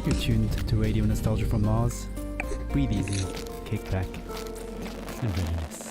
You're tuned to Radio Nostalgia from Mars. Breathe easy, kick back, and reminisce.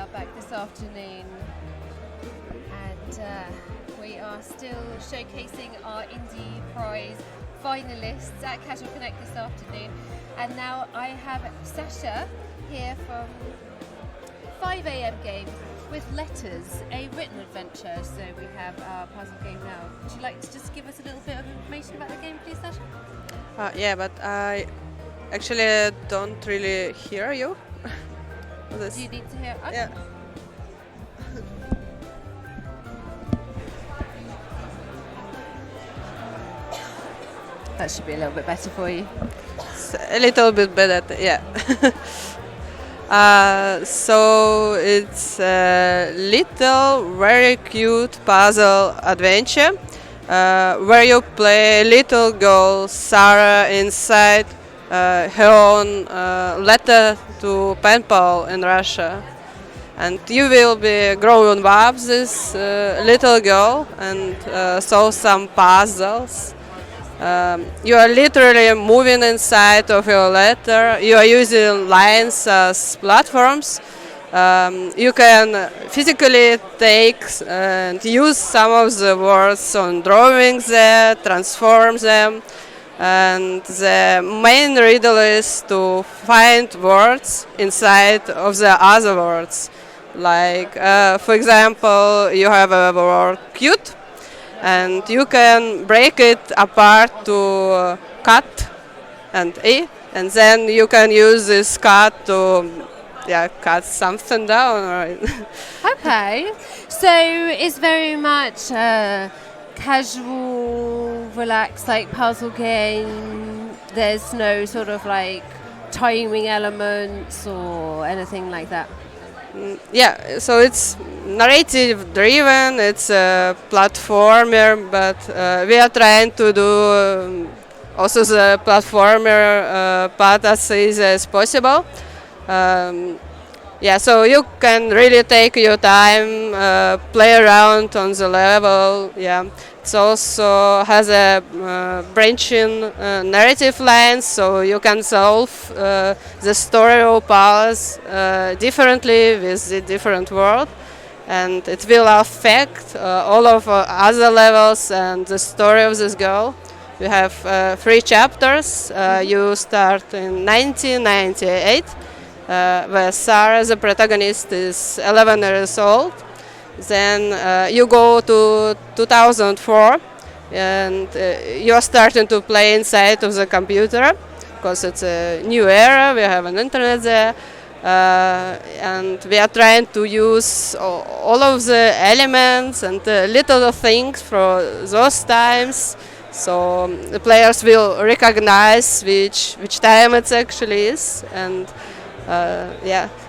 are back this afternoon, and we are still showcasing our Indie Prize finalists at Casual Connect this afternoon. And now I have Sasha here from 5 a.m. game with Letters, a written adventure. So we have our puzzle game now. Would you like to just give us a little bit of information about the game, please, Sasha? Yeah, but I actually don't really hear you. Do you need to hear us? Yeah. That should be a little bit better for you. It's a little bit better, yeah. So it's a little, very cute puzzle adventure where you play little girl Sarah inside her own letter to pen pal in Russia. And you will be growing up this little girl and solve some puzzles. You are literally moving inside of your letter. You are using lines as platforms. You can physically take and use some of the words on drawings there, transform them. And the main riddle is to find words inside of the other words. Like, for example, you have a word cute, and you can break it apart to cut and a, and then you can use this cut to cut something down. Right? Okay, so it's very much casual, relaxed, like puzzle game. There's no sort of like timing elements or anything like that. Yeah, so it's narrative driven, it's a platformer, but we are trying to do also the platformer part as easy as possible. Yeah, so you can really take your time, play around on the level. Yeah, it also has a branching narrative line, so you can solve the story of powers differently with the different world, and it will affect all of other levels and the story of this girl. We have 3 chapters. You start in 1998. Where Sarah, the protagonist, is 11 years old. Then you go to 2004, and you are starting to play inside of the computer because it's a new era. We have an internet there, and we are trying to use all of the elements and little things from those times. So the players will recognize which time it actually is, and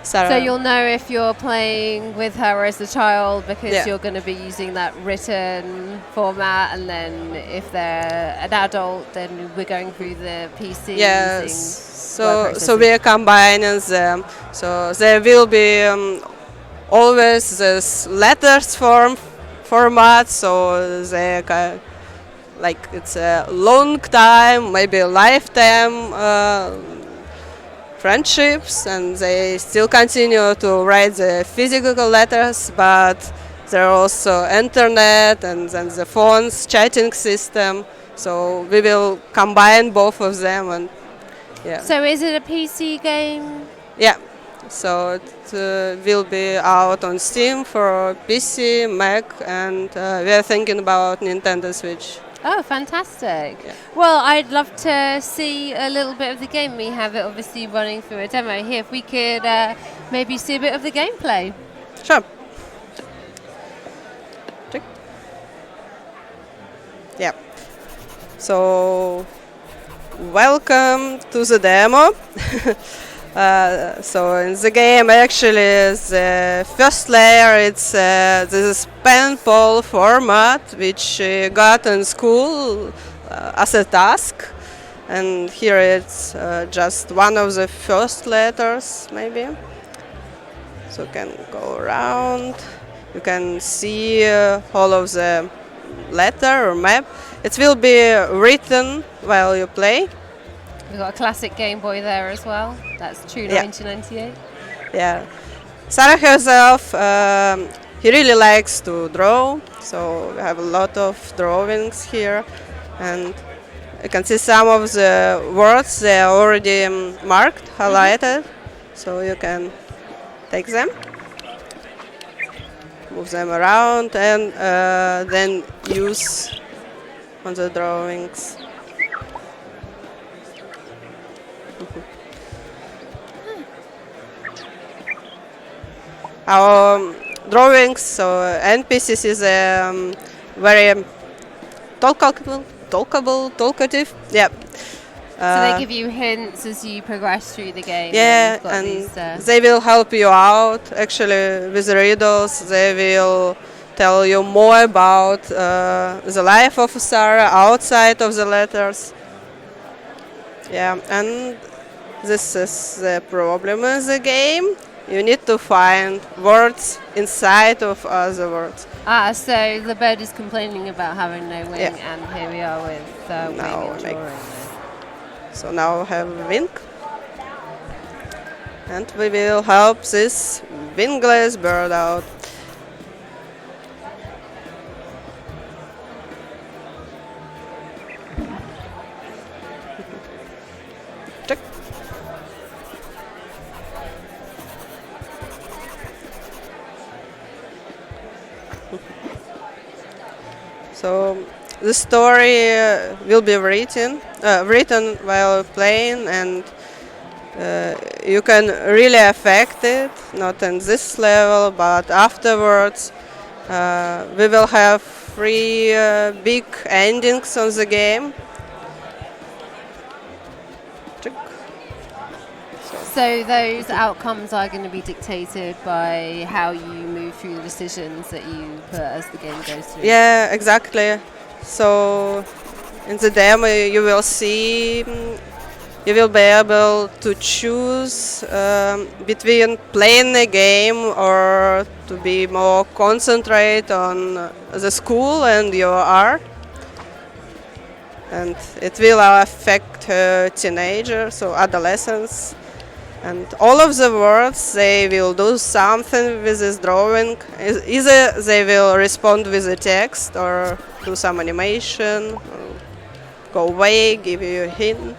Sarah. So you'll know if you're playing with her as a child because you're going to be using that written format, and then if they're an adult, then we're going through the PC. Yes. So we are combining them. So there will be always this letters format. So they like it's a long time, maybe a lifetime. Friendships, and they still continue to write the physical letters, but there are also internet and then the phones chatting system, so we will combine both of them. And so is it a PC game? Yeah, so it will be out on Steam for PC, Mac, and we are thinking about Nintendo Switch. Oh, fantastic. Yeah. Well, I'd love to see a little bit of the game. We have it obviously running through a demo here. If we could maybe see a bit of the gameplay. Sure. Yeah. So, welcome to the demo. So in the game, actually, the first layer, it's this pen pal format, which got in school as a task. And here it's just one of the first letters, maybe. So you can go around. You can see all of the letter or map. It will be written while you play. We've got a classic Game Boy there as well. That's true, 1998. Yeah. Sarah herself, he really likes to draw, so we have a lot of drawings here, and you can see some of the words they are already marked, highlighted, so you can take them, move them around, and then use on the drawings. Our drawings, so NPCs is very talkative. Yeah. So they give you hints as you progress through the game. Yeah, You've got and these, they will help you out. Actually, with the riddles, they will tell you more about the life of Sarah outside of the letters. Yeah, and this is the problem in the game. You need to find words inside of other words. so the bird is complaining about having no wing, Yeah. and here we are with wing Now and make- drawing. So now we have wing. And we will help this wingless bird out. Check. So the story will be written while playing, and you can really affect it. Not in this level, but afterwards, we will have 3 big endings on the game. Check. So those outcomes are going to be dictated by how you move through the decisions that you put as the game goes through. Yeah, exactly. So in the demo, you will see. You will be able to choose between playing a game or to be more concentrate on the school and your art. And it will affect teenagers, so adolescents. And all of the words, they will do something with this drawing. Either they will respond with the text or do some animation, or go away, give you a hint.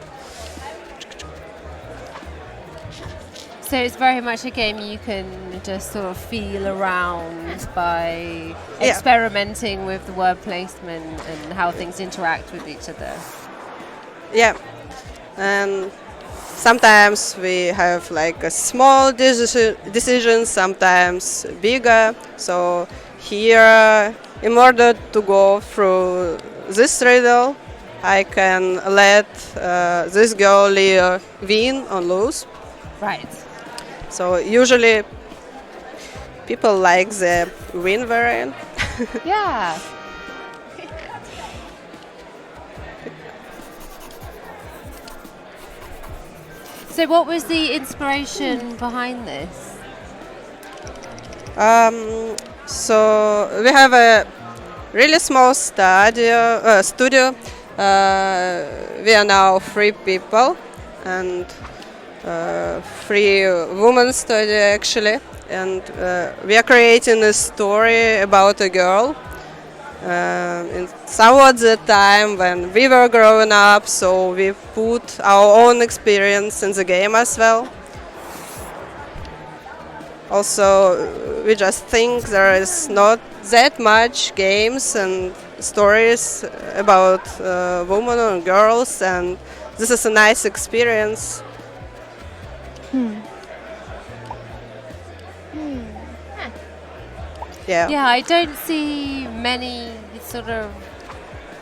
So it's very much a game you can just sort of feel around by Yeah. experimenting with the word placement and how things interact with each other. Yeah, and sometimes we have like a small decision, sometimes bigger. So here, in order to go through this riddle, I can let this girl Leah win or lose. Right. So usually people like the win variant. Yeah. So what was the inspiration behind this? So we have a really small studio. We are now 3 people and 3 women studio actually, and we are creating a story about a girl. In somewhat the time when we were growing up, so we put our own experience in the game as well. Also, we just think there is not that much games and stories about women and girls, and this is a nice experience. Yeah. Yeah, I don't see many sort of.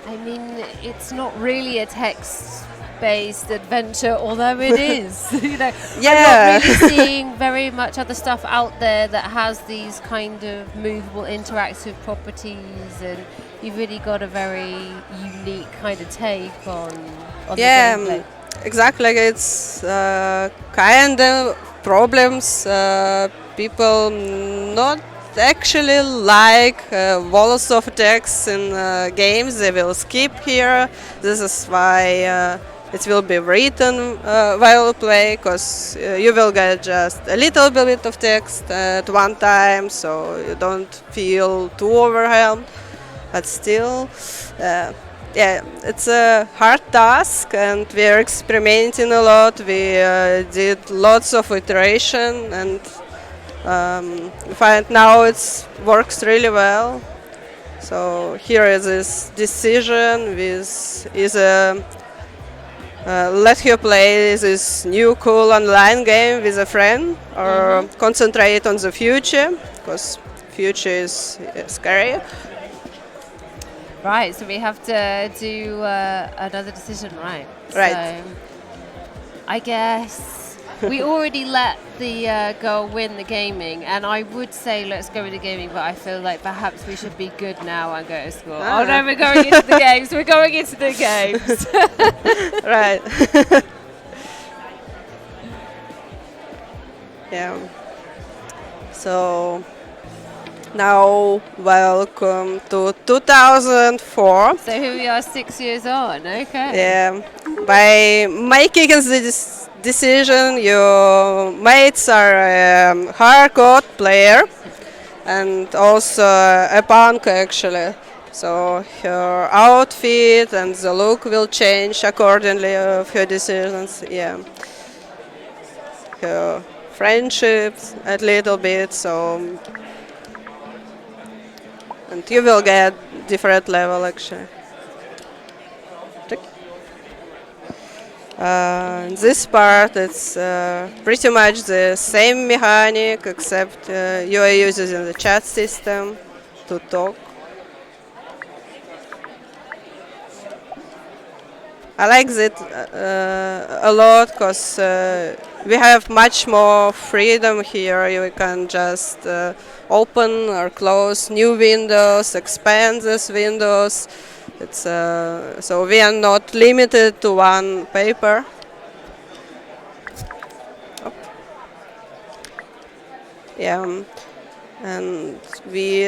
I mean, it's not really a text-based adventure, although it is. Yeah. I'm not really seeing very much other stuff out there that has these kind of movable, interactive properties, and you've really got a very unique kind of take on Yeah, the gameplay. exactly. It's kind of problems people not actually like walls of text in games. They will skip here. This is why it will be written while you play, because you will get just a little bit of text at one time, so you don't feel too overwhelmed. But still, yeah, it's a hard task, and we are experimenting a lot. We did lots of iteration, and we find now it works really well. So here is this decision with is a let you play this new cool online game with a friend, or concentrate on the future, because future is scary. Right, so we have to do another decision, right? Right. So I guess we already let the girl win the gaming, and I would say let's go with the gaming, but I feel like perhaps we should be good now and go to school. Ah. Oh no, we're going into the games. We're going into the games. Right. Yeah. So now welcome to 2004. So here we are, 6 years on. Okay. Yeah. By making this decision, your mates are a hardcore player and also a punk actually. So her outfit and the look will change accordingly of her decisions. Yeah. Her friendships a little bit. So and you will get different level actually. This part it's pretty much the same mechanic, except you are using the chat system to talk. I like that a lot, because we have much more freedom here. You can just open or close new windows, expand these windows. It's so we are not limited to one paper. Oh. Yeah, and we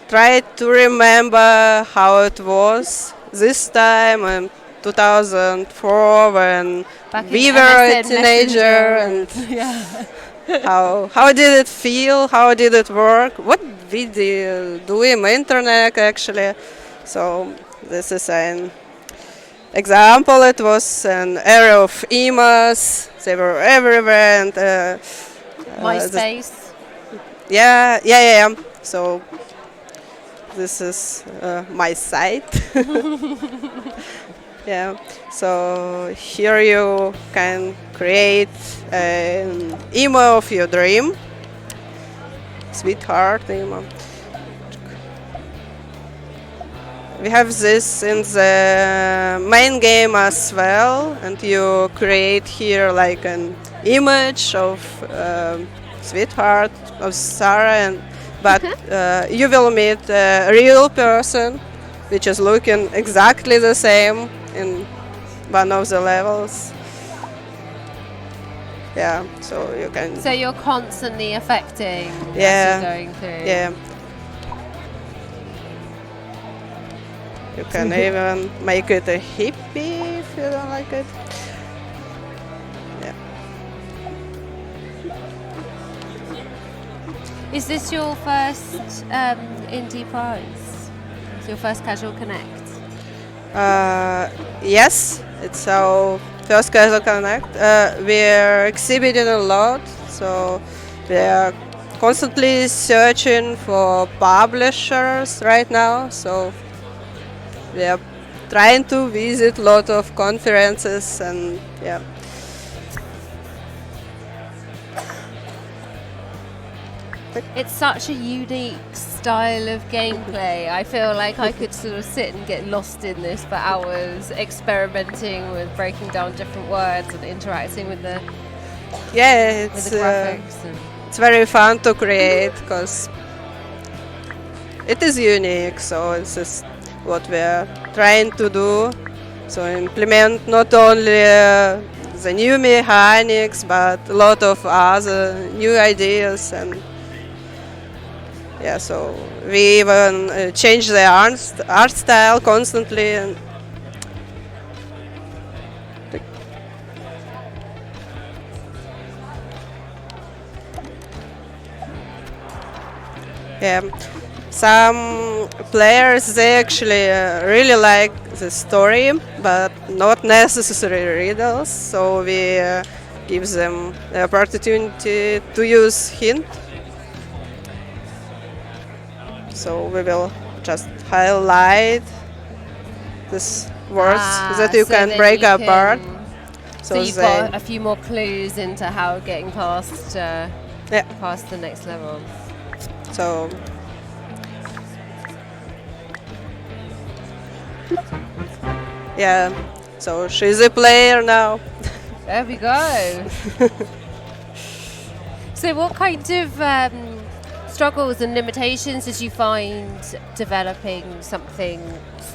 try to remember how it was this time in 2004 when Back we in were a MSN teenager, Messenger. and Yeah. how did it feel? How did it work? What we did do in internet actually? So this is an example. It was an era of emails. They were everywhere, and MySpace. yeah. So this is my site. Yeah. So here you can create an email of your dream, sweetheart email. We have this in the main game as well, and you create here like an image of sweetheart of Sarah, but you will meet a real person which is looking exactly the same in one of the levels. Yeah, so you can. So you're constantly affecting as Yeah. you're going through. Yeah. You can even make it a hippie if you don't like it. Yeah. Is this your first indie prize? It's your first Casual Connect? Yes, it's our first Casual Connect. We're exhibiting a lot, so we are constantly searching for publishers right now. So we are trying to visit a lot of conferences, and yeah. It's such a unique style of gameplay. I feel like I could sort of sit and get lost in this for hours, experimenting with breaking down different words and interacting with the Yeah, with the graphics. And it's very fun to create because it is unique. So it's just what we are trying to do. So implement not only the new mechanics, but a lot of other new ideas, and yeah. So we even change the art style constantly, and Yeah. Some players they actually really like the story, but not necessarily riddles. So we give them the opportunity to use hint. So we will just highlight these words that you So can then break you apart. can. So So you've they, got a few more clues into how getting past yeah. past the next level. So yeah. So she's a player now. There we go. So what kind of struggles and limitations did you find developing something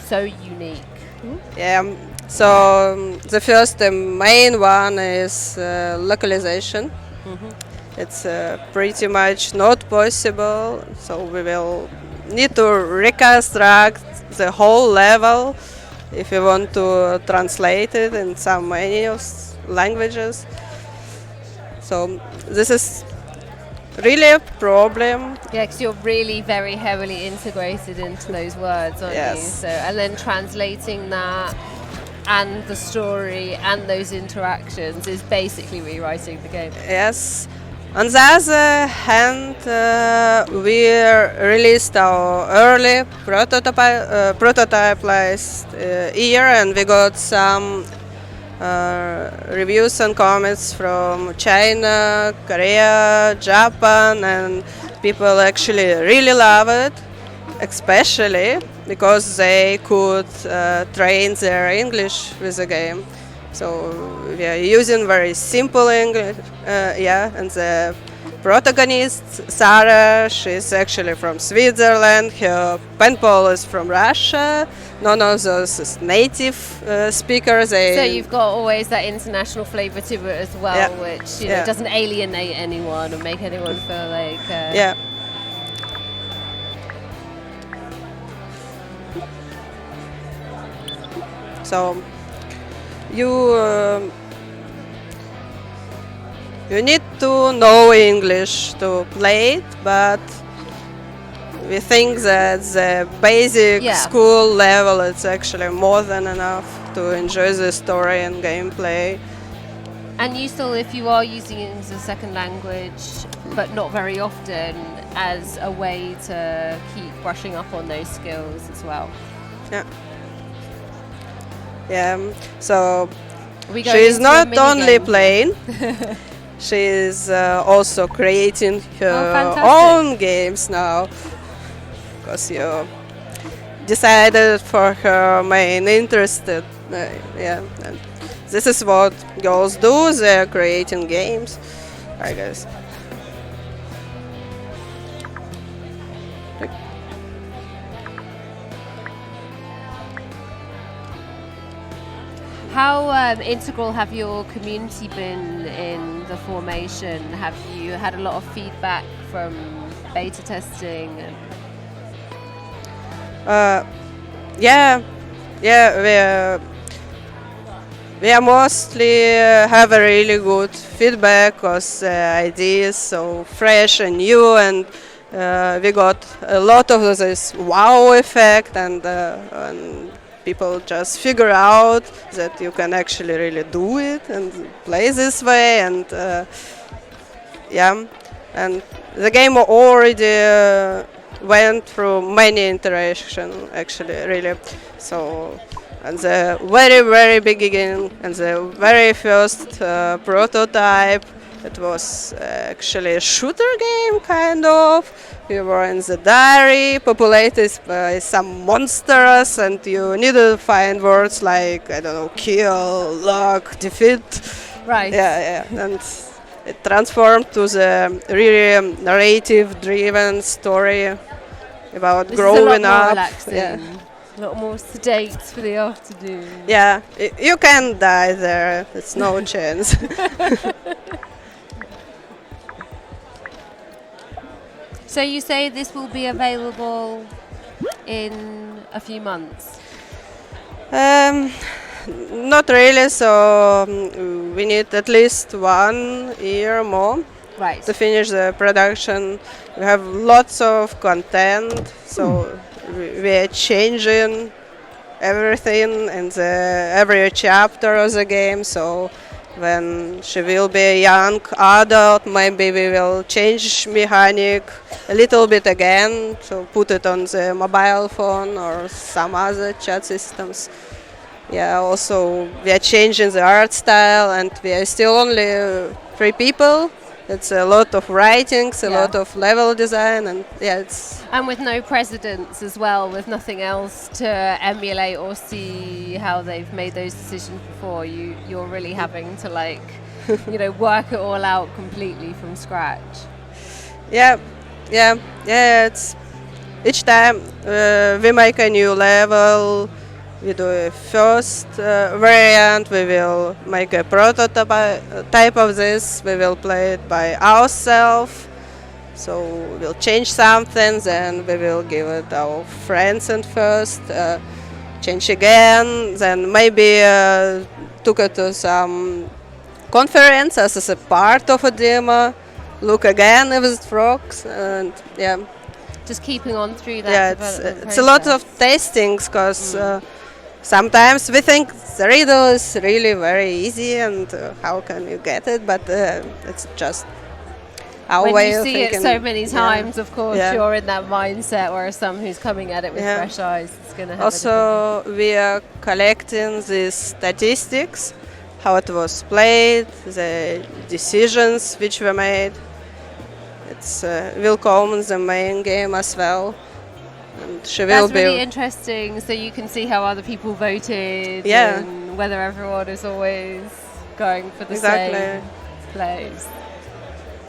so unique? Yeah. So the first, the main one is localization. It's pretty much not possible. So we will need to reconstruct the whole level if you want to translate it in some many languages. So this is really a problem. Yeah, because you're really very heavily integrated into those words, aren't you? Yes. So, and then translating that and the story and those interactions is basically rewriting the game. Yes. On the other hand, we released our early prototype last year, and we got some reviews and comments from China, Korea, Japan, and people actually really love it, especially because they could train their English with the game. So we are using very simple English, and the protagonist, Sarah, she's actually from Switzerland, her pen pal is from Russia, none of those is native speakers. So you've got always that international flavour to it as well, Yeah. which Yeah. doesn't alienate anyone or make anyone feel like. Yeah. So you you need to know English to play it, but we think that the basic Yeah. school level is actually more than enough to enjoy the story and gameplay. And useful if you are using it as a second language, but not very often, as a way to keep brushing up on those skills as well. Yeah. Yeah. So We going she's into a not mini only game here? playing, she's also creating her fantastic. own games now. Because you decided for her main interest. Yeah, and this is what girls do. They're creating games, I guess. How integral have your community been in the formation? Have you had a lot of feedback from beta testing? Yeah, we are mostly have a really good feedback because the idea is so fresh and new, and we got a lot of this wow effect, and people just figure out that you can actually really do it and play this way, and yeah, and the game already went through many iterations actually, really. So at the very beginning and the very first prototype, it was actually a shooter game, kind of. You were in the diary, populated by some monsters, and you needed to find words like, I don't know, kill, luck, defeat. Right. Yeah, and it transformed to the really narrative-driven story about This is a lot growing more up. relaxing. Yeah. A lot more sedate for the afternoon. Yeah, you can die there. It's no chance. So you say this will be available in a few months? Not really. So we need at least 1 year more Right. to finish the production. We have lots of content, so we are changing everything in the every chapter of the game. So when she will be a young adult, maybe we will change mechanic a little bit again to put it on the mobile phone or some other chat systems. Yeah, also we are changing the art style, and we are still only 3 people. It's a lot of writings, a Yeah. lot of level design, and yeah, it's And with no precedents as well, with nothing else to emulate or see how they've made those decisions before, you're really having to work it all out completely from scratch. yeah, yeah. It's each time we make a new level. We do a first variant. We will make a prototype type of this. We will play it by ourselves. So we'll change something, then we will give it our friends and first change again, then maybe took it to some conference as a part of a demo, look again if it works, and yeah. Just keeping on through that Yeah, development it's a lot of process. testings because sometimes we think the riddle is really very easy and how can you get it, but it's just our When way you of see it thinking. so many Yeah. times, of course, Yeah. you're in that mindset, whereas someone who's coming at it with Yeah. fresh eyes is going to have a different. Also, we are collecting these statistics, how it was played, the decisions which were made. It's will come in the main game as well, and she will That's be. really interesting, so you can see how other people voted Yeah. and whether everyone is always going for the Exactly. same place.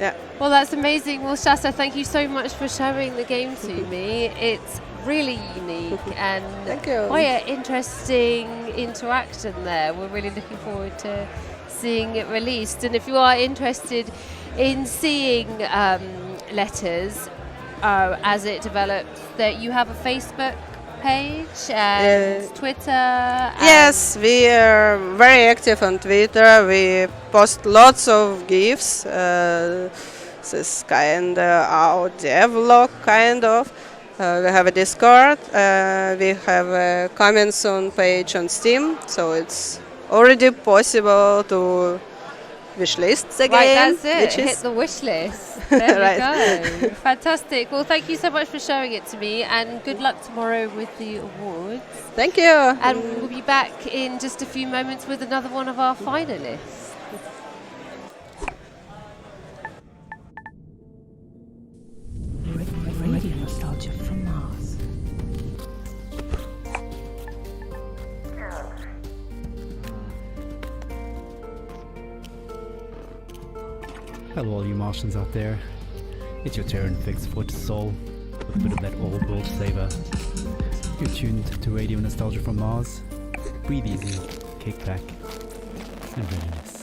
Yeah. Well, that's amazing. Well, Shasta, thank you so much for showing the game to me. It's really unique and Thank you. quite an interesting interaction there. We're really looking forward to seeing it released. And if you are interested in seeing letters as it develops, that you have a Facebook page and Twitter. Yes, we are very active on Twitter. We post lots of GIFs. This kind of our devlog kind of. We have a Discord. We have a coming soon page on Steam, so it's already possible to wishlist the Right, game. that's it. Which Hit is the wish list. There Right. we go. Fantastic. Well, thank you so much for showing it to me, and good luck tomorrow with the awards. Thank you. And we'll be back in just a few moments with another one of our finalists. Radio nostalgia from Mars. Hello, all you Martians out there. It's your Terran fix for the soul, with a bit of that old world flavor. You're tuned to Radio Nostalgia from Mars. Breathe easy, kick back, and reminisce.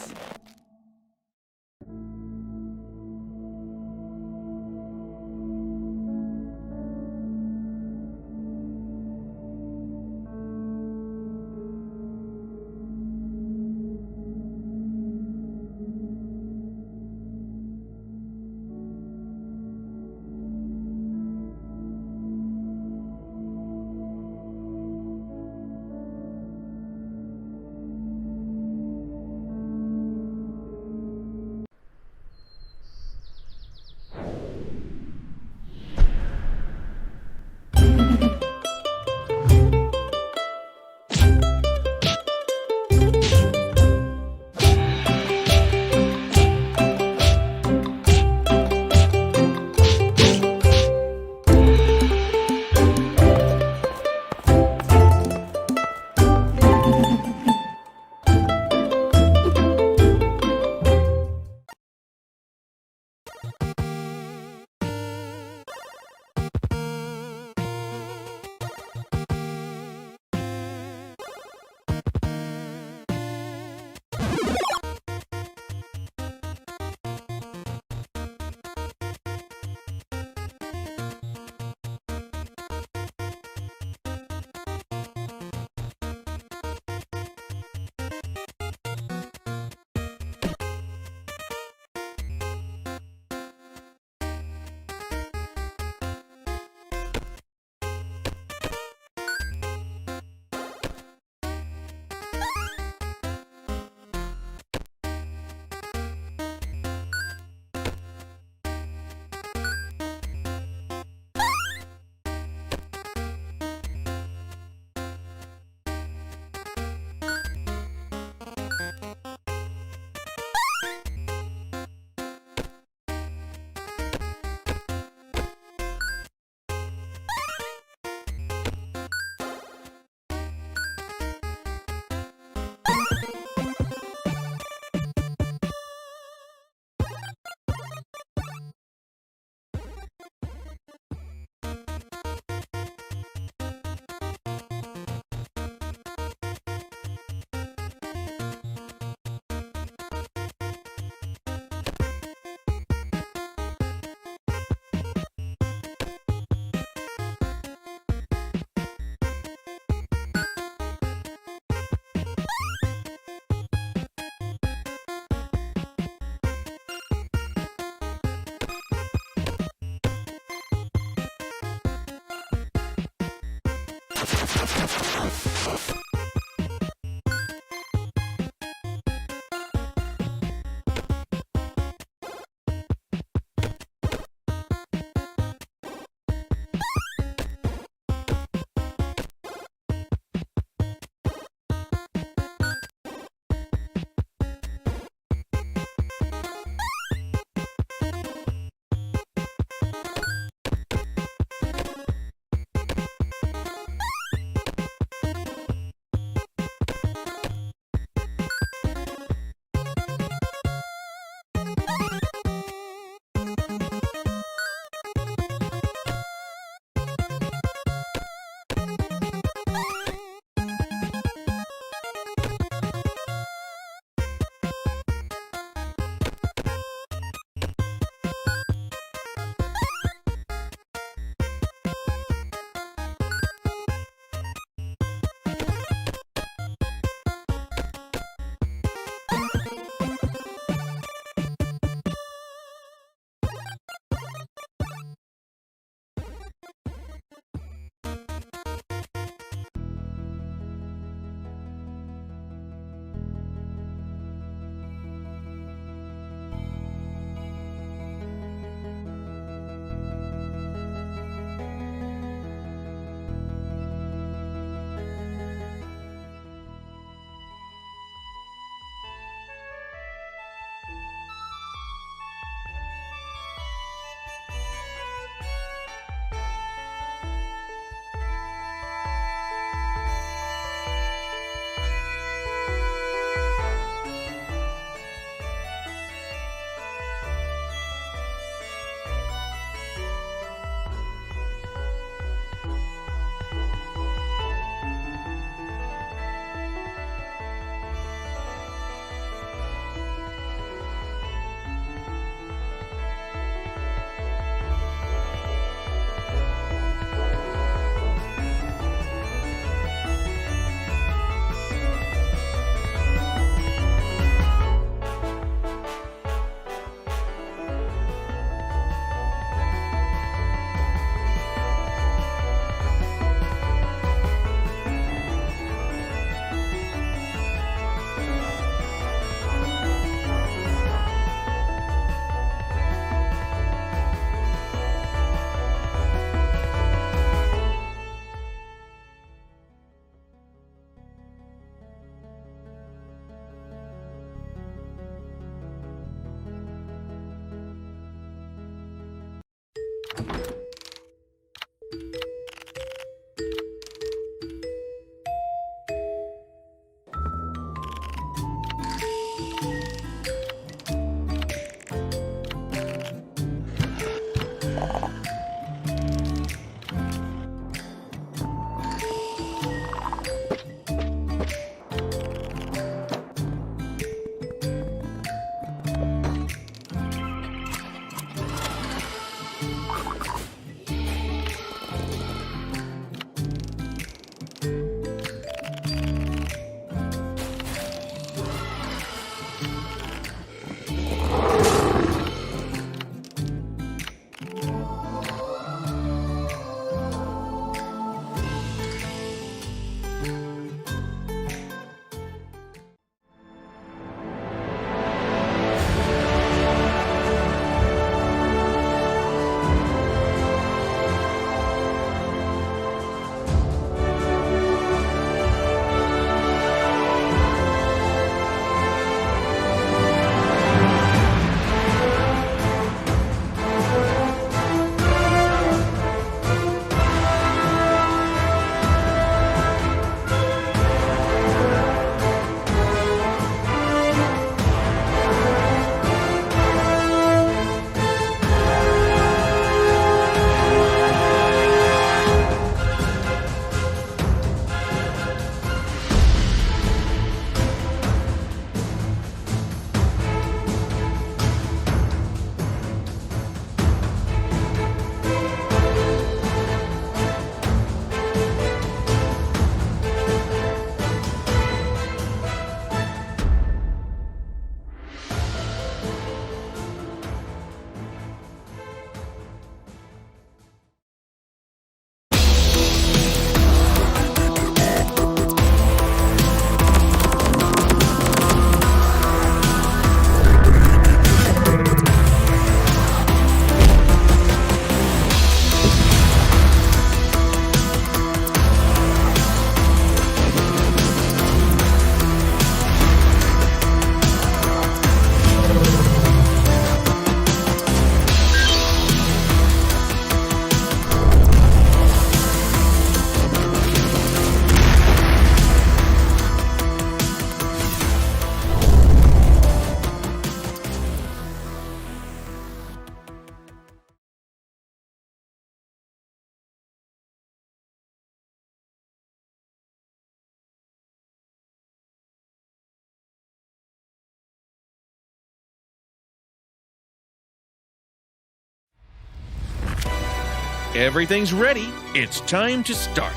Everything's ready. It's time to start.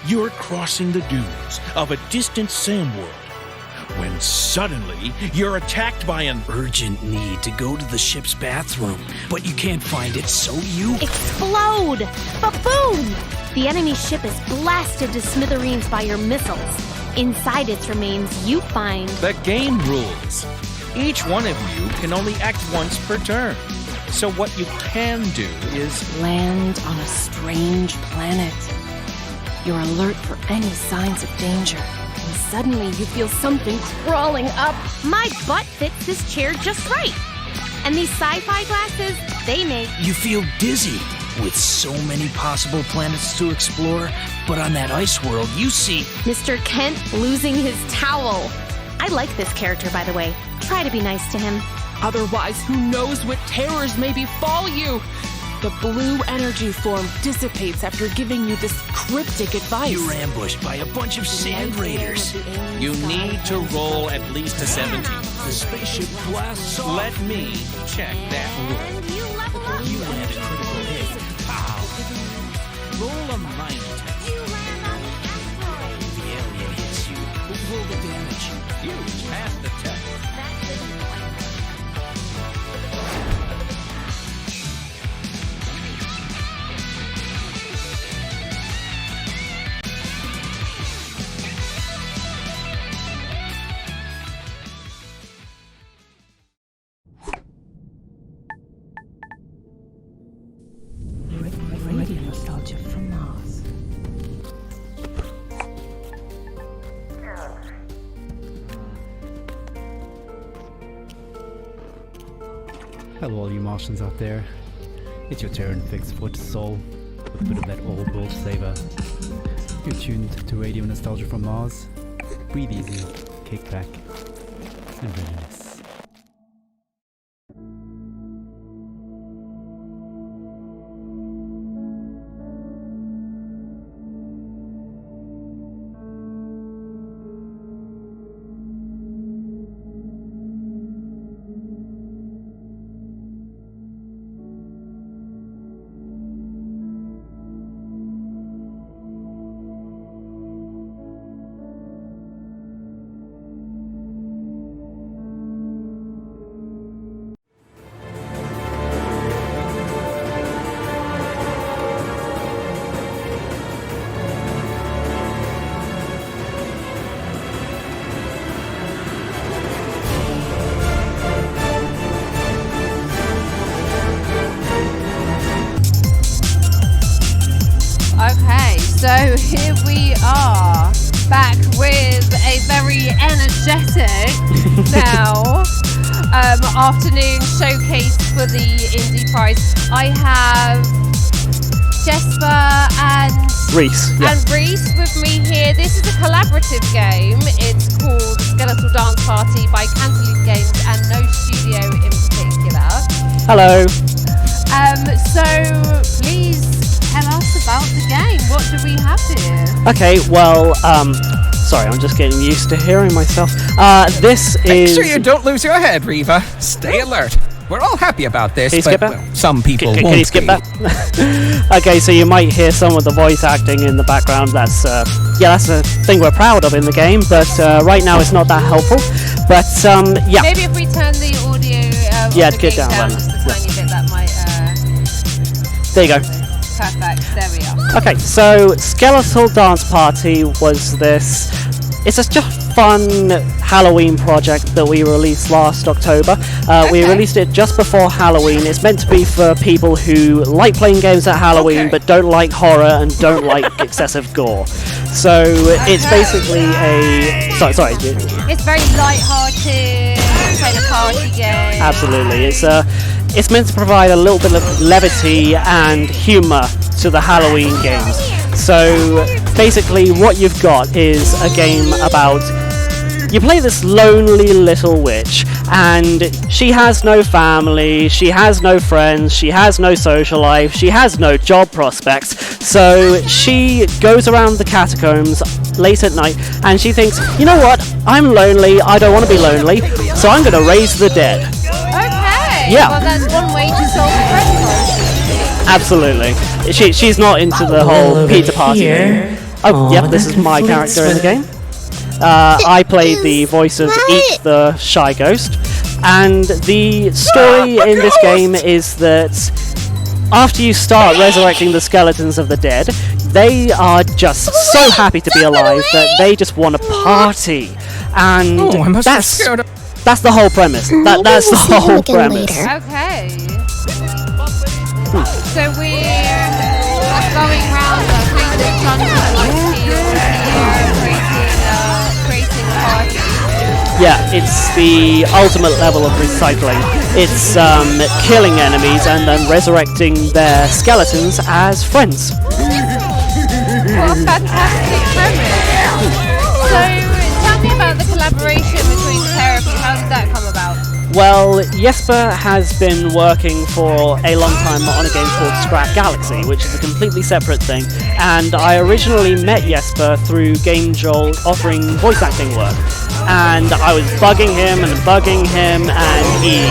You're crossing the dunes of a distant sand world when suddenly you're attacked by an urgent need to go to the ship's bathroom, but you can't find it, so you explode! Ba-boom! The enemy ship is blasted to smithereens by your missiles. Inside its remains, you find the game rules. Each one of you can only act once per turn. So what you can do is Land on a strange planet. You're alert for any signs of danger. And suddenly you feel something crawling up. my butt fits this chair just right. And these sci-fi glasses, they make you feel dizzy with so many possible planets to explore, but on that ice world you see Mr. Kent losing his towel. I like this character, by the way. Try to be nice to him. Otherwise, who knows what terrors may befall you? The blue energy form dissipates after giving you this cryptic advice. you're ambushed by a bunch of sand raiders. you need to roll at least a 17. The spaceship blasts off. Let me check that rule. And you level up. You land a critical hit. Pow! Roll a mind test. You land on the asteroid. The alien hits you. Roll the damage. You passed the test. Radio nostalgia from Mars. Hello all you Martians out there. It's your Terran fixed foot soul with a bit of that old world flavor. You're tuned to Radio Nostalgia from Mars. Breathe easy, kick back, and reminisce. So here we are, back with a very energetic now afternoon showcase for the Indie Prize. I have Jesper and Reese with me here. This is a collaborative game. It's called Skeletal Dance Party by Cantaloupe Games and No Studio in particular. Hello. So please tell us about the game. What do we have here? Okay, well, sorry, I'm just getting used to hearing myself. This is... Make sure you don't lose your head, Reva. Stay alert. We're all happy about this, Can you but skip that? well, some people Can won't you skip be. that? Okay, so you might hear some of the voice acting in the background. That's that's a thing we're proud of in the game, but right now it's not that helpful. But yeah. Maybe if we turn the audio Yeah, of the get game down, down just a tiny bit, that might... There you go. Perfect, there we are. Okay, so Skeletal Dance Party was this... It's a just fun Halloween project that we released last October. We released it just before Halloween. It's meant to be for people who like playing games at Halloween but don't like horror and don't like excessive gore. So it's basically a... Sorry. It's very light-hearted, kind of party game. Absolutely. It's meant to provide a little bit of levity and humour to the Halloween games. So basically what you've got is a game about... You play this lonely little witch, and she has no family, she has no friends, she has no social life, she has no job prospects, so she goes around the catacombs late at night, and she thinks, you know what, I'm lonely, I don't want to be lonely, so I'm going to raise the dead. Okay, Yeah. well that's one way to solve the problem. Absolutely. She's not into the whole pizza party thing. Oh, yep, this is my character in the game. I played the voice of Eek the Shy Ghost, and the story in this game is that after you start resurrecting the skeletons of the dead, they are just so happy to be alive that they just want to party, and that's the whole premise. That's the whole premise. Okay. So we're going around a kind of dungeon like creating parties. Yeah, it's the ultimate level of recycling. It's killing enemies and then resurrecting their skeletons as friends. What a fantastic premise. So tell me about the collaboration between the pair of you. How did that come about? Well, Jesper has been working for a long time on a game called Scrap Galaxy, which is a completely separate thing, and I originally met Jesper through Game Jolt offering voice acting work, and I was bugging him, and he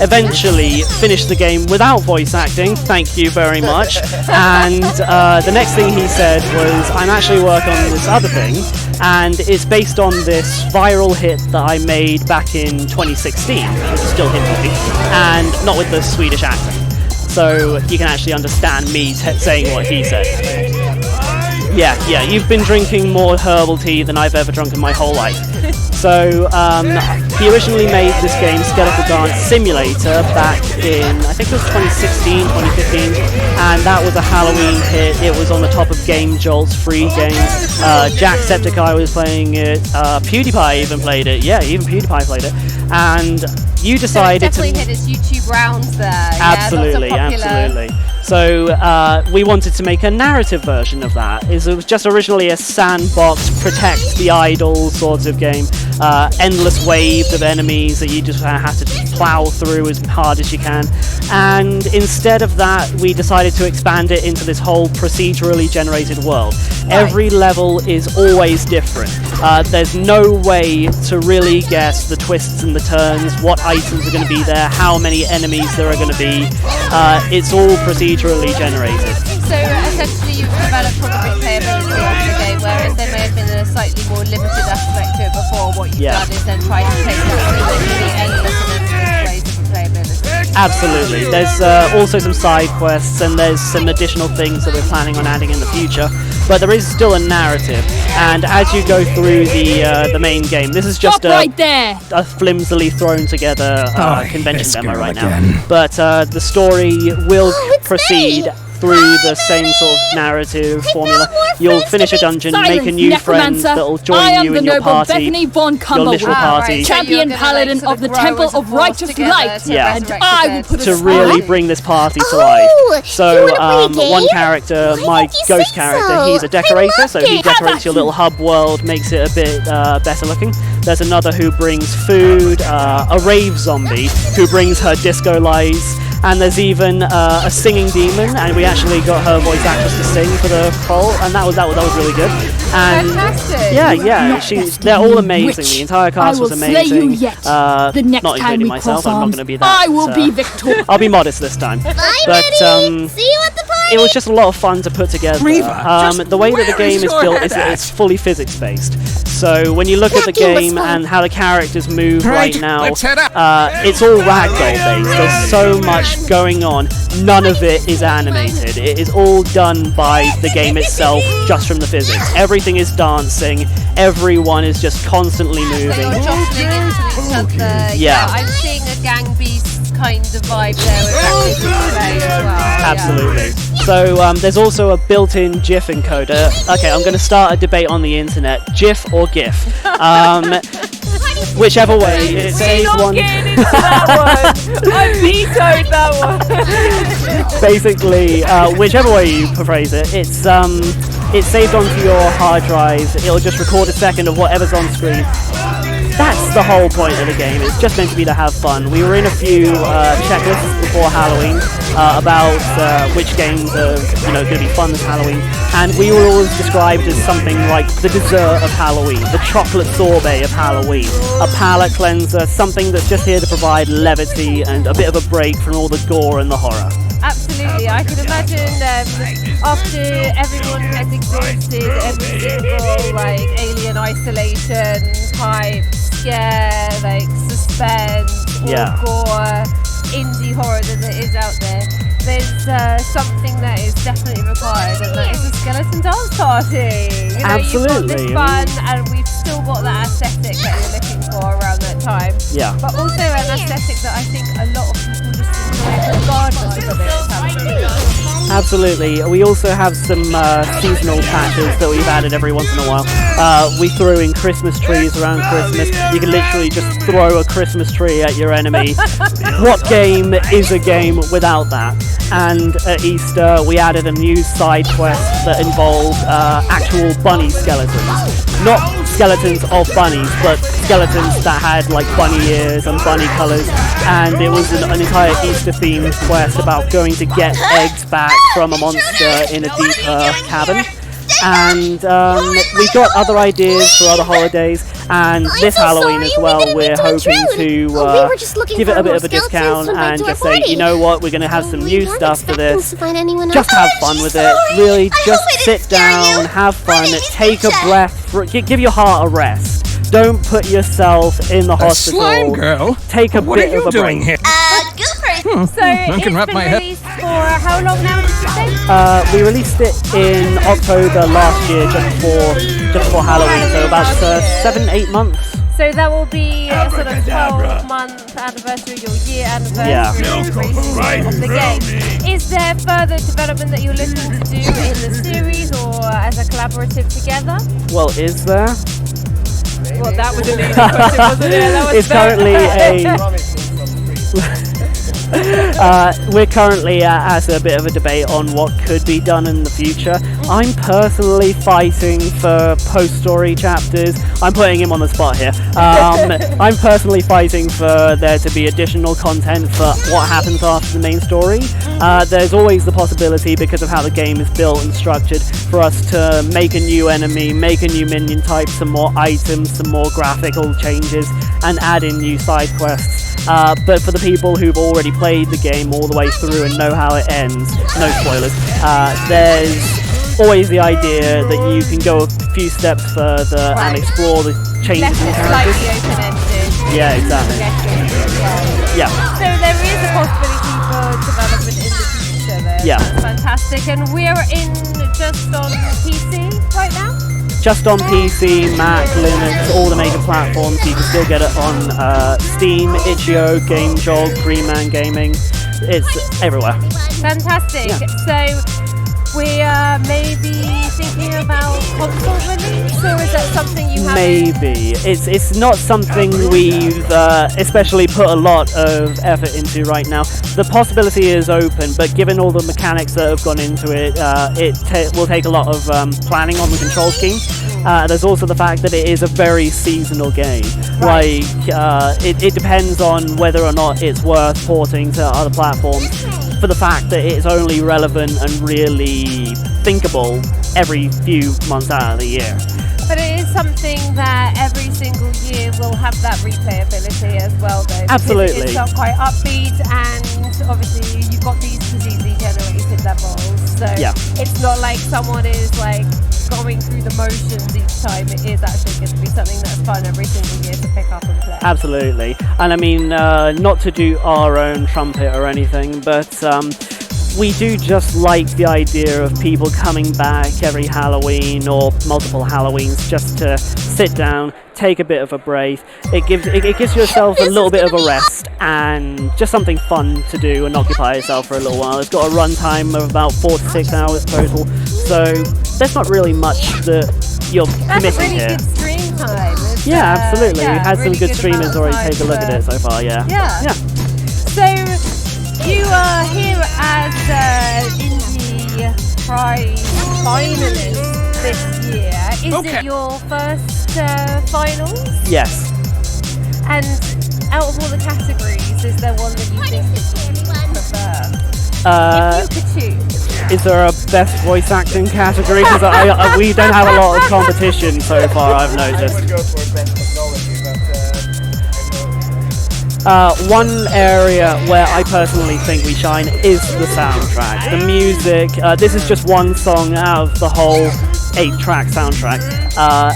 eventually finished the game without voice acting, thank you very much, and the next thing he said was, I'm actually working on this other thing, and it's based on this viral hit that I made back in 2016, which is still hit for me, and not with the Swedish accent. So you can actually understand me saying what he said. Yeah, you've been drinking more herbal tea than I've ever drunk in my whole life. So he originally made this game, Skeletal Dance Simulator, back in, I think it was 2016, 2015, and that was a Halloween hit. It was on the top of Game Jolt's free games. Jacksepticeye was playing it, PewDiePie even played it. Yeah, even PewDiePie played it. And you decided so it definitely hit its YouTube rounds there. Absolutely, absolutely. So we wanted to make a narrative version of that. It was just originally a sandbox, protect the idol sort of game. Endless waves of enemies that you just have to plow through as hard as you can. And instead of that, we decided to expand it into this whole procedurally generated world. Right. Every level is always different. There's no way to really guess the twists and the turns, what items are going to be there, how many enemies there are going to be. It's all procedurally generated. So essentially you've developed probably playability of the game, whereas there may have been a slightly more limited aspect to it before. What you've done is then try to take that to the endless and endless ways of playability. Absolutely. There's also some side quests, and there's some additional things that we're planning on adding in the future. But there is still a narrative, and as you go through the main game, this is just a flimsily thrown together convention demo right now. But the story will proceed through the same sort of narrative formula. You'll finish a dungeon, make a new friend that'll join you in your party, your literal party. Champion paladin of the Temple of Righteous Light. Yeah, and I will put to really bring this party to life. So one character, my ghost character, he's a decorator, so he decorates your little hub world, makes it a bit better looking. There's another who brings food, a rave zombie who brings her disco lights, and there's even a singing demon, and we actually got her voice actress to sing for the poll, and that was really good. And fantastic. Yeah, they're all amazing. The entire cast was amazing. The next not time including we myself. cross I'm not arms, going to be that. I will be victorious. I'll be modest this time. But See you at the party. it was just a lot of fun to put together. The way that the game is built is that it's fully physics based. So when you look at the game and how the characters move right now, it's all ragdoll based. There's so much going on. None of it is animated. It is all done by the game itself, just from the physics. Everything is dancing. Everyone is just constantly moving. So you're jostling into each other. Yeah. I'm seeing a gang beast kind of vibe there with activity as well. Absolutely. So there's also a built-in GIF encoder. Okay, I'm going to start a debate on the internet. GIF or GIF? Whichever way. It saves one. I vetoed that one. Basically, whichever way you phrase it, it's saved onto your hard drive. It'll just record a second of whatever's on screen. That's the whole point of the game. It's just meant to be to have fun. We were in a few checklists before Halloween about which games are going to be fun this Halloween, and we were always described as something like the dessert of Halloween, the chocolate sorbet of Halloween, a palate cleanser, something that's just here to provide levity and a bit of a break from all the gore and the horror. Absolutely. I I can imagine after everyone has exhausted every single like alien isolation type scare, like suspense or gore indie horror that there is out there, there's something that is definitely required, and that is a skeleton dance party. You know, Absolutely. you've got this fun, and we've still got that aesthetic that you're looking for around that time. Yeah. But also an aesthetic that I think a lot of people just enjoy regardless of whether it's happening. Absolutely. We also have some seasonal patches that we've added every once in a while. We throw in Christmas trees around Christmas. You can literally just throw a Christmas tree at your enemy. What game is a game without that? And at Easter, we added a new side quest that involved actual bunny skeletons. Not skeletons of bunnies, but skeletons that had like bunny ears and bunny colours. And it was an entire Easter-themed quest about going to get eggs back from a monster in a deep cabin. And we got other ideas for other holidays, and this Halloween as well, we're hoping to give it a bit of a discount and just say, you know what, we're going to have some new stuff for this. Just have fun with it. Really, just sit down, have fun, take a breath, give your heart a rest. Don't put yourself in the hospital. Slime girl? Take a What bit are you of a doing break. here? So it's can wrap been my head. released for how long now, did you say? We released it in October last year, just before Halloween, so about 7-8 months. So that will be a sort of 12-month anniversary, your year anniversary of the release of the game. Is there further development that you're looking to do in the series or as a collaborative together? Well, is there? Well, that was a leading question, wasn't it? That was It's currently we're currently at a bit of a debate on what could be done in the future. I'm personally fighting for post-story chapters. I'm putting him on the spot here. I'm personally fighting for there to be additional content for what happens after the main story. There's always the possibility, because of how the game is built and structured, for us to make a new enemy, make a new minion type, some more items, some more graphical changes, and add in new side quests. But for the people who've already played the game all the way through and know how it ends, no spoilers, there's always the idea that you can go a few steps further and explore the changes in characters. Slightly open-ended. Yeah, exactly. Yeah. So there is a possibility for development in the future there. Yeah. That's fantastic. And we're just on PC right now? Just on PC, Mac, Linux, all the major platforms. You can still get it on Steam, Itch.io, GameJog, Greenman Gaming. It's everywhere. Fantastic. Yeah. So we are maybe thinking about console release, or is that something you have? Maybe. It's not something we've especially put a lot of effort into right now. The possibility is open, but given all the mechanics that have gone into it, it will take a lot of planning on the control scheme. There's also the fact that it is a very seasonal game. Right. Like, it depends on whether or not it's worth porting to other platforms, for the fact that it's only relevant and really thinkable every few months out of the year. But it is something that every single year will have that replayability as well, though. Absolutely. It's not quite upbeat, and obviously you've got these easily generated levels, so it's not like someone is like going through the motions each time. It is actually going to be something that's fun every single year to pick up and play. Absolutely. And I mean, not to do our own trumpet or anything, but we do just like the idea of people coming back every Halloween or multiple Halloweens just to sit down, take a bit of a break. It gives yourself a little bit of a rest and just something fun to do and occupy yourself for a little while. It's got a runtime of about 4 to 6 hours total, so there's not really much that you're committing here. That's a really good stream time. It's, Absolutely. We've had really some good streamers already amount of take a look at it so far, yeah. So you are here as Indie Prize finalist this year. Is it your first finals? Yes. And out of all the categories, is there one that you think you prefer? If you could choose. Is there a best voice acting category? Because we don't have a lot of competition so far, I've noticed. I would go for best technology, but One area where I personally think we shine is the soundtrack. The music, this is just one song out of the whole 8-track soundtrack,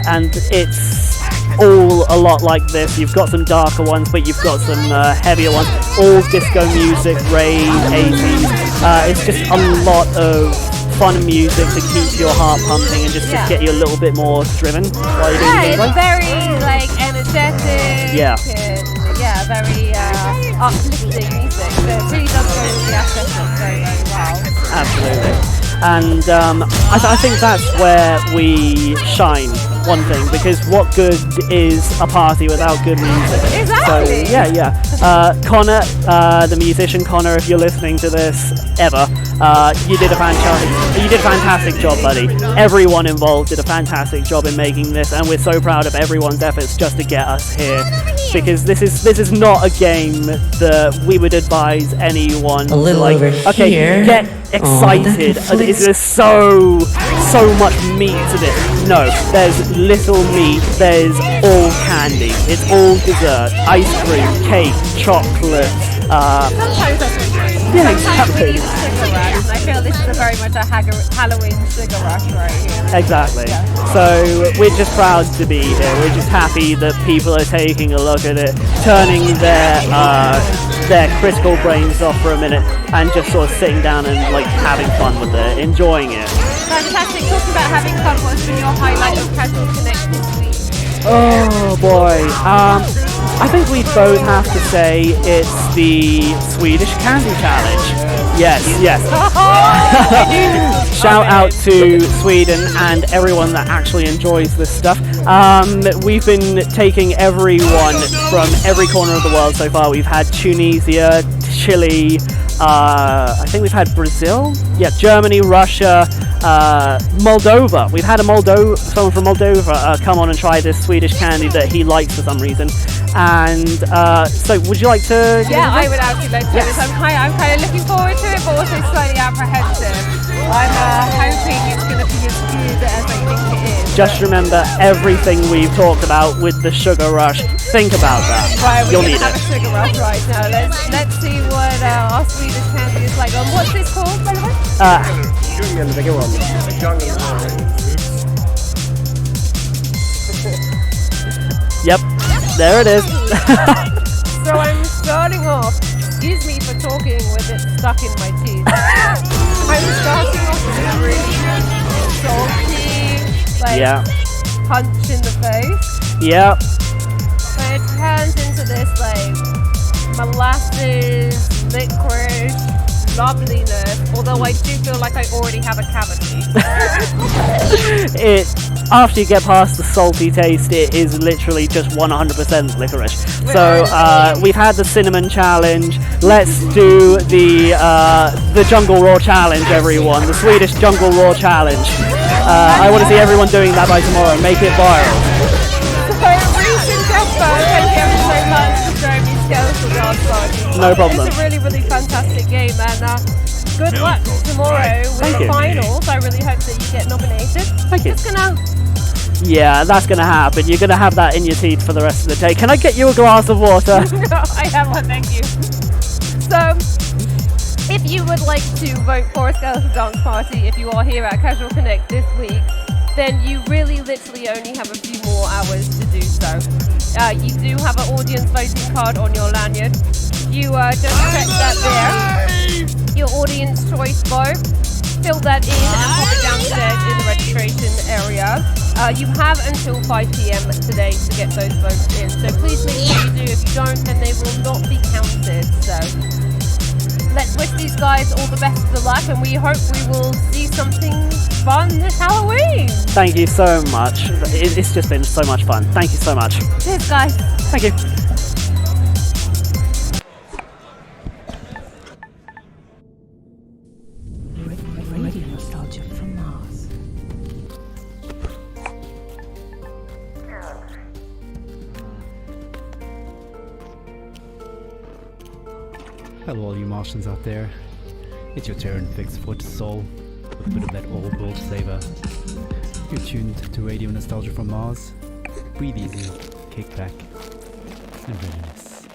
and it's all a lot like this. You've got some darker ones, but you've got some heavier ones, all disco music, rave, 80s. It's just a lot of fun music to keep your heart pumping and just to get you a little bit more driven while you're doing things. It's very like energetic. Yeah. And, very uplifting music. So it really does go with the aesthetic very, very well. Absolutely. And I think that's where we shine, one thing, because what good is a party without good music? Exactly. So, yeah. Connor, the musician Connor, if you're listening to this ever, you did a fantastic job, buddy. Everyone involved did a fantastic job in making this, and we're so proud of everyone's efforts just to get us here. Because this is not a game that we would advise anyone a little to over here. Get excited. There's so much meat to this. No, there's little meat. There's all candy. It's all dessert, ice cream, cake, chocolate. Sometimes that's what you mean. Yeah, Sometimes we exactly. need a sugar rush, and I feel this is very much a Halloween sugar rush right here. Exactly. Yeah. So we're just proud to be here. We're just happy that people are taking a look at it, turning their critical brains off for a minute, and just sort of sitting down and like having fun with it, enjoying it. Fantastic. Talking about having fun, what's been your highlight of Casual Connect this week? Oh boy. I think we both have to say it's the Swedish Candy Challenge. Yes. Shout out to Sweden and everyone that actually enjoys this stuff. We've been taking everyone from every corner of the world so far. We've had Tunisia, Chile, I think we've had Brazil, Germany, Russia, Moldova. We've had someone from Moldova come on and try this Swedish candy that he likes for some reason. And so, would you like to? Yeah, I would absolutely like to. Yes. I'm kind of looking forward to it, but also slightly apprehensive. I'm hoping it's going to be as good as I think it is. Just remember everything we've talked about with the sugar rush. Think about that. Right, we're You'll going need to have it. a sugar rush right now. Let's see what our Swedish candy is like. What's this called, by the way? Yep, there it is. So I'm starting off. Excuse me for talking with it stuck in my teeth. I'm starting off with a really salty, punch in the face. Yep. But it turns into this molasses, licorice, loveliness. Although I do feel like I already have a cavity. After you get past the salty taste, it is literally just 100% licorice. So we've had the cinnamon challenge. Let's do the jungle raw challenge, everyone. The Swedish jungle raw challenge. I want to see everyone doing that by tomorrow. Make it viral. Thank you ever so much for showing me Skeletal Dance Party. No problem. It's a really, really fantastic game, and good luck tomorrow with the finals. I really hope that you get nominated. Thank you. It's gonna... Yeah, that's going to happen. You're going to have that in your teeth for the rest of the day. Can I get you a glass of water? No, I have one, thank you. So, if you would like to vote for a Skeletal Dance Party, if you are here at Casual Connect this week, then you really literally only have a few more hours to do so. You do have an audience voting card on your lanyard. You just check that there. Your audience choice vote. Fill that in and pop it downstairs in the registration area. You have until 5 p.m. today to get those votes in. So please make sure you do. If you don't, then they will not be counted. So let's wish these guys all the best of the luck, and we hope we will see something fun this Halloween. Thank you so much. It's just been so much fun. Thank you so much. Cheers, guys. Thank you. Radio nostalgia from Mars. Hello all you Martians out there. It's your Terran fixed foot soul with a bit of that old world flavor. You're tuned to Radio Nostalgia from Mars. Breathe easy, kick back, and reminisce.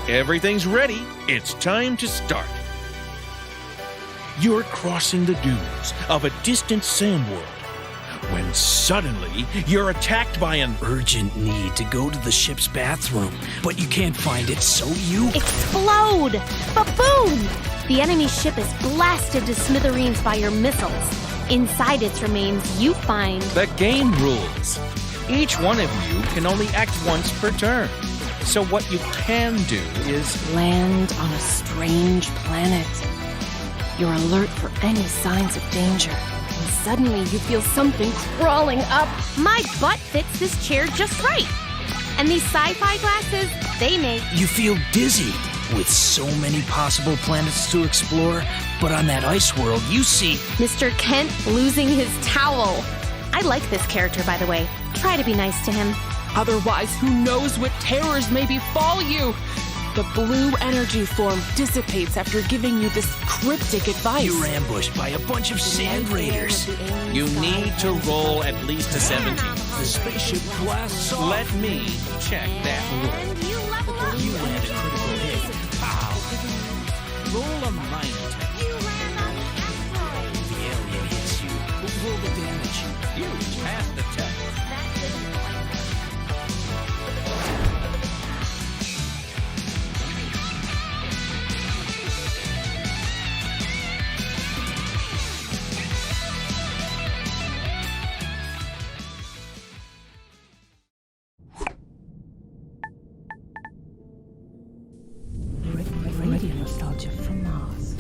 Everything's ready. It's time to start. You're crossing the dunes of a distant sand world when suddenly you're attacked by an Urgent need to go to the ship's bathroom, but you can't find it, so you Explode! Ba-boom! The enemy ship is blasted to smithereens by your missiles. Inside its remains, you find The game rules. Each one of you can only act once per turn. So what you can do is Land on a strange planet. You're alert for any signs of danger. And suddenly you feel something crawling up. my butt fits this chair just right. And these sci-fi glasses, they make you feel dizzy with so many possible planets to explore, but on that ice world you see Mr. Kent losing his towel. I like this character, by the way. Try to be nice to him. Otherwise, who knows what terrors may befall you? The blue energy form dissipates after giving you this cryptic advice. you're ambushed by a bunch of sand raiders. you need to roll at least a 17. The spaceship blasts off. Let me check that rule. And you level up. You land a critical hit. Pow! Roll a mind check. You land on the asteroid. The alien hits you. Roll the damage. You passed the test. That didn't quite work. Radio nostalgia from Mars.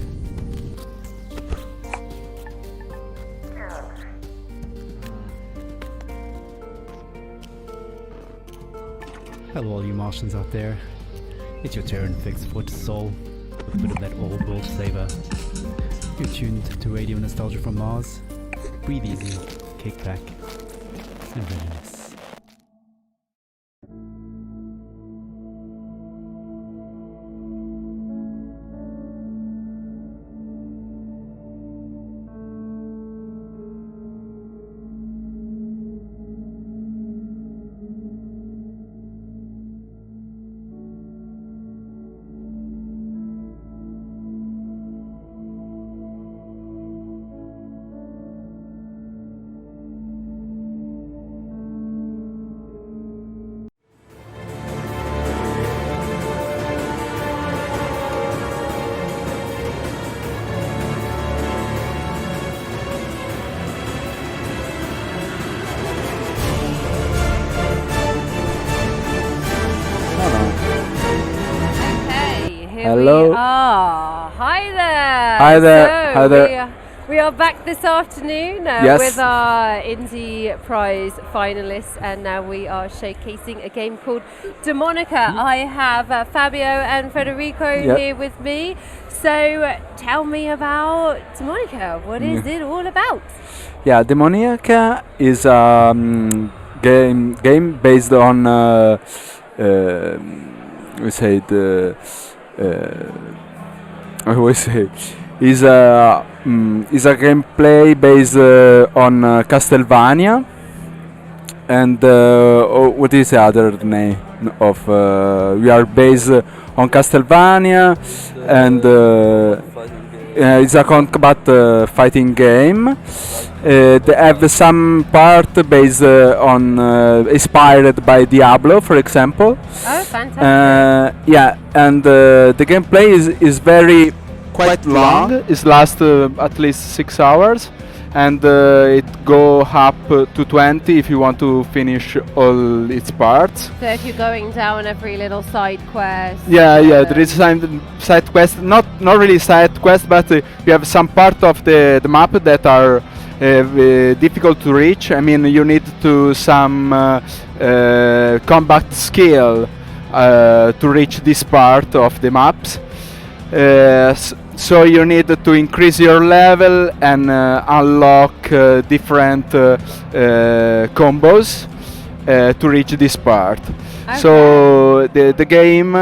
Hello all you Martians out there. It's your Terran fixed foot soul with a bit of that old world flavor. You're tuned to Radio Nostalgia from Mars. Breathe easy, kick back, and reminisce. Hello. Hi there. Hi there. So Hi there. We are back this afternoon Yes. with our Indie Prize finalists, and now we are showcasing a game called Demonica. I have Fabio and Federico here with me. So tell me about Demonica. What is it all about? Yeah, Demoniaca is a game based on we say the we say is a gameplay based on Castlevania, and what is the other name of we are based on Castlevania, and it's a combat fighting game. They have some part based on inspired by Diablo, for example. Oh, fantastic! Yeah, and the gameplay is very quite long. It lasts at least 6 hours, and it go up to 20 if you want to finish all its parts. So if you're going down every little side quest. Yeah, there is some side quest, not really side quest, but you have some part of the map that are difficult to reach. I mean, you need to some combat skill to reach this part of the maps. So you need to increase your level and unlock different combos to reach this part. Okay. So the game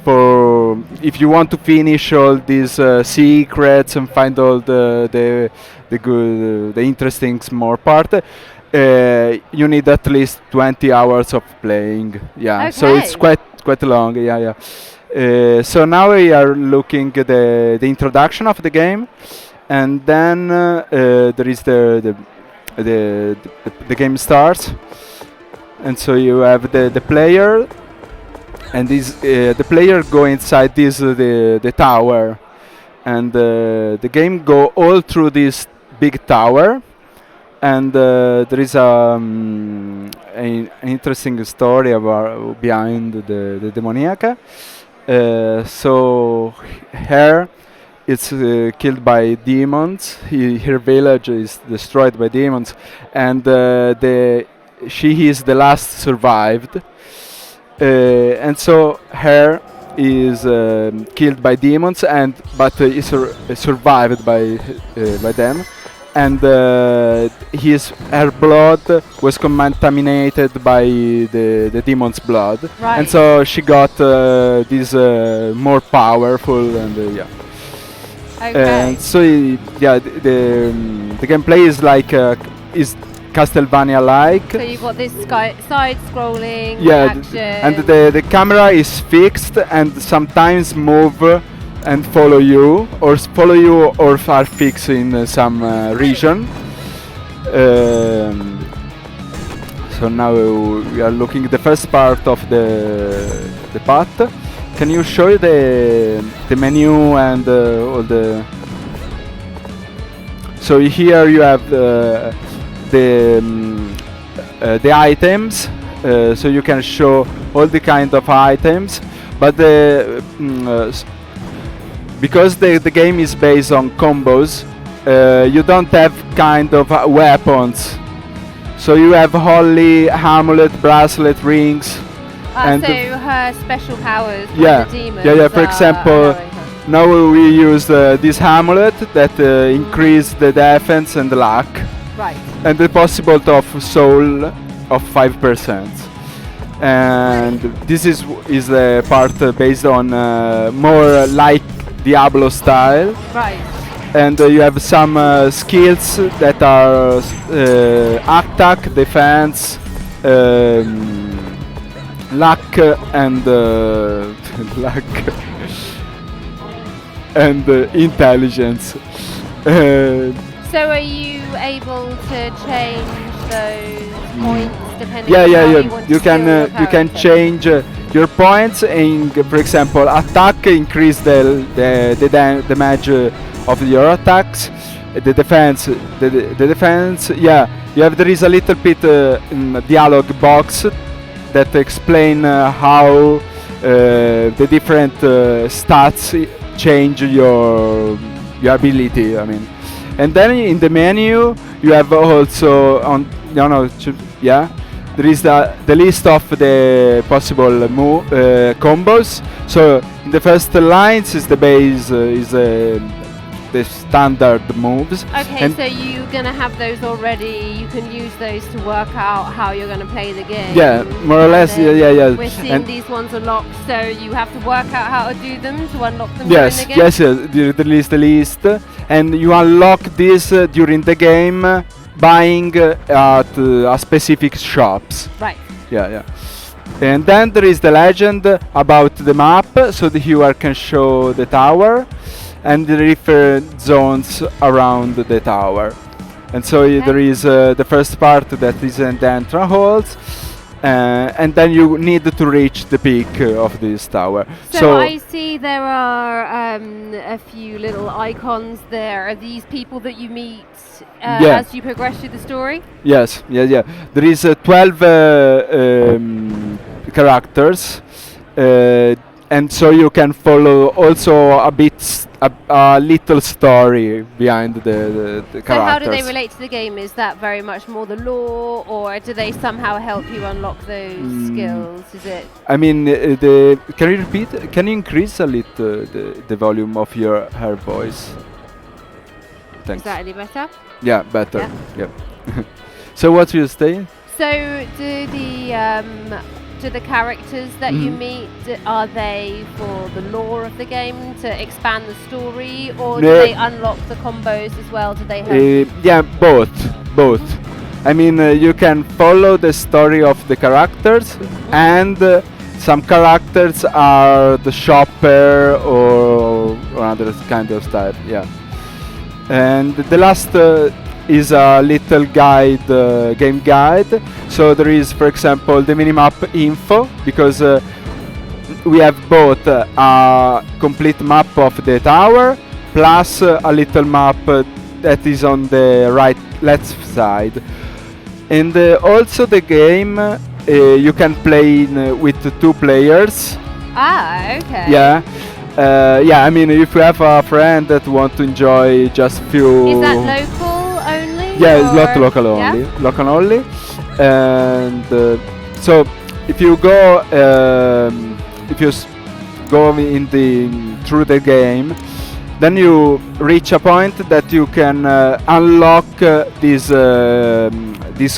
for if you want to finish all these secrets and find all the good the interesting more part, you need at least 20 hours of playing. Yeah, so it's Okay. quite long. Yeah. So now we are looking at the introduction of the game, and then there is the game starts, and so you have the player, and this the player go inside this the tower, and the game go all through this big tower, and there is an interesting story about behind the demoniaca. So her is killed by demons. Her village is destroyed by demons, and she is the last survived. And so her is killed by demons, and but is survived by them, and her blood was contaminated by the demon's blood, Right. and so she got this more powerful, and yeah. Okay. And so the gameplay is like is Castlevania-like. So you've got this side-scrolling Yeah, action. and the camera is fixed and sometimes move and follow you, or are fixed in some region. So now we are looking at the first part of the path. Can you show the menu and all the? So here you have the items, so you can show all the kind of items, but because the game is based on combos, you don't have kind of weapons, so you have only amulet, bracelet, rings, and so her special powers from yeah, the demons yeah. For are example, allowing her. now we use this amulet that increase the defense and the luck. Right. And the possibility of soul of 5%. And this is the part based on more like Diablo style. Right. And you have some skills that are attack, defense, luck, and luck and intelligence. So are you able to change those points depending Yeah, on yeah, how yeah. you want You to can skill your you can character? change your points, and for example, attack increase the damage of your attacks. The defense, yeah. There is a little bit dialogue box that explain how the different stats change your ability. I mean. And then in the menu you have also there is the list of the possible combos. So in the first lines is the base is the standard moves. Okay, and so you're going to have those already. You can use those to work out how you're going to play the game. yeah, more or And less, then yeah. We're seeing And these ones are locked, so you have to work out how to do them to unlock them yes, during the game. yes, the list, and you unlock this during the game buying at a specific shops. Right. Yeah. And then there is the legend about the map, so that you can show the tower and the different zones around the tower. And so there is the first part that is in the entrance halls, and then you need to reach the peak of this tower. So I see there are a few little icons there. Are these people that you meet as you progress through the story? Yes, yeah. There is 12 characters, and so you can follow also a little story behind the characters. So how do they relate to the game? Is that very much more the lore, or do they somehow help you unlock those skills? Is it? I mean, can you repeat? Can you increase a little the volume of her voice? Thanks. Is that any better? Yeah, better. Yeah. So what you say? So do the characters that you meet, are they for the lore of the game to expand the story, or do they unlock the combos as well? Do they help? Yeah, both. I mean, you can follow the story of the characters, and some characters are the shopper or other kind of type. Yeah. And the last is a little guide, game guide. So there is, for example, the minimap info, because we have both a complete map of the tower plus a little map that is on the left side. And also the game you can play with 2 players. Ah, okay. Yeah. Yeah, I mean, if you have a friend that want to enjoy just few... Is that local only? Yeah, it's not or- local yeah? only. Local only. And so if you go... if you go through the game, then you reach a point that you can unlock this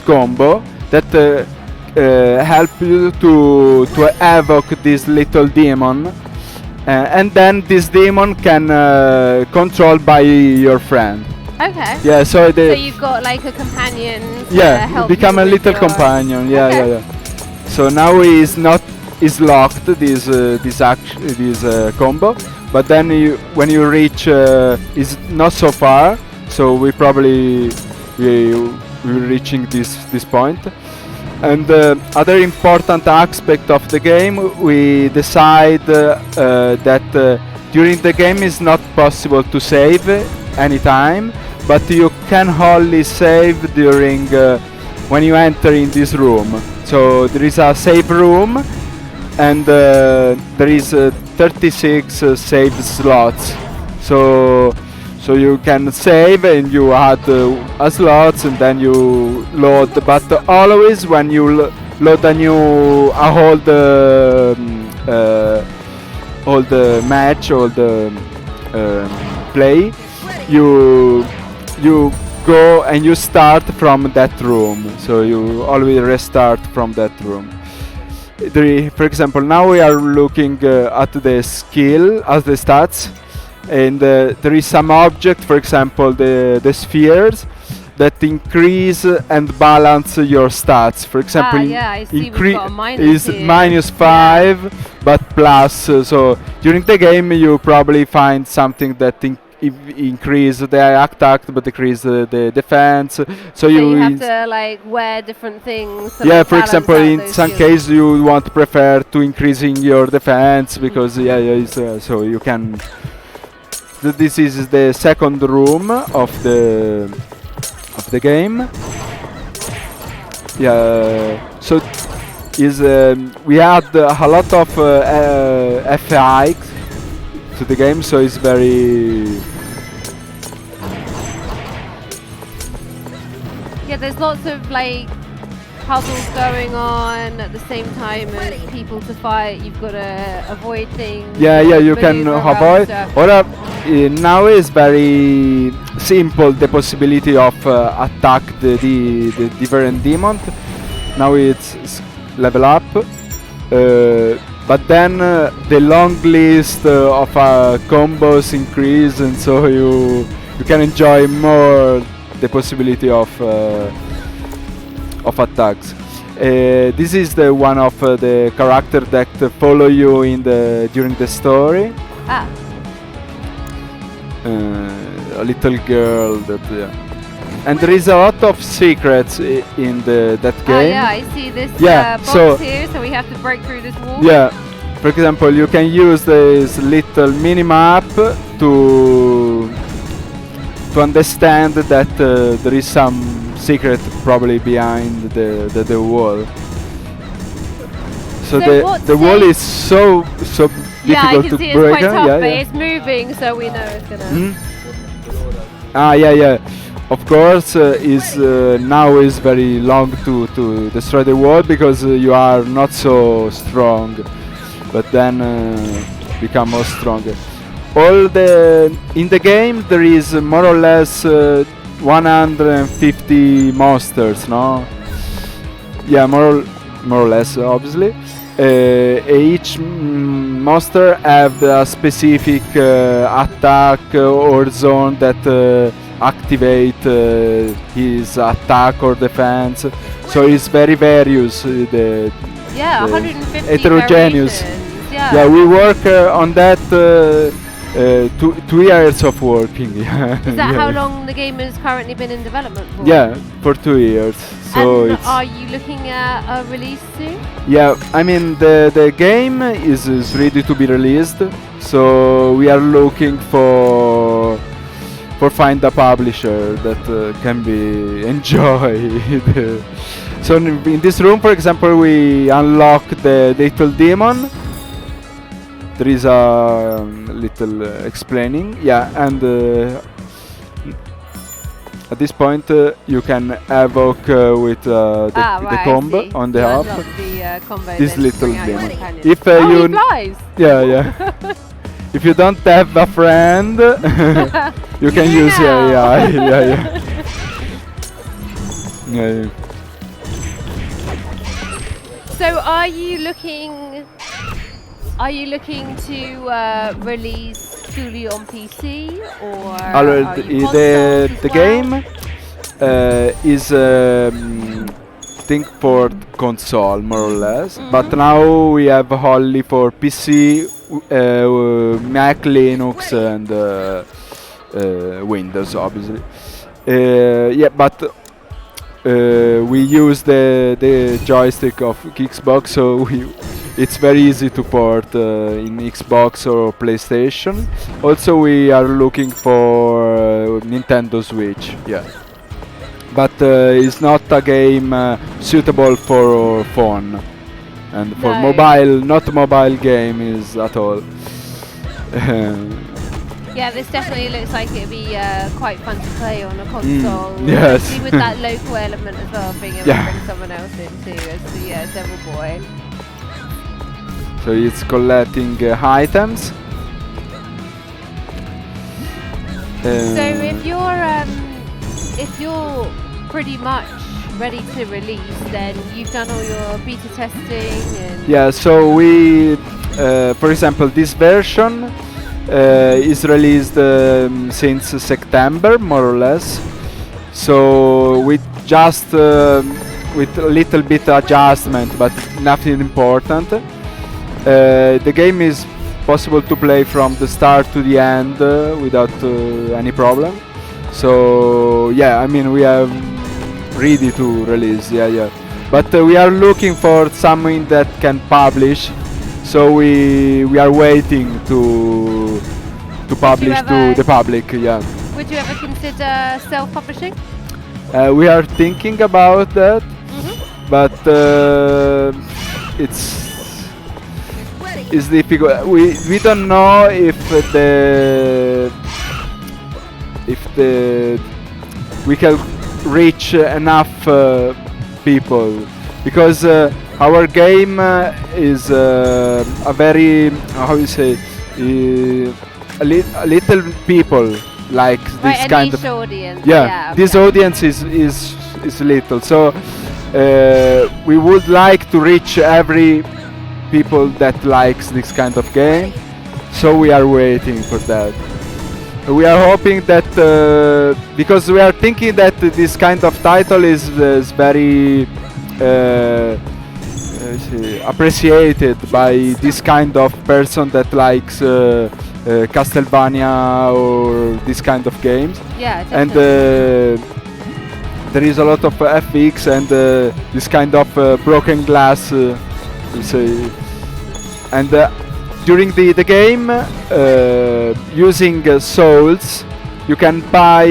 combo that help you to evoke this little demon, and then this demon can control by your friend. Okay. Yeah, so you've got like a companion to yeah, you help become you a with little your- companion. Yeah, Okay. yeah. So now is locked this combo, but then when you reach is not so far, so we probably we're reaching this point. And other important aspect of the game, we decide that during the game is not possible to save anytime, but you can only save during when you enter in this room. So there is a save room, and there is 36 save slots. So you can save and you add a slots and then you load. But always when you load a all the match, all the play, you go and you start from that room. So you always restart from that room. For example, now we are looking at the skill, at the stats, and there is some object, for example, the spheres, that increase and balance your stats. For example, yeah, I see we've got a minus is here. -5, but plus. So during the game, you probably find something that increase the attack but decrease the defense. So So you have to like wear different things. To, yeah, like, for balance example, out in those some skills. case you want prefer to increasing your defense because it's, so you can. This is the second room of the game. Yeah, so is we add a lot of FI to the game, so it's very. Yeah, there's lots of like puzzles going on at the same time as people to fight. You've got to avoid things. Yeah, you can maneuver around avoid. stuff. Or now is very simple the possibility of attack the different demon. Now it's level up, but then the long list of combos increase, and so you can enjoy more the possibility of attacks. This is the one of the character that follow you during the story. Ah. A little girl that and there is a lot of secrets in that game. Yeah, I see this box so here, so we have to break through this wall. yeah, for example, you can use this little mini map to understand that there is some secret probably behind the wall. So the wall is so Yeah, I difficult can to see break. it's quite tough, yeah, but yeah. it's moving, so we know it's gonna. Yeah. Of course, now is very long to destroy the wall because you are not so strong, but then become more stronger. In the game there is more or less 150 monsters, no? Yeah, more or less, obviously. Each monster have a specific attack or zone that activate his attack or defense. So it's very various Yeah, 150 heterogeneous. variations, yeah. Yeah, we work on that 2 years of working. Is that how long the game has currently been in development for? Yeah, for 2 years. So and it's are you looking at a release soon? yeah. I mean the game is ready to be released. So we are looking for find a publisher that can be enjoyed. So in this room, for example, we unlock the little demon. There is a little explaining, yeah, and at this point you can evoke with the comb on the hub this little demon. If you he flies. yeah. If you don't have a friend, you can use AI. Yeah. So are you looking to release fully on PC or the game is think for console more or less, but now we have only for PC, Mac, Linux, and Windows, obviously. Yeah, but we use the joystick of Xbox, so it's very easy to port in Xbox or PlayStation. Also, we are looking for Nintendo Switch. Yeah, but it's not a game suitable for phone and for mobile. Not mobile game is at all. Yeah, this definitely looks like it'd be quite fun to play on a console. Yes. Especially with that local element as well, being able to bring someone else in too as the Devil Boy. So it's collecting items. So if you're pretty much ready to release, then you've done all your beta testing and yeah. So we, for example, this version is released since September, more or less. So we just with a little bit adjustment, but nothing important. The game is possible to play from the start to the end without any problem. So yeah, I mean we are ready to release. Yeah. But we are looking for something that can publish. So we are waiting to publish to the public. Yeah. Would you ever consider self-publishing? We are thinking about that, but it's difficult. We don't know if we can reach enough people, because our game is a very how you say a little people like this kind of audience. Yeah, this audience is little, so we would like to reach every people that likes this kind of game, so we are waiting for that. We are hoping that because we are thinking that this kind of title is very appreciated by this kind of person that likes Castlevania or this kind of games. Yeah, and there is a lot of FX and this kind of broken glass. And during the game, using souls, you can buy.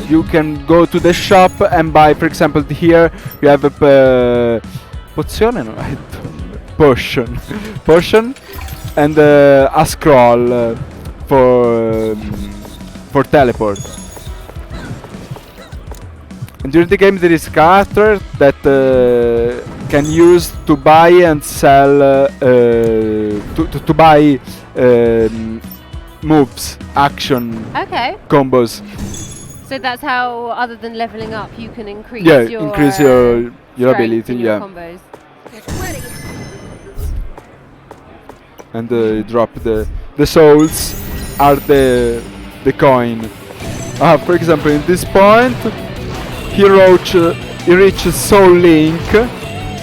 You can go to the shop and buy. For example, here we have a pozione, no? potion, and a scroll for teleport. And during the game there is character that can use to buy and sell to buy moves, action, combos. So that's how, other than leveling up, you can increase your ability, your combos. And drop the souls are the coin. For example, in this point, he reaches Soul Link,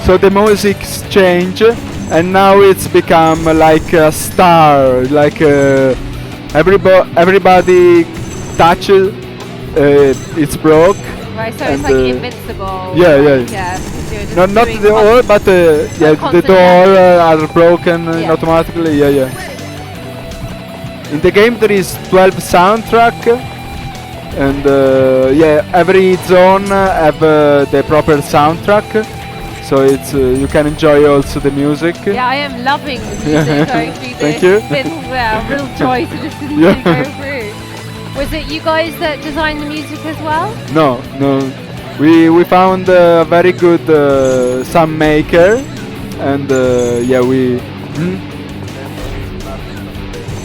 So the music's change, and now it's become like a star, like everybody touches, it's broke. Right, so and, it's like invincible. Yeah, like, yeah. so you're just Not doing the door, but yeah, the constant door damage. are broken Yeah. automatically. Yeah, yeah. In the game there is 12 soundtrack, and yeah, every zone have the proper soundtrack, so it's you can enjoy also the music. Yeah, I am loving the music going through this. Thank you. It's been a real joy to listen to Yeah. you go through. Was it you guys that designed the music as well? No, we found a very good sound maker, and yeah,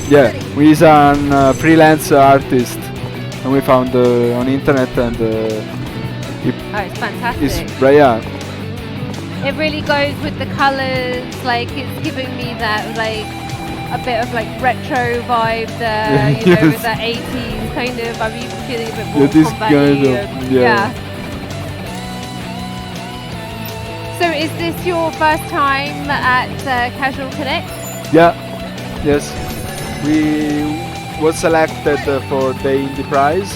yeah, he's a freelance artist, and we found on internet, and Oh, it's fantastic. yeah. It really goes with the colours, like it's giving me that like a bit of like retro vibe there, you know, with that 80s kind of, I'm even feeling a bit more this combat-y kind of, and- yeah. So is this your first time at Casual Connect? Yeah, yes. We was selected for the Indie Prize,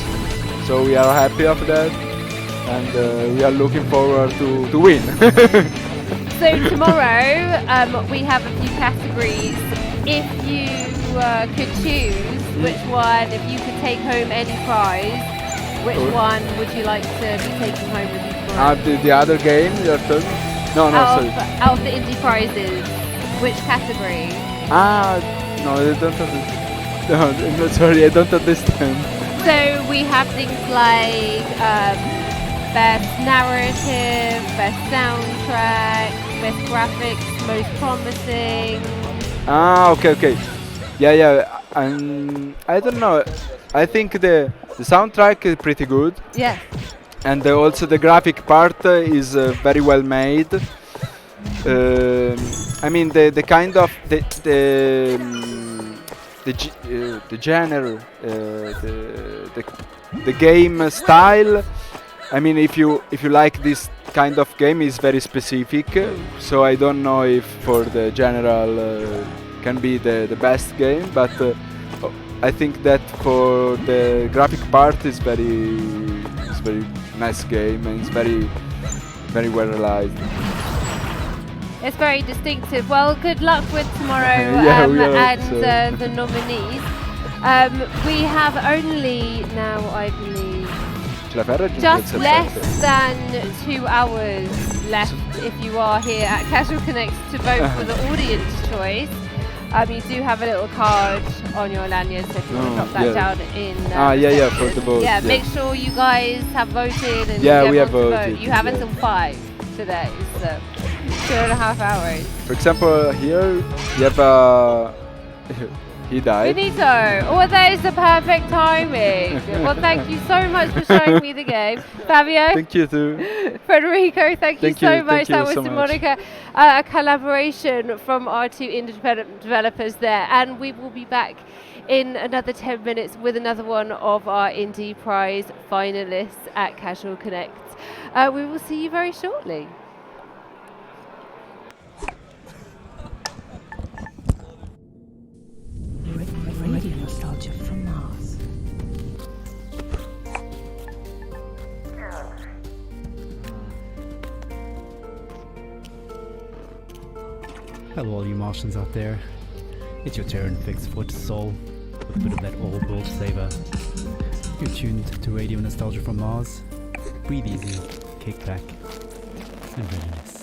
so we are happy of that, and we are looking forward to win. So tomorrow we have a few categories. If you could choose which one, if you could take home any prize, which one would you like to be taking home with you tomorrow? The other game you're talking? No, out, sorry. Out of the indie prizes, which category? No, I don't understand. No, sorry, I don't understand. So we have things like best narrative, best soundtrack, best graphics, most promising. Okay. Yeah. I don't know. I think the soundtrack is pretty good. Yeah. And also the graphic part is very well made. I mean the kind of the genre, the game style. I mean, if you like this kind of game, is very specific. So I don't know if for the general can be the best game, but I think that for the graphic part is very nice game, and it's very well realized. It's very distinctive. Well, good luck with tomorrow Yeah, we hope and so. the nominees. We have only now, I believe, Ce la fai raggiungere just il less 7? than 2 hours left if you are here at Casual Connect to vote for the audience choice. You do have a little card on your lanyard, so if you want to drop that down in. Yeah, for the vote. Yeah, make sure you guys have voted and Yeah, get we have everyone to voted, vote. You have yeah. until 5 today, so 2.5 hours. For example, here you have he died. Benito, oh, that is the perfect timing. Well, thank you so much for showing me the game. Fabio? Thank you too. Federico, thank you so much. Thank you That was so much. Monica, a collaboration from our two independent developers there. And we will be back in another 10 minutes with another one of our Indie Prize finalists at Casual Connect. We will see you very shortly. Radio nostalgia from Mars. Hello all you Martians out there. It's your Terran fixed foot soul with a bit of that old world flavor. You're tuned to Radio Nostalgia from Mars. Breathe easy, kick back, and reminisce.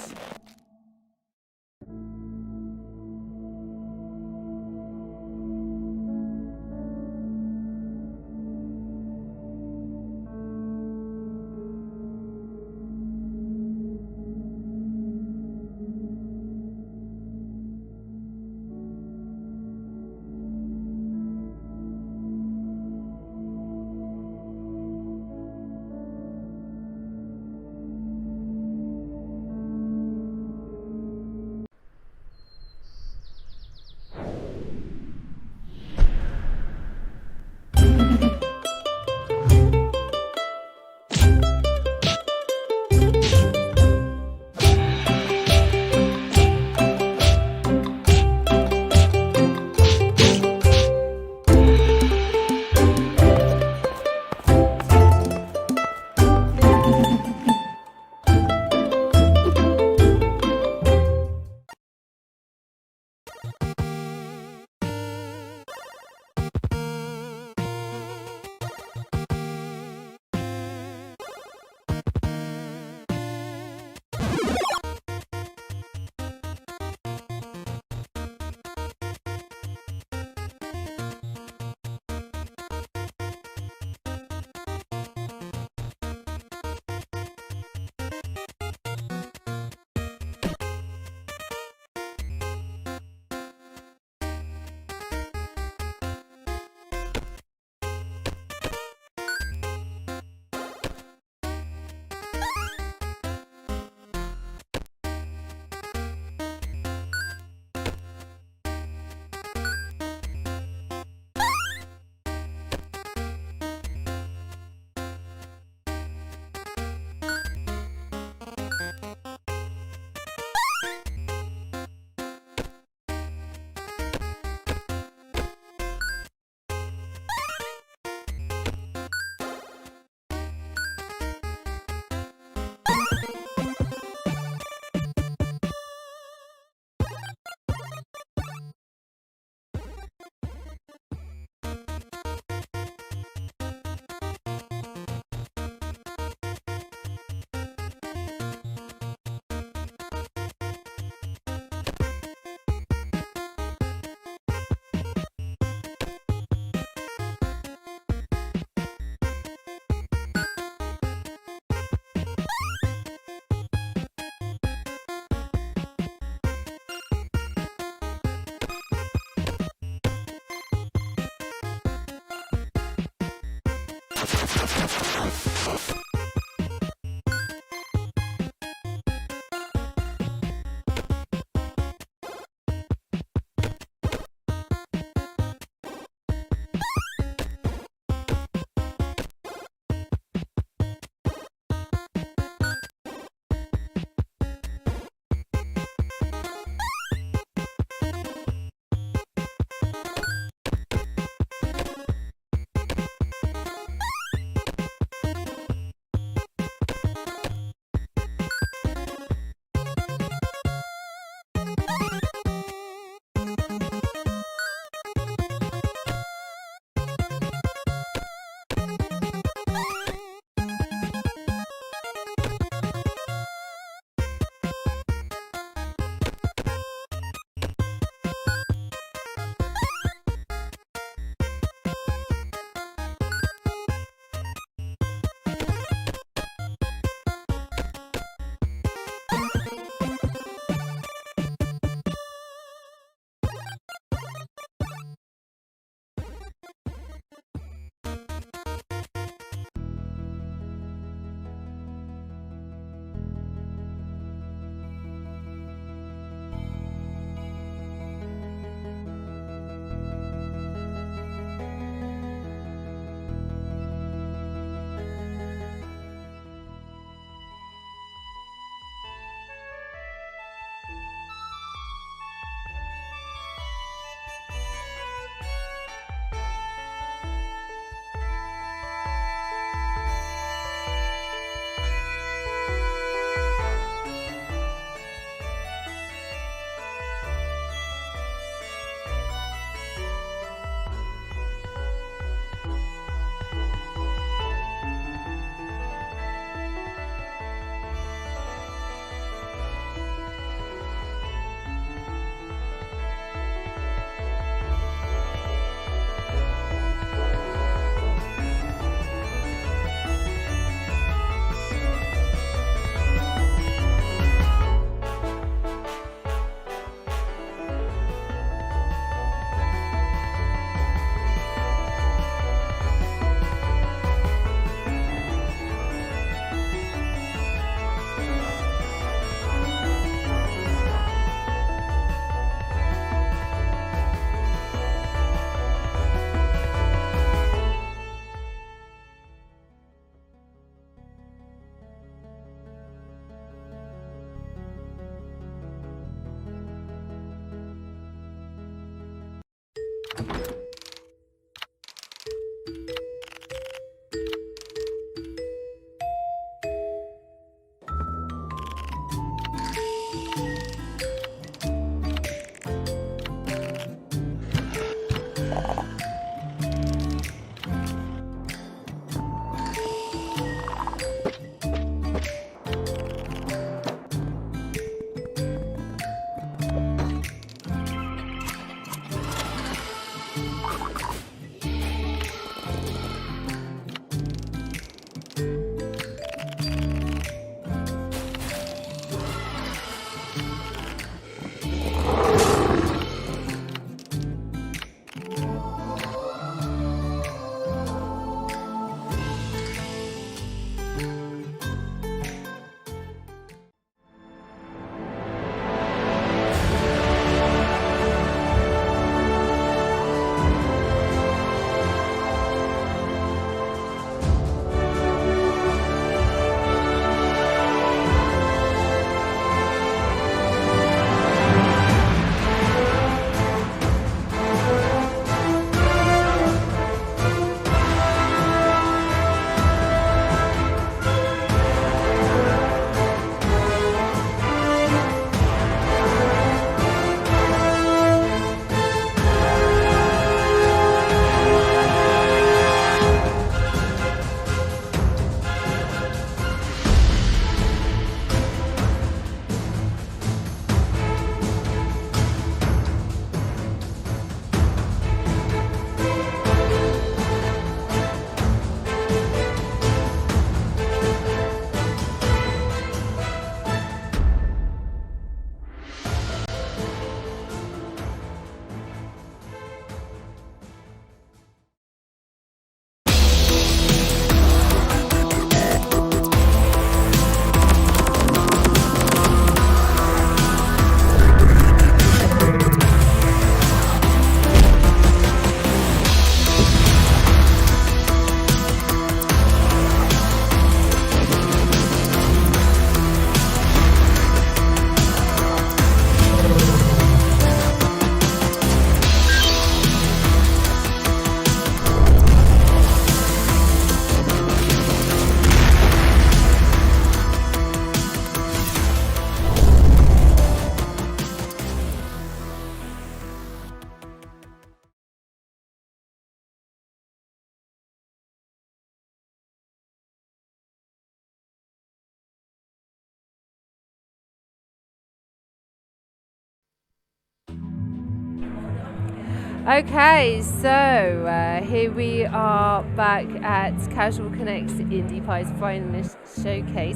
Okay, so here we are back at Casual Connect's Indie Pies Finalist Showcase,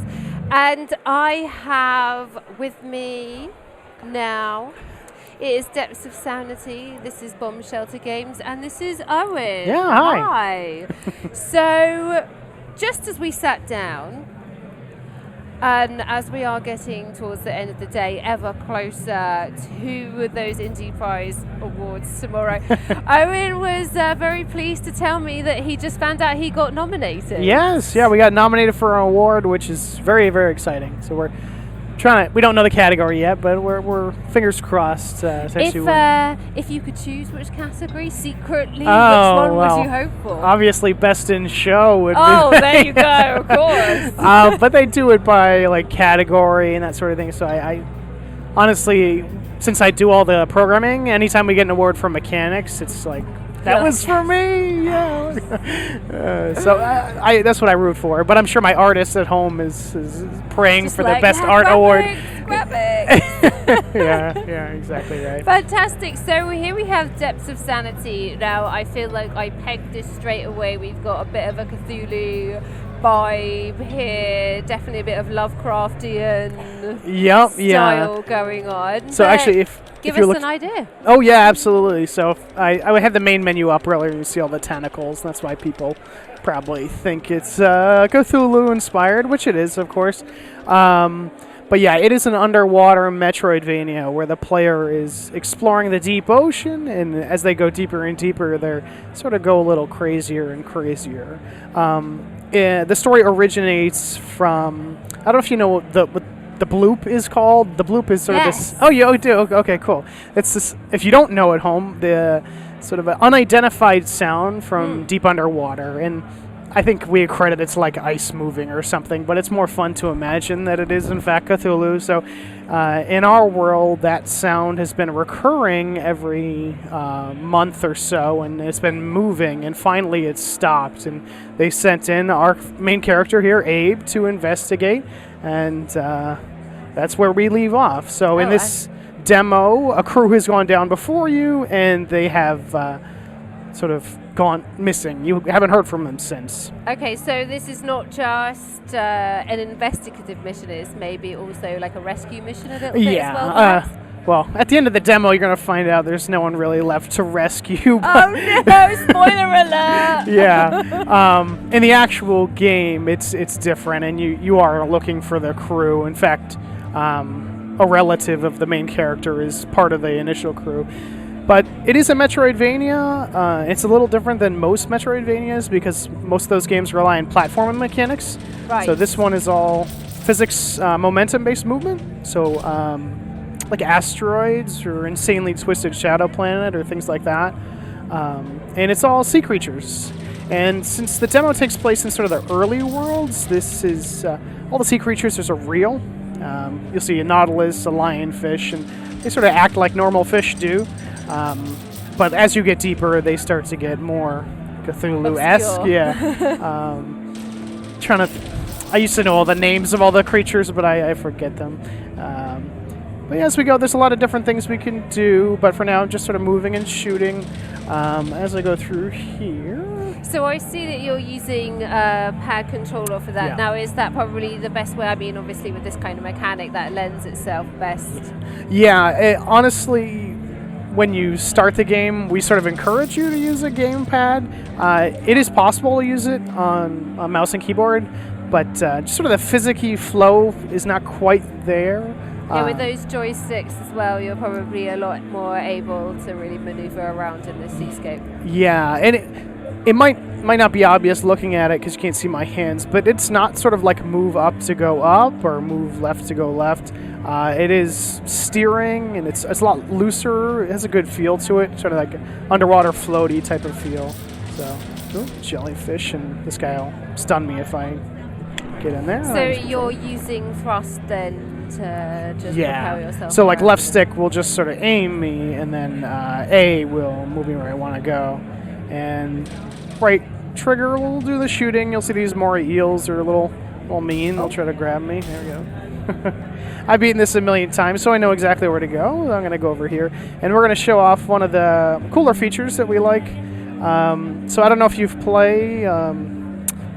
and I have with me now, it is Depths of Sanity, this is Bomb Shelter Games, and this is Owen. Yeah, hi. So, just as we sat down, and as we are getting towards the end of the day, ever closer to those Indie Prize Awards tomorrow, Owen was very pleased to tell me that he just found out he got nominated. Yes, yeah, we got nominated for an award, which is very, very exciting. So we're trying to, we don't know the category yet, but we're fingers crossed to actually win. If you could choose which category secretly, which one would you hope for? Obviously, best in show would be. Oh, there you go, of course. But they do it by like category and that sort of thing. So I honestly, since I do all the programming, anytime we get an award for mechanics, it's like that was for me. Yeah. So that's what I root for. But I'm sure my artist at home is praying Just for like, the best art award. Graphics. yeah, exactly right. Fantastic. So here we have Depths of Sanity. Now I feel like I pegged this straight away. We've got a bit of a Cthulhu vibe here, definitely a bit of Lovecraftian style going on. So actually, give if you us look an idea. Oh yeah, absolutely. So I would have the main menu up earlier. You see all the tentacles. That's why people probably think it's Cthulhu inspired, which it is, of course. But yeah, it is an underwater Metroidvania where the player is exploring the deep ocean, and as they go deeper and deeper, they sort of go a little crazier and crazier. The story originates from, I don't know if you know what the bloop is called. The bloop is sort of this. Oh, you do? Okay, cool. It's this. If you don't know at home, the sort of an unidentified sound from deep underwater, and I think we accredit it's like ice moving or something, but it's more fun to imagine that it is in fact Cthulhu. So in our world, that sound has been recurring every month or so, and it's been moving, and finally it stopped. And they sent in our main character here, Abe, to investigate, and that's where we leave off. So in this demo, a crew has gone down before you, and they have sort of gone missing. You haven't heard from them since. Okay, so this is not just an investigative mission, it's maybe also like a rescue mission a little bit as well? Well, at the end of the demo, you're going to find out there's no one really left to rescue. Oh no, spoiler alert! Yeah. In the actual game, it's different, and you are looking for the crew. In fact, a relative of the main character is part of the initial crew. But it is a Metroidvania. It's a little different than most Metroidvanias because most of those games rely on platforming mechanics. Right. So this one is all physics, momentum-based movement. So like asteroids or insanely twisted shadow planet or things like that. And it's all sea creatures. And since the demo takes place in sort of the early worlds, this is all the sea creatures are real. You'll see a nautilus, a lionfish, and they sort of act like normal fish do. But as you get deeper, they start to get more Cthulhu-esque. Yeah. I used to know all the names of all the creatures, but I forget them. But as we go, there's a lot of different things we can do. But for now, just sort of moving and shooting as I go through here. So I see that you're using a pad controller for that. Yeah. Now, is that probably the best way? I mean, obviously, with this kind of mechanic, that lends itself best. Yeah, honestly, when you start the game, we sort of encourage you to use a gamepad. It is possible to use it on a mouse and keyboard, but just sort of the physicky flow is not quite there. Yeah, with those joysticks as well, you're probably a lot more able to really maneuver around in the seascape. Yeah, and it might not be obvious looking at it because you can't see my hands, but it's not sort of like move up to go up or move left to go left. It is steering, and it's a lot looser. It has a good feel to it, sort of like an underwater floaty type of feel. So, jellyfish, and this guy will stun me if I get in there. So you're using thrust then to just propel yourself. So like around. left stick will just sort of aim me, and then A will move me where I want to go, and right trigger will do the shooting. You'll see these moray eels are a little mean. They'll try to grab me. There we go. I've beaten this a million times, so I know exactly where to go. I'm going to go over here, and we're going to show off one of the cooler features that we like. So I don't know if you've played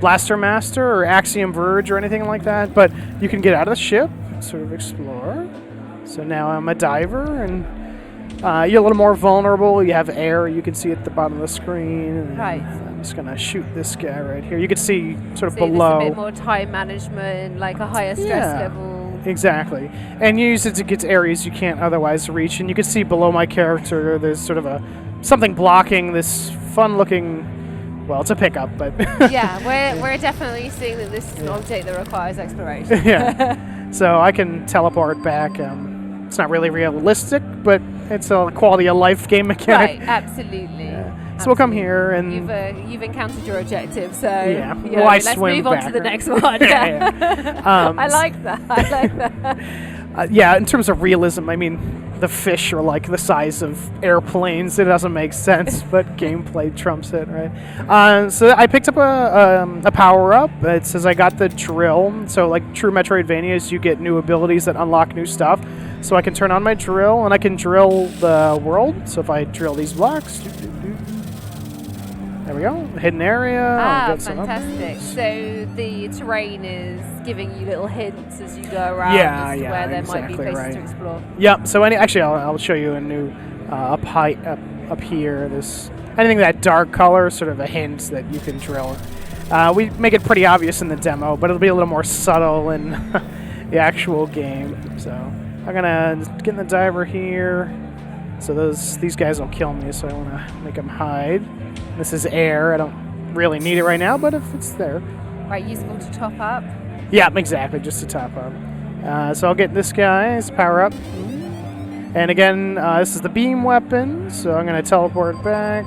Blaster Master or Axiom Verge or anything like that, but you can get out of the ship and sort of explore. So now I'm a diver, and you're a little more vulnerable. You have air you can see at the bottom of the screen. Right. I'm just going to shoot this guy right here. You can see sort of So below. there's a bit more time management, like a higher stress level. Exactly. And you use it to get to areas you can't otherwise reach. And you can see below my character, there's sort of something blocking this fun-looking, well, it's a pickup, but... Yeah, we're definitely seeing that this is an object that requires exploration. Yeah. So I can teleport back. It's not really realistic, but it's a quality of life game mechanic. Right, absolutely. So we'll come here and... You've encountered your objective, so let's move on to the next one. I like that. I like that. Yeah, in terms of realism, I mean, the fish are like the size of airplanes. It doesn't make sense, but gameplay trumps it, right? So I picked up a power-up. It says I got the drill. So like true Metroidvanias, you get new abilities that unlock new stuff. So I can turn on my drill, and I can drill the world. So if I drill these blocks... There we go. Hidden area. Fantastic. So the terrain is giving you little hints as you go around as to where there might be places to explore. Yep. So actually, I'll show you a new up here. This anything that dark color, sort of a hint that you can drill. We make it pretty obvious in the demo, but it'll be a little more subtle in the actual game. So I'm gonna get in the diver here. So these guys will kill me, so I want to make them hide. This is air. I don't really need it right now, but if it's there. Right, useful to top up? Yeah, exactly, just to top up. So I'll get this guy's power up. And again, this is the beam weapon, so I'm going to teleport back.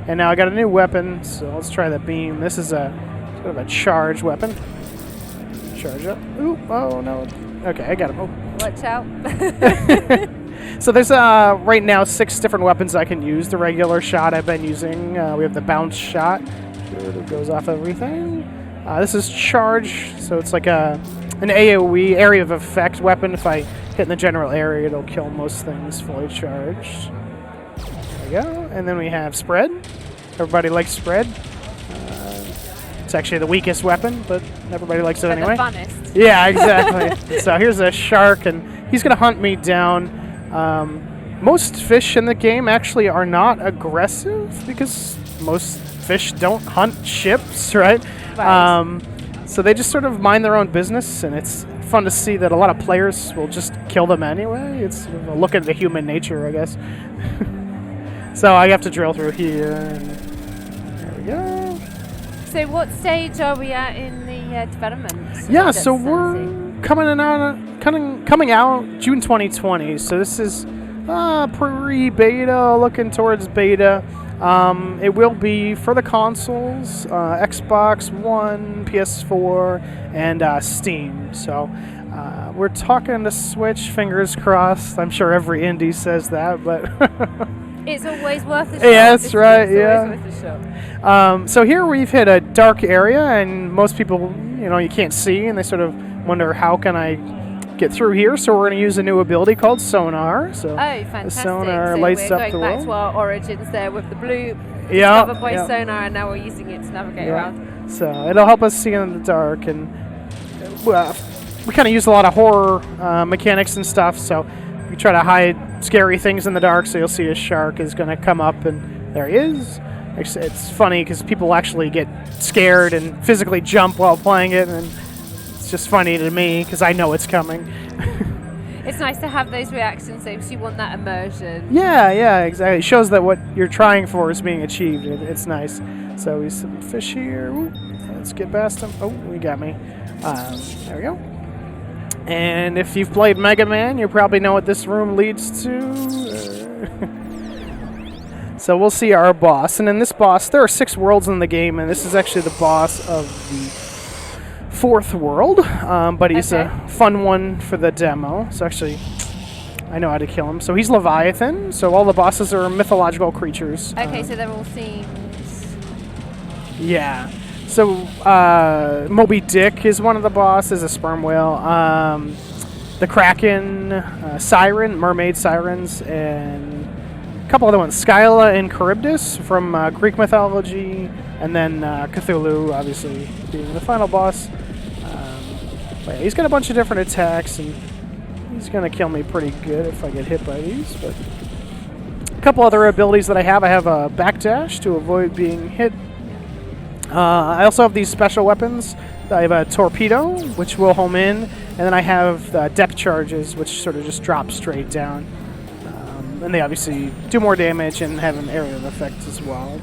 And now I got a new weapon, so let's try the beam. This is a sort of a charge weapon. Charge up. Ooh, oh no. Okay, I got him. Oh. Watch out. So there's right now 6 different weapons I can use. The regular shot I've been using. We have the bounce shot. It goes off everything. This is charge, so it's like an AoE, area of effect weapon. If I hit in the general area, it'll kill most things fully charged. There we go. And then we have spread. Everybody likes spread. It's actually the weakest weapon, but everybody likes it anyway. The funnest. Yeah, exactly. So here's a shark, and he's going to hunt me down. Most fish in the game actually are not aggressive because most fish don't hunt ships, right? So they just sort of mind their own business, and it's fun to see that a lot of players will just kill them anyway. It's sort of a look at the human nature, I guess. So I have to drill through here, and there we go. So what stage are we at in the development? Yeah, so we're coming out June 2020. So this is pre-beta, looking towards beta. It will be for the consoles, Xbox One, PS4, and Steam. So we're talking to Switch, fingers crossed. I'm sure every indie says that, but... It's always worth a shot. Yeah, that's right, yeah. Always worth a shot. So here we've hit a dark area, and most people, you can't see, and they sort of wonder, how can I get through here? So we're going to use a new ability called Sonar. So fantastic. The Sonar so lights we're up the going back world. to our origins there with the blue discovered by Sonar, and now we're using it to navigate around. So it'll help us see in the dark, and we kind of use a lot of horror mechanics and stuff, so we try to hide scary things in the dark, so you'll see a shark is going to come up, and there he is. It's funny because people actually get scared and physically jump while playing it, and it's just funny to me because I know it's coming. It's nice to have those reactions, though, because you want that immersion. Yeah, exactly. It shows that what you're trying for is being achieved. It's nice. So we some fish here. Ooh, let's get past them. Oh, we got me. There we go. And if you've played Mega Man, you probably know what this room leads to. So we'll see our boss. And in this boss, there are 6 worlds in the game, and this is actually the boss of the 4th world. But he's a fun one for the demo. So actually, I know how to kill him. So he's Leviathan. So all the bosses are mythological creatures. Okay, so they're all themed. Yeah. So Moby Dick is one of the bosses, a sperm whale. the Kraken, Siren, Mermaid Sirens, and a couple other ones. Skyla and Charybdis from Greek mythology, and then Cthulhu, obviously, being the final boss. But yeah, he's got a bunch of different attacks, and he's going to kill me pretty good if I get hit by these. But a couple other abilities that I have a backdash to avoid being hit. I also have these special weapons. I have a torpedo, which will home in, and then I have depth charges, which sort of just drop straight down. And they obviously do more damage and have an area of effect as well.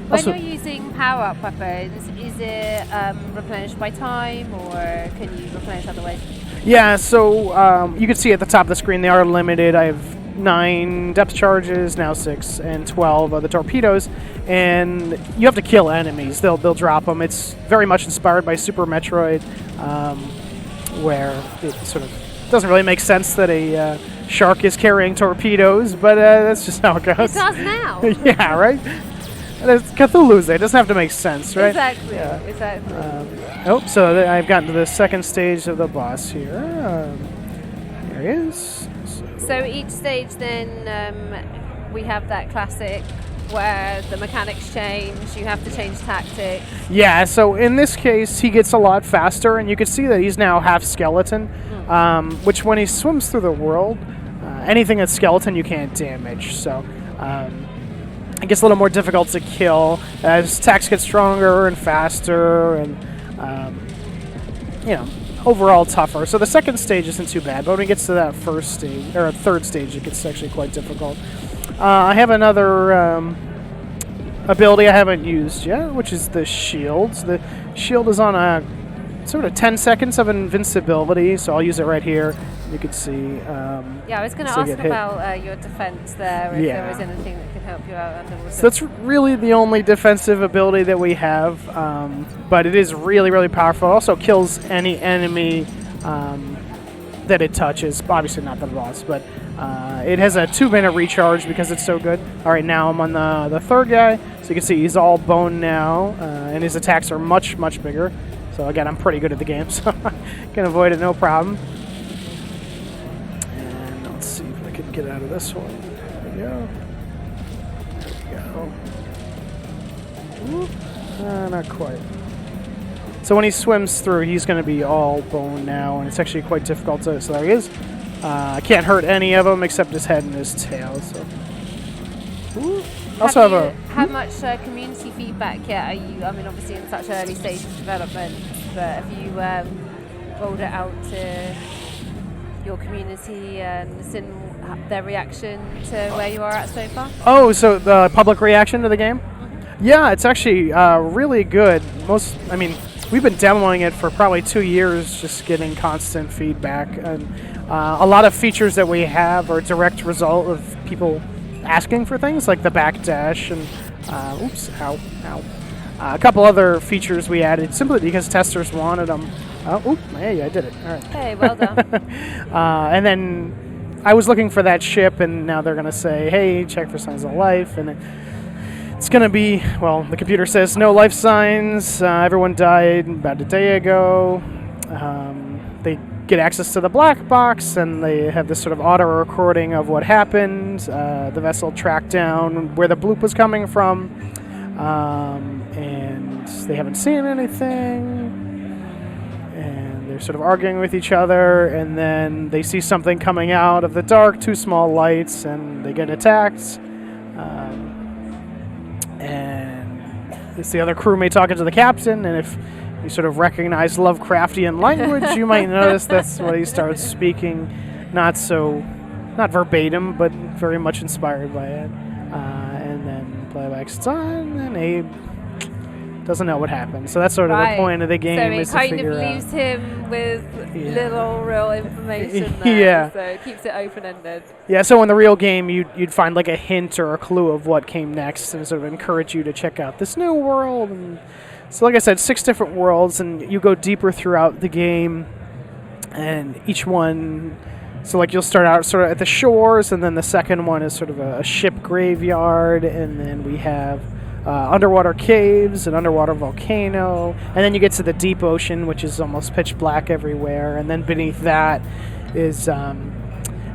When you're using power-up weapons, is it replenished by time, or can you replenish other ways? Yeah, so you can see at the top of the screen they are limited. I have 9 depth charges, now 6, and 12 of the torpedoes. And you have to kill enemies. They'll drop them. It's very much inspired by Super Metroid, where it sort of doesn't really make sense that a shark is carrying torpedoes, but that's just how it goes. It does now. Yeah, right? There's Cthulhu's there. It doesn't have to make sense, right? Exactly. Yeah. Exactly. So I've gotten to the second stage of the boss here. There he is. So each stage then we have that classic where the mechanics change, you have to change tactics. Yeah, so in this case he gets a lot faster, and you can see that he's now half skeleton, which when he swims through the world, anything that's skeleton you can't damage. So it gets a little more difficult to kill as attacks get stronger and faster, and overall tougher. So the second stage isn't too bad, but when it gets to that first stage or third stage, it gets actually quite difficult. I have another ability I haven't used yet, which is the shields. The shield is on a sort of 10 seconds of invincibility, so I'll use it right here. You can see. Yeah, I was going to ask about your defense there, if there was anything that could help you out underwater. So that's really the only defensive ability that we have, but it is really, really powerful. It also kills any enemy that it touches. Obviously not the boss, but it has a 2-minute recharge because it's so good. All right, now I'm on the third guy, so you can see he's all bone now, and his attacks are much, much bigger. So again, I'm pretty good at the game, so I can avoid it no problem. And let's see if I can get out of this one. There we go. There we go. Whoop. Not quite. So when he swims through, he's going to be all bone now, and it's actually quite difficult to... So there he is. I can't hurt any of them except his head and his tail. So. Also have a... Had much community feedback yet? Are you, I mean, obviously in such early stages of development, but have you rolled it out to your community and seen their reaction to where you are at so far? Oh, so the public reaction to the game? Yeah, it's actually really good. We've been demoing it for probably 2 years, just getting constant feedback. And a lot of features that we have are a direct result of people asking for things like the backdash and a couple other features we added simply because testers wanted them. Hey, I did it. All right. Hey, well done. And then I was looking for that ship, and now they're going to say, hey, check for signs of life. And it's going to be, well, the computer says no life signs. Everyone died about a day ago. They get access to the black box, and they have this sort of auto recording of what happened. The vessel tracked down where the bloop was coming from, and they haven't seen anything. And they're sort of arguing with each other, and then they see something coming out of the dark, 2 small lights, and they get attacked. And it's the other crewmate talking to the captain, and if you sort of recognize Lovecraftian language, you might notice that's what he starts speaking. Not verbatim, but very much inspired by it. And then playback's done, and Abe doesn't know what happened. So that's sort of the point of the game, is to figure out. So it kind of leaves him with little real information there. Yeah. So it keeps it open-ended. Yeah, so in the real game, you'd find like a hint or a clue of what came next and sort of encourage you to check out this new world. And so like I said, 6 different worlds, and you go deeper throughout the game, and each one... So like you'll start out sort of at the shores, and then the second one is sort of a ship graveyard, and then we have underwater caves, an underwater volcano, and then you get to the deep ocean, which is almost pitch black everywhere, and then beneath that is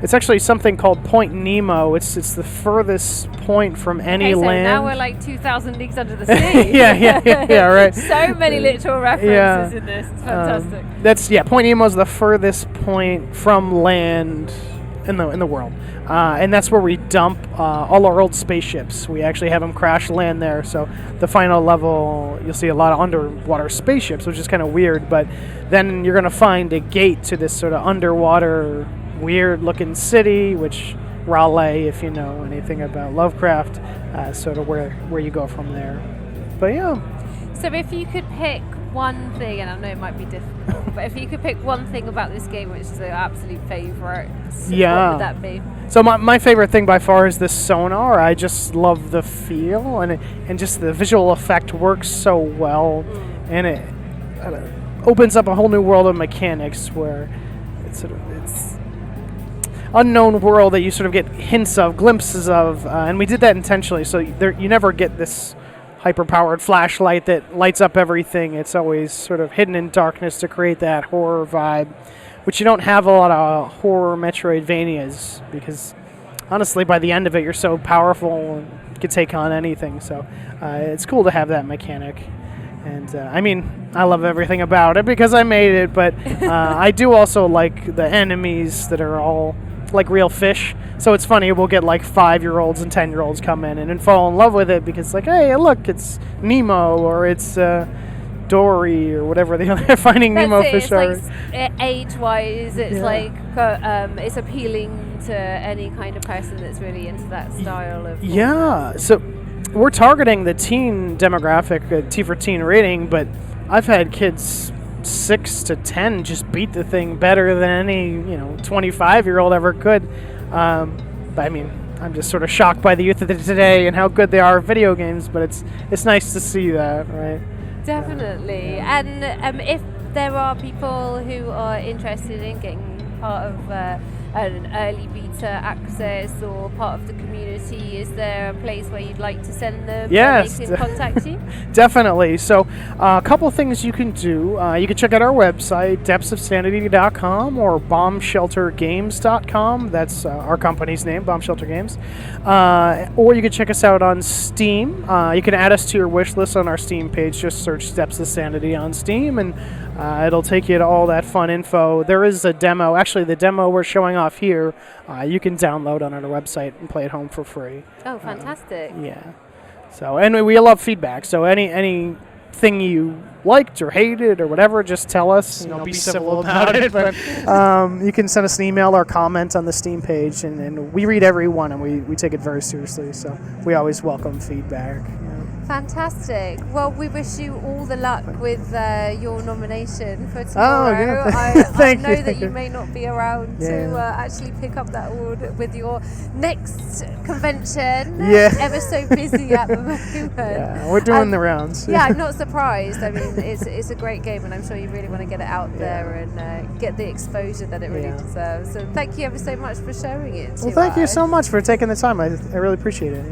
it's actually something called Point Nemo. It's the furthest point from any Okay, so land. now we're like 2,000 leagues under the sea. yeah, right. So many literal references in this. It's fantastic. Point Nemo is the furthest point from land in the world, and that's where we dump all our old spaceships. We actually have them crash land there. So the final level, you'll see a lot of underwater spaceships, which is kind of weird. But then you're gonna find a gate to this sort of underwater, weird-looking city, which Raleigh, if you know anything about Lovecraft, sort of where you go from there. But yeah. So if you could pick one thing, and I know it might be difficult, but if you could pick one thing about this game which is your absolute favourite, what would that be? So my favorite thing by far is the sonar. I just love the feel, and just the visual effect works so well, and it opens up a whole new world of mechanics where it's unknown world that you sort of get hints of, glimpses of, and we did that intentionally. So you never get this hyper-powered flashlight that lights up everything. It's always sort of hidden in darkness to create that horror vibe, which you don't have a lot of horror Metroidvanias, because honestly, by the end of it, you're so powerful and you can take on anything. So it's cool to have that mechanic. And I mean, I love everything about it because I made it, but I do also like the enemies that are all like real fish. So it's funny, we'll get like 5-year-olds and 10-year-olds come in and fall in love with it because like, hey, look, it's Nemo or it's Dory or whatever the other Finding Nemo fish are. Like, age-wise, it's like it's appealing to any kind of person that's really into that style of. Yeah, so we're targeting the teen demographic, T for teen rating, but I've had kids 6 to 10 just beat the thing better than any 25-year-old ever could. But I mean, I'm just sort of shocked by the youth of today and how good they are at video games. But it's nice to see that, right? Definitely. And if there are people who are interested in getting part of an early beta access or part of the community, is there a place where you'd like to send them? Yes, they can contact you? Definitely. So a couple things you can do. You can check out our website, depthsofsanity.com or bombsheltergames.com. That's our company's name, Bomb Shelter Games. Or you can check us out on Steam. You can add us to your wish list on our Steam page. Just search Depths of Sanity on Steam, and it'll take you to all that fun info. There is a demo. Actually, the demo we're showing off here, you can download on our website and play at home for free. Oh, fantastic. Yeah. So, and we love feedback. So anything you liked or hated or whatever, just tell us. Be civil about it. But you can send us an email or comment on the Steam page, and we read every one, and we take it very seriously. So we always welcome feedback. Fantastic. Well, we wish you all the luck with your nomination for tomorrow. Oh, yeah. I know that you may not be around to actually pick up that award with your next convention. Ever so busy at the moment. Yeah, we're doing the rounds. Yeah, I'm not surprised. I mean, it's a great game, and I'm sure you really want to get it out there and get the exposure that it really deserves. So thank you ever so much for showing it to us. Well, thank you so much for taking the time. I really appreciate it.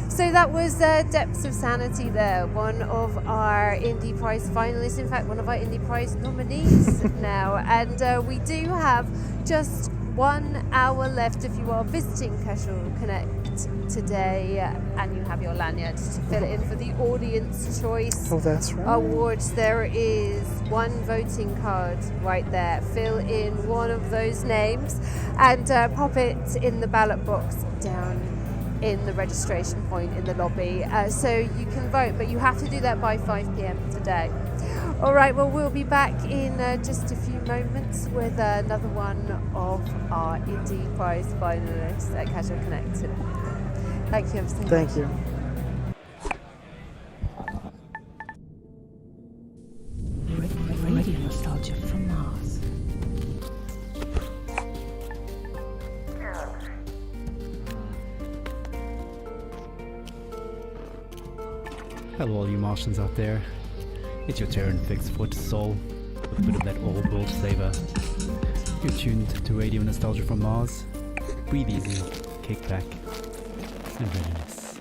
So that was Depths of Sanity there, one of our Indie Prize finalists, in fact one of our Indie Prize nominees now. And we do have just 1 hour left if you are visiting Casual Connect today and you have your lanyard to fill it in for the Audience Choice Awards. There is one voting card right there. Fill in one of those names and pop it in the ballot box down in the registration point in the lobby, so you can vote, but you have to do that by 5 p.m. today. All right, well, we'll be back in just a few moments with another one of our Indie Prize finalists at Casual Connect today. Thank you ever so much. Thank you. Radio nostalgia from Mars. Hello all you Martians out there. It's your Terran fixed foot soul with a bit of that old world flavor. You're tuned to Radio Nostalgia from Mars. Breathe easy, kick back, and readiness.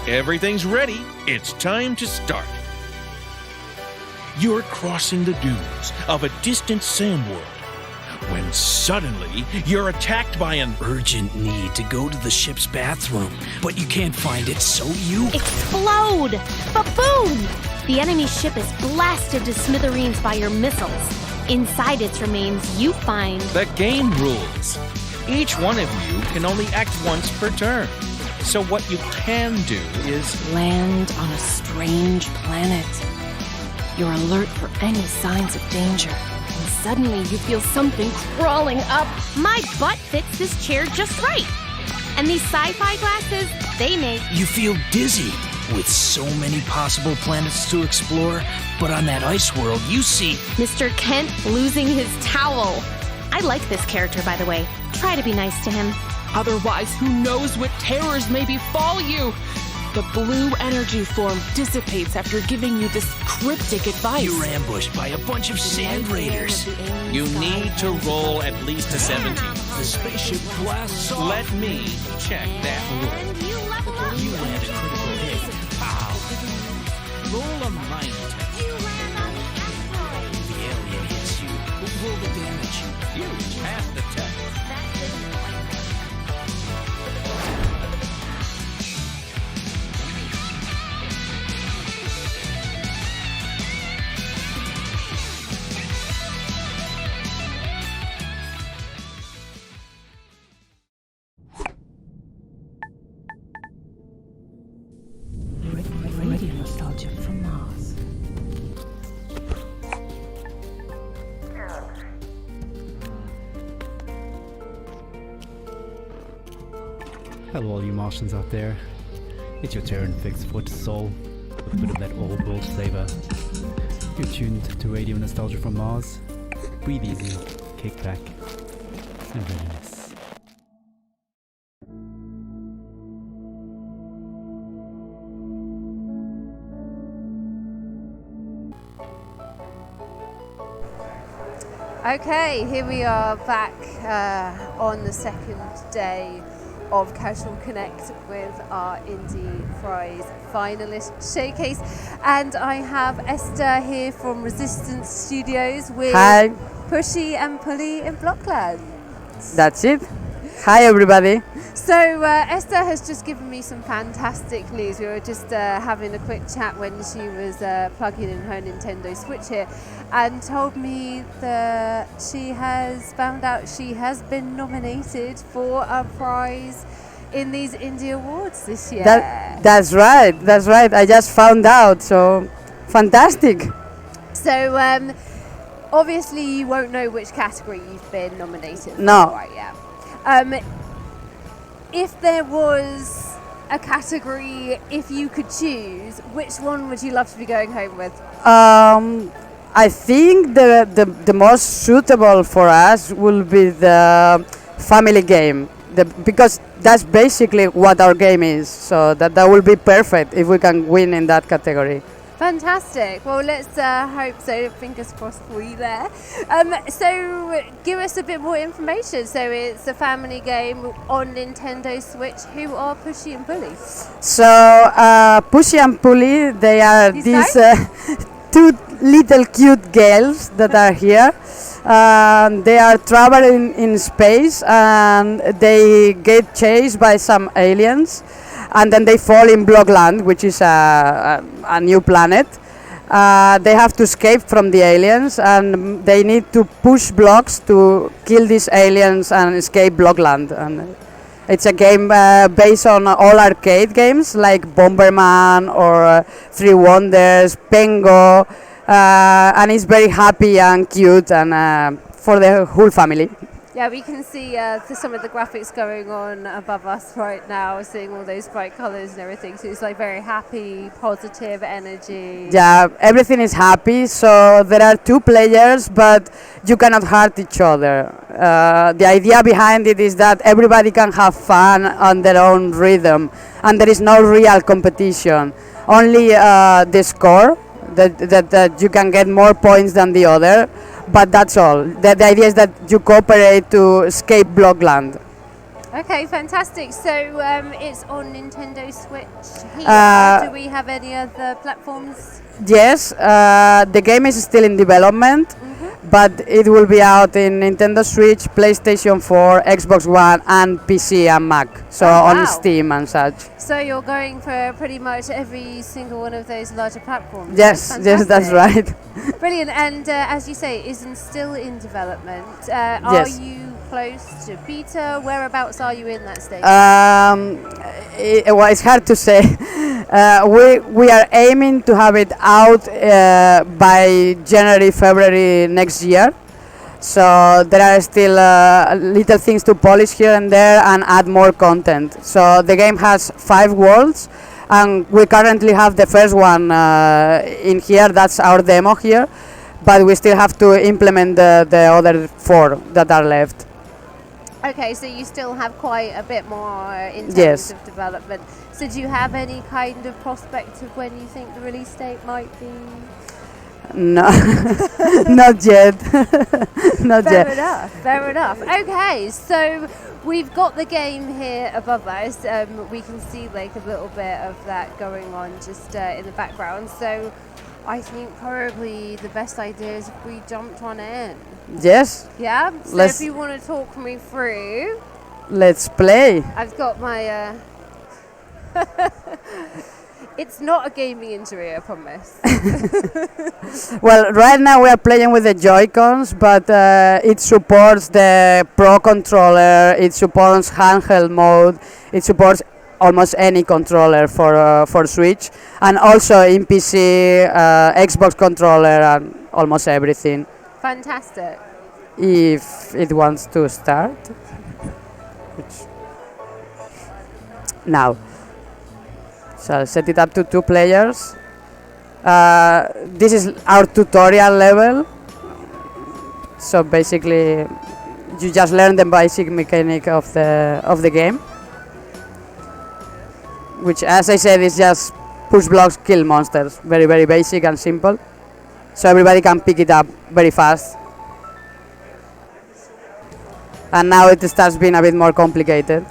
Everything's ready. It's time to start. You're crossing the dunes of a distant sand world when suddenly you're attacked by an urgent need to go to the ship's bathroom, but you can't find it, so you explode! Ba-boom! The enemy ship is blasted to smithereens by your missiles. Inside its remains, you find the game rules. Each one of you can only act once per turn. So what you can do is land on a strange planet. You're alert for any signs of danger. And suddenly you feel something crawling up. My butt fits this chair just right. And these sci-fi glasses, they make you feel dizzy with so many possible planets to explore, but on that ice world you see Mr. Kent losing his towel. I like this character, by the way. Try to be nice to him. Otherwise, who knows what terrors may befall you? The blue energy form dissipates after giving you this cryptic advice. You're ambushed by a bunch of sand raiders. You need to roll at least a 17. The spaceship blasts off. Let me check that rule. And you level up. You land a critical hit. Pow! Roll a mind test. You land on the asteroid. The alien hits you. Roll the damage. You passed the test. That didn't quite work. Radio nostalgia from Mars. Hello all you Martians out there. It's your Terran fixed foot soul with a bit of that old world flavor. You're tuned to Radio Nostalgia from Mars. Breathe easy, kick back, and reminisce. Okay, here we are back on the second day of Casual Connect with our Indie Prize finalist showcase, and I have Esther here from Resistance Studios with Hi. Pushy and Pulley in Blockland. That's it. Hi everybody. So Esther has just given me some fantastic news. We were just having a quick chat when she was plugging in her Nintendo Switch here, and told me that she has found out she has been nominated for a prize in these Indie Awards this year. That's right. I just found out. So fantastic. So obviously you won't know which category you've been nominated for, No. right? Yeah. If there was a category, if you could choose, which one would you love to be going home with? I think the most suitable for us will be the family game, because that's basically what our game is. So that will be perfect if we can win in that category. Fantastic. Well, let's hope so. Fingers crossed for you there. So give us a bit more information. So it's a family game on Nintendo Switch. Who are Pushy and Pulley? So Pushy and Pulley, they are these two little cute girls that are here. They are traveling in space and they get chased by some aliens, and then they fall in Blockland, which is a new planet. They have to escape from the aliens, and they need to push blocks to kill these aliens and escape Blockland. And it's a game based on all arcade games like Bomberman or Three Wonders, Pengo, and it's very happy and cute and for the whole family. Yeah, we can see some of the graphics going on above us right now, seeing all those bright colours and everything. So it's like very happy, positive energy. Yeah, everything is happy. So there are two players, but you cannot hurt each other. The idea behind it is that everybody can have fun on their own rhythm, and there is no real competition. Only the score, that you can get more points than the other. But that's all. The idea is that you cooperate to escape Blockland. Okay, fantastic. So it's on Nintendo Switch here. Do we have any other platforms? Yes, the game is still in development, but it will be out in Nintendo Switch, PlayStation 4, Xbox One, and PC and Mac. So on Steam and such. So you're going for pretty much every single one of those larger platforms. Yes, that's right. Brilliant. And as you say, it is still in development. Are Yes. you close to beta? Whereabouts are you in that stage? Well, it's hard to say. We are aiming to have it out by January, February next year. So there are still little things to polish here and there and add more content. So the game has 5 worlds, and we currently have the first one in here. That's our demo here, but we still have to implement the other 4 that are left. Okay, so you still have quite a bit more in terms Yes. of development. So do you have any kind of prospect of when you think the release date might be? No, not yet. Not Fair yet. enough, fair enough. Okay, so we've got the game here above us. We can see like a little bit of that going on just in the background. So I think probably the best idea is if we jumped on in. Yes. Yeah? So Let's- if you want to talk me through, Let's play. I've got my... It's not a gaming injury, I promise. Well, right now we are playing with the Joy-Cons, but it supports the Pro controller, it supports handheld mode, it supports almost any controller for Switch, and also in PC, Xbox controller, and almost everything. Fantastic. If it wants to start. Now. So I'll set it up to 2 players. This is our tutorial level. So basically, you just learn the basic mechanic of the game, which, as I said, is just push blocks, kill monsters. Very, very basic and simple. So everybody can pick it up very fast. And now it starts being a bit more complicated.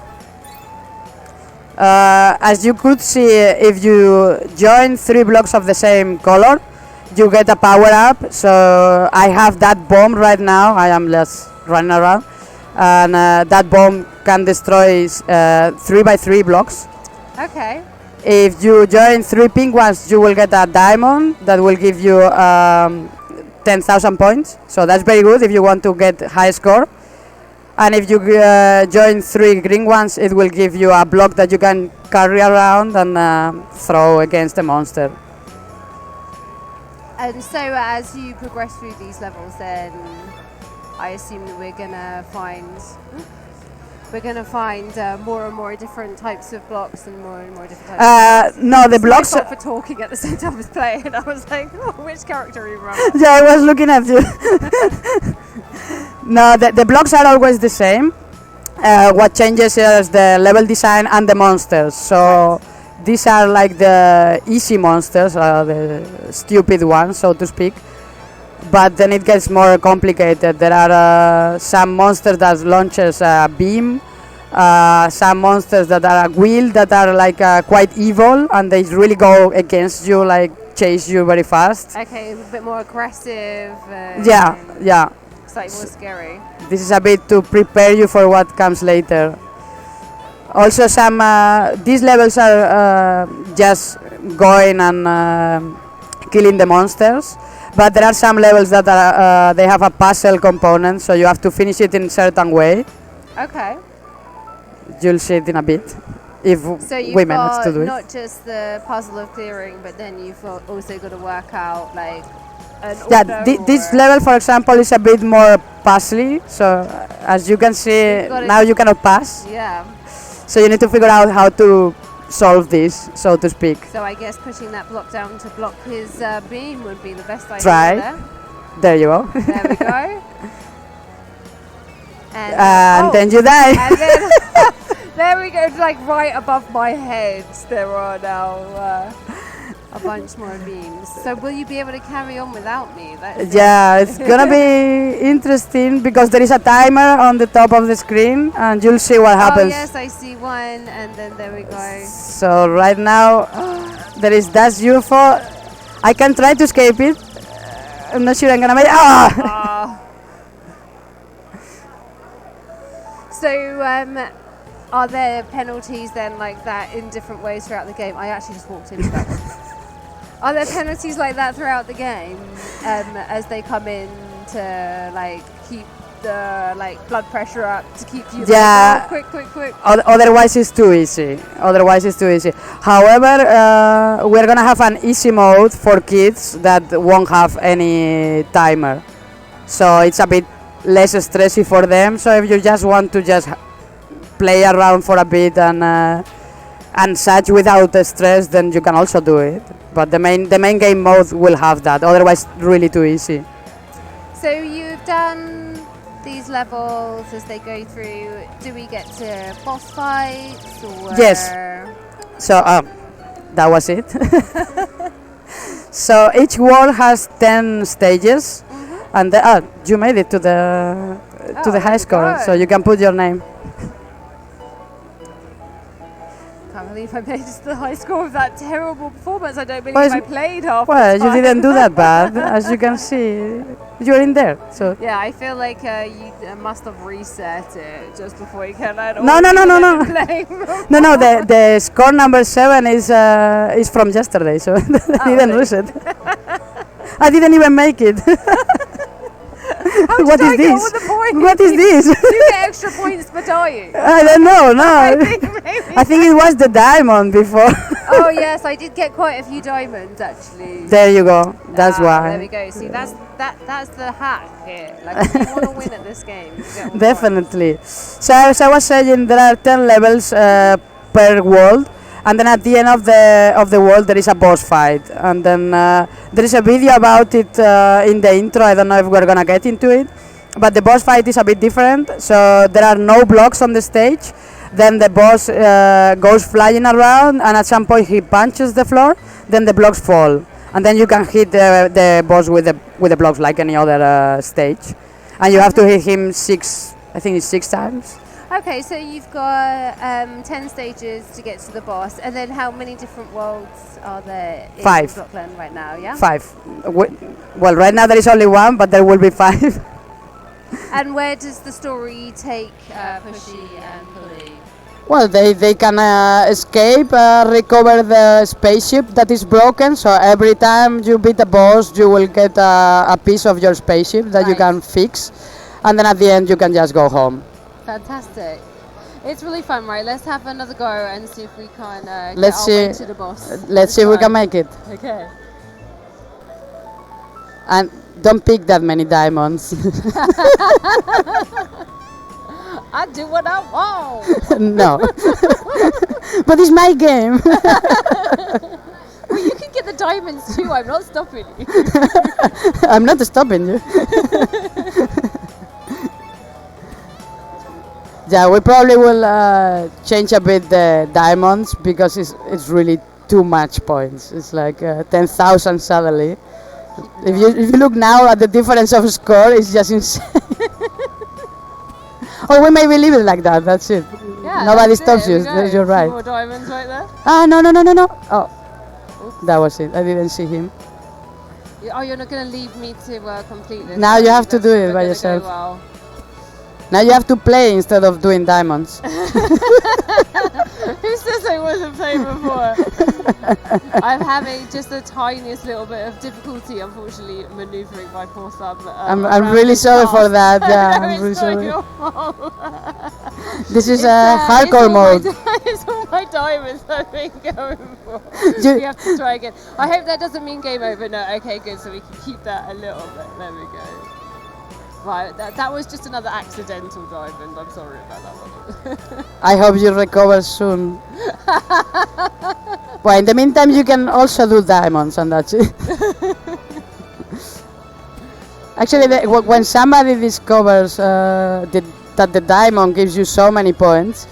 As you could see, if you join 3 blocks of the same color, you get a power up. So I have that bomb right now. I am just running around, and that bomb can destroy 3 by 3 blocks. Okay. If you join 3 pink ones, you will get a diamond that will give you 10,000 points. So that's very good if you want to get high score. And if you join 3 green ones, it will give you a block that you can carry around and throw against the monster. And so as you progress through these levels, then I assume that we're gonna find more and more different types of blocks and more different types of blocks. No, the It's my blocks. fault for talking at the same time as playing, and I was like, oh, which character are you running? Yeah, I was looking at you. No, the blocks are always the same. What changes is the level design and the monsters. So these are like the easy monsters, the stupid ones, so to speak. But then it gets more complicated. There are some monsters that launches a beam, some monsters that are a wheel that are like quite evil, and they really go against you, like chase you very fast. Okay, a bit more aggressive. Yeah. Slightly more scary. This is a bit to prepare you for what comes later. Also, some these levels are just going and killing the monsters, but there are some levels that are they have a puzzle component, so you have to finish it in a certain way. Okay. You'll see it in a bit if So you've we manage to do it. not just the puzzle of clearing, but then you've also got to work out like an Yeah, order this or- level, for example, is a bit more puzzly. So as you can see, You've got now it- you cannot pass. Yeah. So you need to figure out how to solve this, so to speak. So I guess pushing that block down to block his beam would be the best idea. Try. There. There you go. There we go. And, And then you die. And then there we go, like right above my head. There are now a bunch more beams. So will you be able to carry on without me? Yeah, it's gonna be interesting because there is a timer on the top of the screen, and you'll see what happens. Oh yes, I see one, and then there we go. So right now there is that UFO. I can try to escape it. I'm not sure I'm gonna make it. Ah! So are there penalties then like that in different ways throughout the game? I actually just walked into that one. Are there penalties like that throughout the game as they come in to like keep the like blood pressure up to keep you like, oh, quick. Otherwise it's too easy. However, we're gonna have an easy mode for kids that won't have any timer, so it's a bit less stressy for them. So if you just want to just play around for a bit and such without stress, then you can also do it. But the main game mode will have that. Otherwise, really too easy. So you've done these levels as they go through. Do we get to boss fights? Or Yes. So that was it. So each world has 10 stages, and you made it to the high score. So you can put your name. I can't believe I made it to the high score with that terrible performance. I don't believe I played half Well, the time. you didn't do that bad, as you can see. You're in there, so. Yeah, I feel like you must have reset it just before you came out. No. No. The score number 7 is from yesterday, so I didn't reset. I didn't even make it. What is this? What is this? You get extra points for dying. I don't know. No, I think it was the diamond before. Oh yes, I did get quite a few diamonds actually. There you go. That's why. There we go. See, that's the hack here. Like if you want to win at this game, you get one Definitely. So as I was saying, there are 10 levels per world. And then at the end of the world there is a boss fight, and then there is a video about it in the intro. I don't know if we're gonna get into it, but the boss fight is a bit different. So there are no blocks on the stage. Then the boss goes flying around, and at some point he punches the floor. Then the blocks fall, and then you can hit the boss with the blocks like any other stage, and you have to hit him 6 times. Okay, so you've got 10 stages to get to the boss, and then how many different worlds are there in 5. Scotland right now, yeah? 5. Well, right now there is only 1, but there will be 5. And where does the story take Pushy and Pulley? Well, they can escape, recover the spaceship that is broken, so every time you beat a boss, you will get a piece of your spaceship that you can fix, and then at the end you can just go home. Fantastic. It's really fun, right? Let's have another go and see if we can get Let's our see. way to the boss. Let's see if we can make it. Okay. And don't pick that many diamonds. I do what I want. No. But it's my game. Well, you can get the diamonds too. I'm not stopping you. I'm not stopping you. Yeah, we probably will change a bit the diamonds because it's really too much points. It's like 10,000 suddenly. If you look now at the difference of score, it's just insane. Or we maybe leave it like that. That's it. Yeah, Nobody that's stops you. You're right. More diamonds right there. No. Oh, that was it. I didn't see him. Oh, you're not going to leave me to complete this. Now you have to do it by yourself. Well. Now you have to play instead of doing diamonds. Who says I wasn't playing before? I'm having just the tiniest little bit of difficulty, unfortunately, manoeuvring my poor sub. I'm really sorry for that. Yeah, I'm really sorry. Your fault. This is a hardcore mode. It's all my diamonds I've been going for. We have to try again. I hope that doesn't mean game over. No, okay, good. So we can keep that a little bit. There we go. Right, that was just another accidental diamond. I'm sorry about that one. I hope you recover soon. Well, in the meantime, you can also do diamonds, and that's it. Actually, when somebody discovers that the diamond gives you so many points,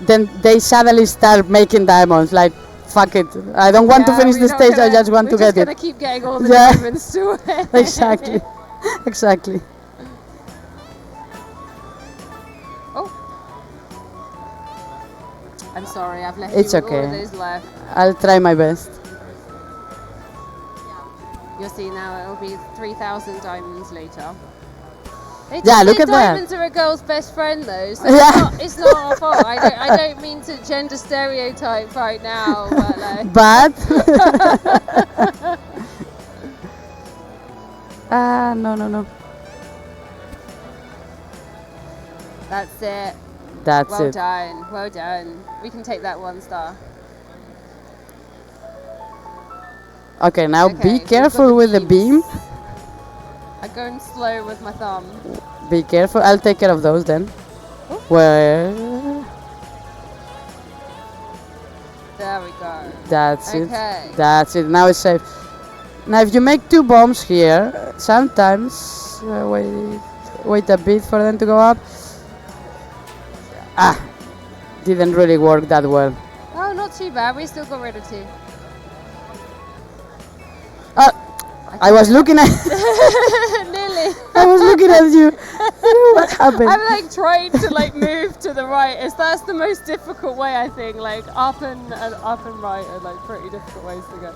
then they suddenly start making diamonds, like fuck it. I don't want to finish we're the not stage. I gonna- just want to We're get just it. gonna keep getting all the Yeah. diamonds to win. Exactly. Exactly. Oh. I'm sorry, I've left It's you with all okay. of those left. I'll try my best. You'll see now it'll be 3,000 diamonds later. They Yeah, just look say at that. diamonds are a girl's best friend though, so Yeah. it's not our fault. I don't mean to gender stereotype right now, but like. But no. That's it. That's well it. done. Well done. We can take that 1 star. Okay, now Okay, be we've got careful the with the beam. I'm going slow with my thumb. Be careful. I'll take care of those then. Where? There we go. That's Okay. it. That's it. Now it's safe. Now, if you make 2 bombs here, sometimes wait a bit for them to go up. Ah, didn't really work that well. Oh, not too bad. We still got rid of 2. I was looking at. Lily. I was looking at you. What happened? I'm like trying to like move to the right. That's the most difficult way, I think. Like up and right are like pretty difficult ways to go.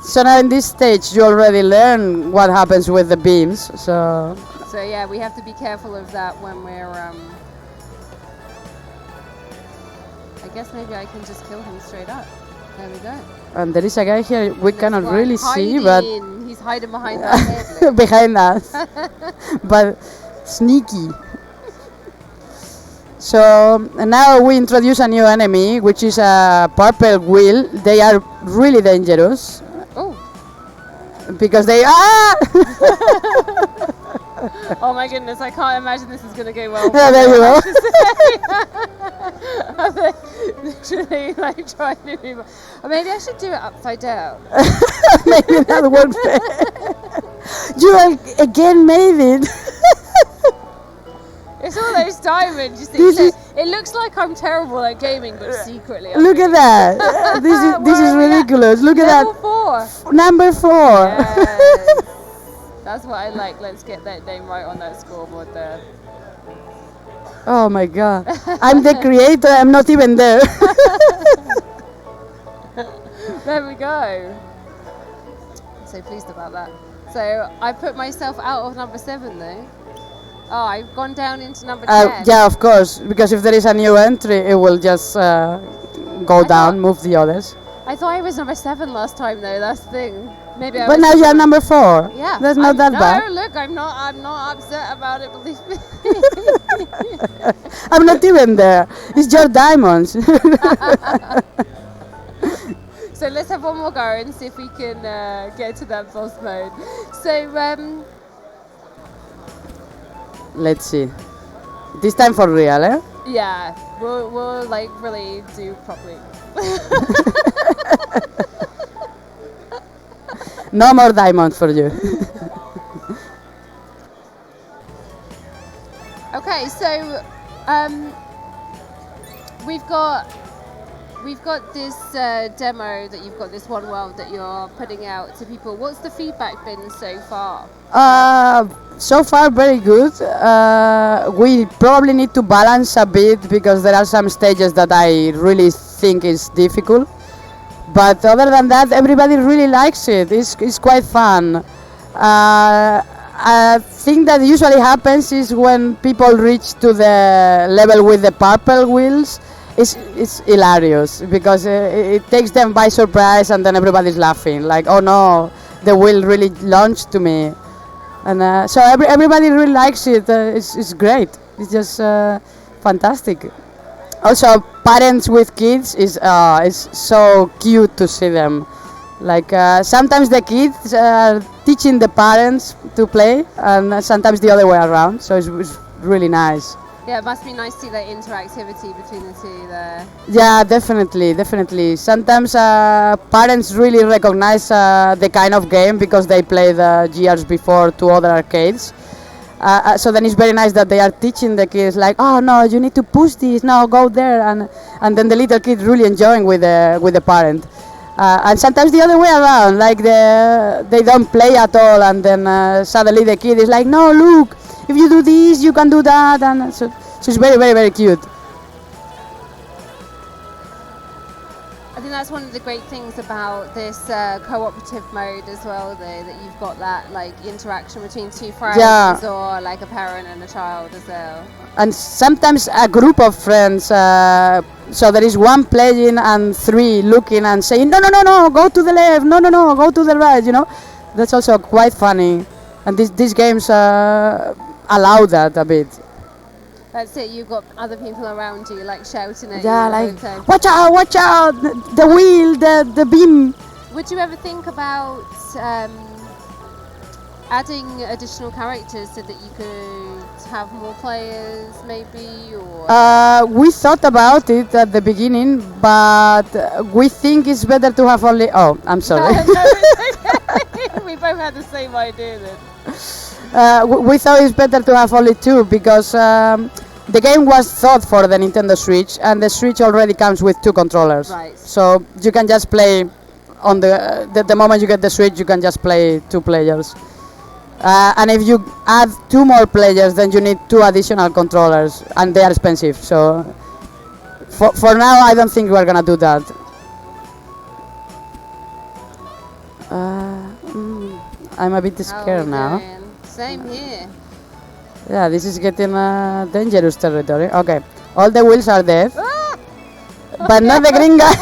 So now in this stage, you already learn what happens with the beams. So Yeah, we have to be careful of that when we're. I guess maybe I can just kill him straight up. There we go. and there is a guy here we cannot One really see, but hiding. He's hiding behind that head. Look. behind us, but sneaky. So now we introduce a new enemy, which is a purple wheel. They are really dangerous. Oh. Because they Oh my goodness, I can't imagine this is going to go well. Yeah, there you go. I'm literally like trying to move. Or maybe I should do it upside down. Maybe that works better. You again made it. It's all those diamonds, you see. This So is- it looks like I'm terrible at gaming, but secretly I'm Look at really that. This is ridiculous. Look at that. Level 4. Number 4. Yes. That's what I like. Let's get that name right on that scoreboard there. Oh my god. I'm the creator. I'm not even there. There we go. I'm so pleased about that. So I put myself out of number 7 though. Oh, I've gone down into number 10. Yeah, of course. Because if there is a new entry, it will just go down, move the others. I thought I was number 7 last time though. That's the thing. Maybe I But was now you are number 4. Yeah. That's not that no, bad. Look, I'm not upset about it, believe me. I'm not even there. It's your diamonds. So let's have one more go and see if we can get to that boss mode. So Let's see. This time for real, eh? yeah, we'll like really do properly. No more diamonds for you. Okay, so we've got this demo that you've got this one world that you're putting out to people. What's the feedback been so far? So far, very good. We probably need to balance a bit because there are some stages that I really think is difficult. But other than that, everybody really likes it. It's quite fun. I think that usually happens is when people reach to the level with the purple wheels. It's hilarious because it takes them by surprise and then everybody's laughing like, oh no, the wheel really launched to me. And so everybody really likes it. It's great. It's just fantastic. Also, parents with kids is so cute to see them. Like sometimes the kids are teaching the parents to play, and sometimes the other way around. So it's really nice. Yeah, it must be nice to see that interactivity between the two there. Yeah, definitely. Sometimes parents really recognize the kind of game because they play the years before to other arcades. So then it's very nice that they are teaching the kids like, oh no, you need to push this, no, go there, and then the little kid really enjoying with the parent. And sometimes the other way around, like they don't play at all, and then suddenly the kid is like, no, look, if you do this, you can do that, and so it's very, very, very cute. I think that's one of the great things about this cooperative mode as well, though, that you've got that like interaction between two friends or like a parent and a child as well. And sometimes a group of friends, so there is one playing and three looking and saying, no, no, no, no, go to the left, no, no, no, go to the right, you know. That's also quite funny. And these games allow that a bit. That's it, you've got other people around you like shouting at you. Yeah, like, watch out, the wheel, the beam. Would you ever think about adding additional characters so that you could have more players maybe? Or we thought about it at the beginning, but we think it's better to have only... Oh, I'm sorry. We both had the same idea then. We thought it's better to have only two because the game was thought for the Nintendo Switch, and the Switch already comes with two controllers. Right. So you can just play on the moment you get the Switch, you can just play two players. And if you add two more players, then you need two additional controllers, and they are expensive. So for now, I don't think we're gonna do that. I'm a bit scared now. Same here. Yeah, this is getting dangerous territory. Okay, all the wheels are dead, but not the green guy.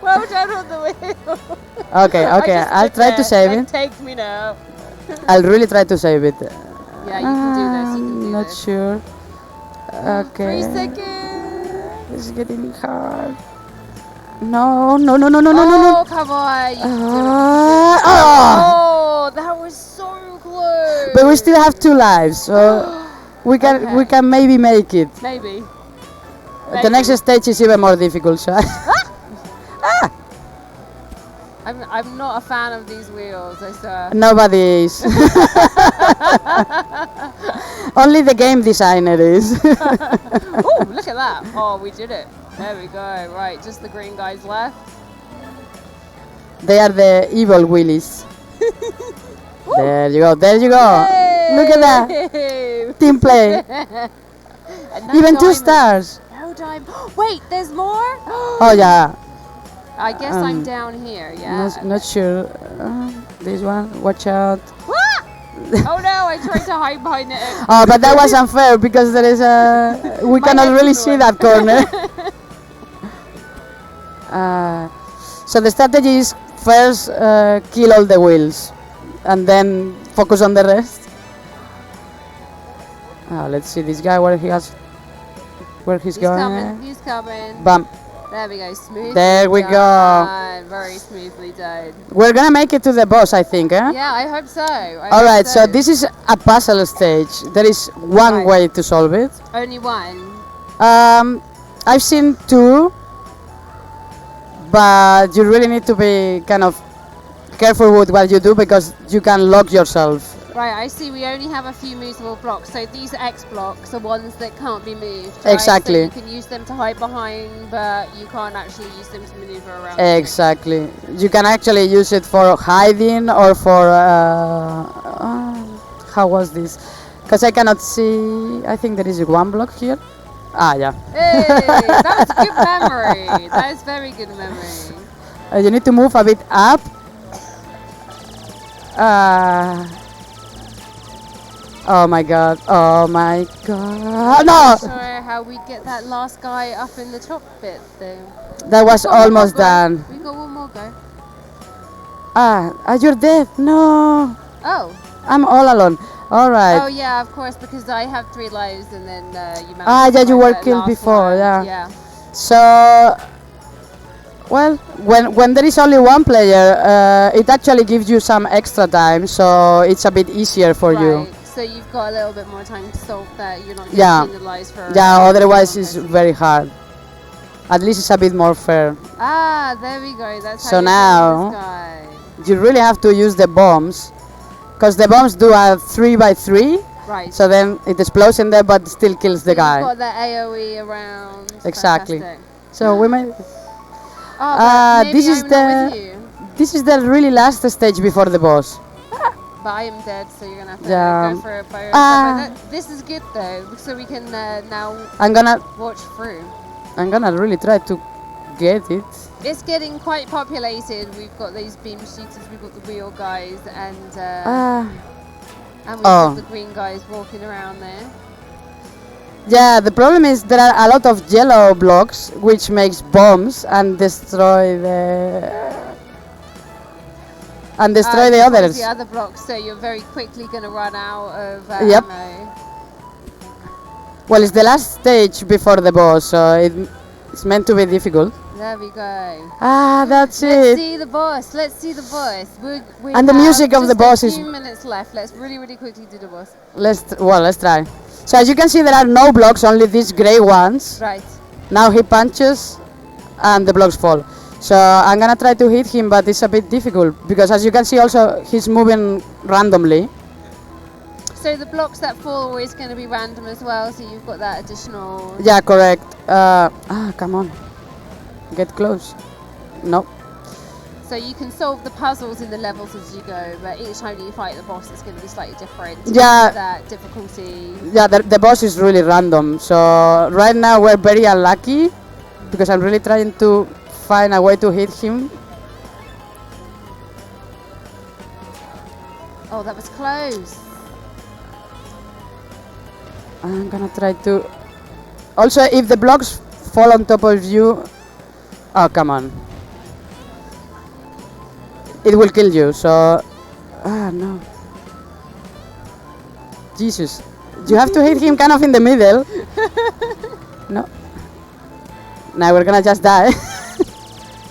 Well done on the wheel. Okay, I'll try to save it. Take me now. I'll really try to save it. Yeah, you can do this. You can do not this. sure. Okay. 3 seconds. It's getting hard. No, no, no, no, no, no, no, no. Oh, come on. You can do it. Oh, that was so close. But we still have 2 lives, so we can maybe make it. Maybe. The next stage is even more difficult. So I'm not a fan of these wheels, I swear. Nobody is. Only the game designer is. Oh, look at that. Oh, we did it. There we go. Right, just the green guys left. They are the evil wheelies. There you go. There you go. Yay! Look at that. Team play. Even 2 stars. No diamond. Wait, there's more? Oh yeah. I guess I'm down here, yeah. Not sure. This one. Watch out. Oh no, I tried to hide behind it. Oh, but that was unfair because there is a... We cannot really see that corner. So the strategy is first kill all the wheels and then focus on the rest. Let's see this guy where he's going. He's coming. Bam. There we go. Smoothly There we done. Very smoothly done. We're gonna make it to the boss, I think, eh? Yeah, I hope so. All right, so this is a puzzle stage. There is one way to solve it. Only one. I've seen 2, but you really need to be kind of careful with what you do because you can lock yourself. Right, I see we only have a few movable blocks. So these X blocks are ones that can't be moved. Right? Exactly. So you can use them to hide behind, but you can't actually use them to maneuver around. Exactly. You can actually use it for hiding or for... how was this? Because I cannot see... I think there is one block here. Ah, yeah. Hey, that was good memory. That is very good memory. You need to move a bit up. Oh my god. Oh my god. No! I'm not sure how we get that last guy up in the top bit though. That was almost done. We got one more go. You're dead. No. Oh. I'm all alone. Alright. Oh yeah, of course, because I have 3 lives and then you managed yeah, to you find were that killed last before, one. yeah. So, well, when there is only one player, it actually gives you some extra time, so it's a bit easier for you. So you've got a little bit more time to solve that. You're not getting penalized for. Yeah, otherwise it's very hard. At least it's a bit more fair. Ah, there we go. That's so how now this guy. you really have to use the bombs because the bombs do a 3x3. Right. So then it explodes in there, but still kills the guy. You've got that AOE around. Exactly. Fantastic. So we made. Oh, but maybe this is I'm not with you. This is the really last stage before the boss. But I am dead, so you're gonna have to Yeah. go for it by yourself. This is good though, so we can now I'm gonna watch through. really try to get it. It's getting quite populated. We've got these beam shooters, we've got the wheel guys, and we've got the green guys walking around there. Yeah, the problem is there are a lot of yellow blocks which makes bombs and destroy the others. The other blocks, so you're very quickly going to run out of Yep. ammo. Well, it's the last stage before the boss, so it's meant to be difficult. There we go. That's Let's it. see the boss. Let's see the boss. We And the have music of the boss just is. a few minutes left. Let's really quickly do the boss. Let's try. So as you can see, there are no blocks, only these grey ones. Right. Now he punches, and the blocks fall. So I'm gonna try to hit him, but it's a bit difficult because, as you can see, also he's moving randomly. So the blocks that fall are always going to be random as well. So you've got that additional. Yeah, correct. Come on, get close. No. So you can solve the puzzles in the levels as you go, but each time you fight the boss, it's going to be slightly different. Yeah. That difficulty. Yeah, the boss is really random. So right now we're very unlucky because I'm really trying to find a way to hit him. Oh, that was close. I'm gonna try to. Also, if the blocks fall on top of you, oh come on, it will kill you. So, no, Jesus, you have to hit him kind of in the middle. No, now we're gonna just die.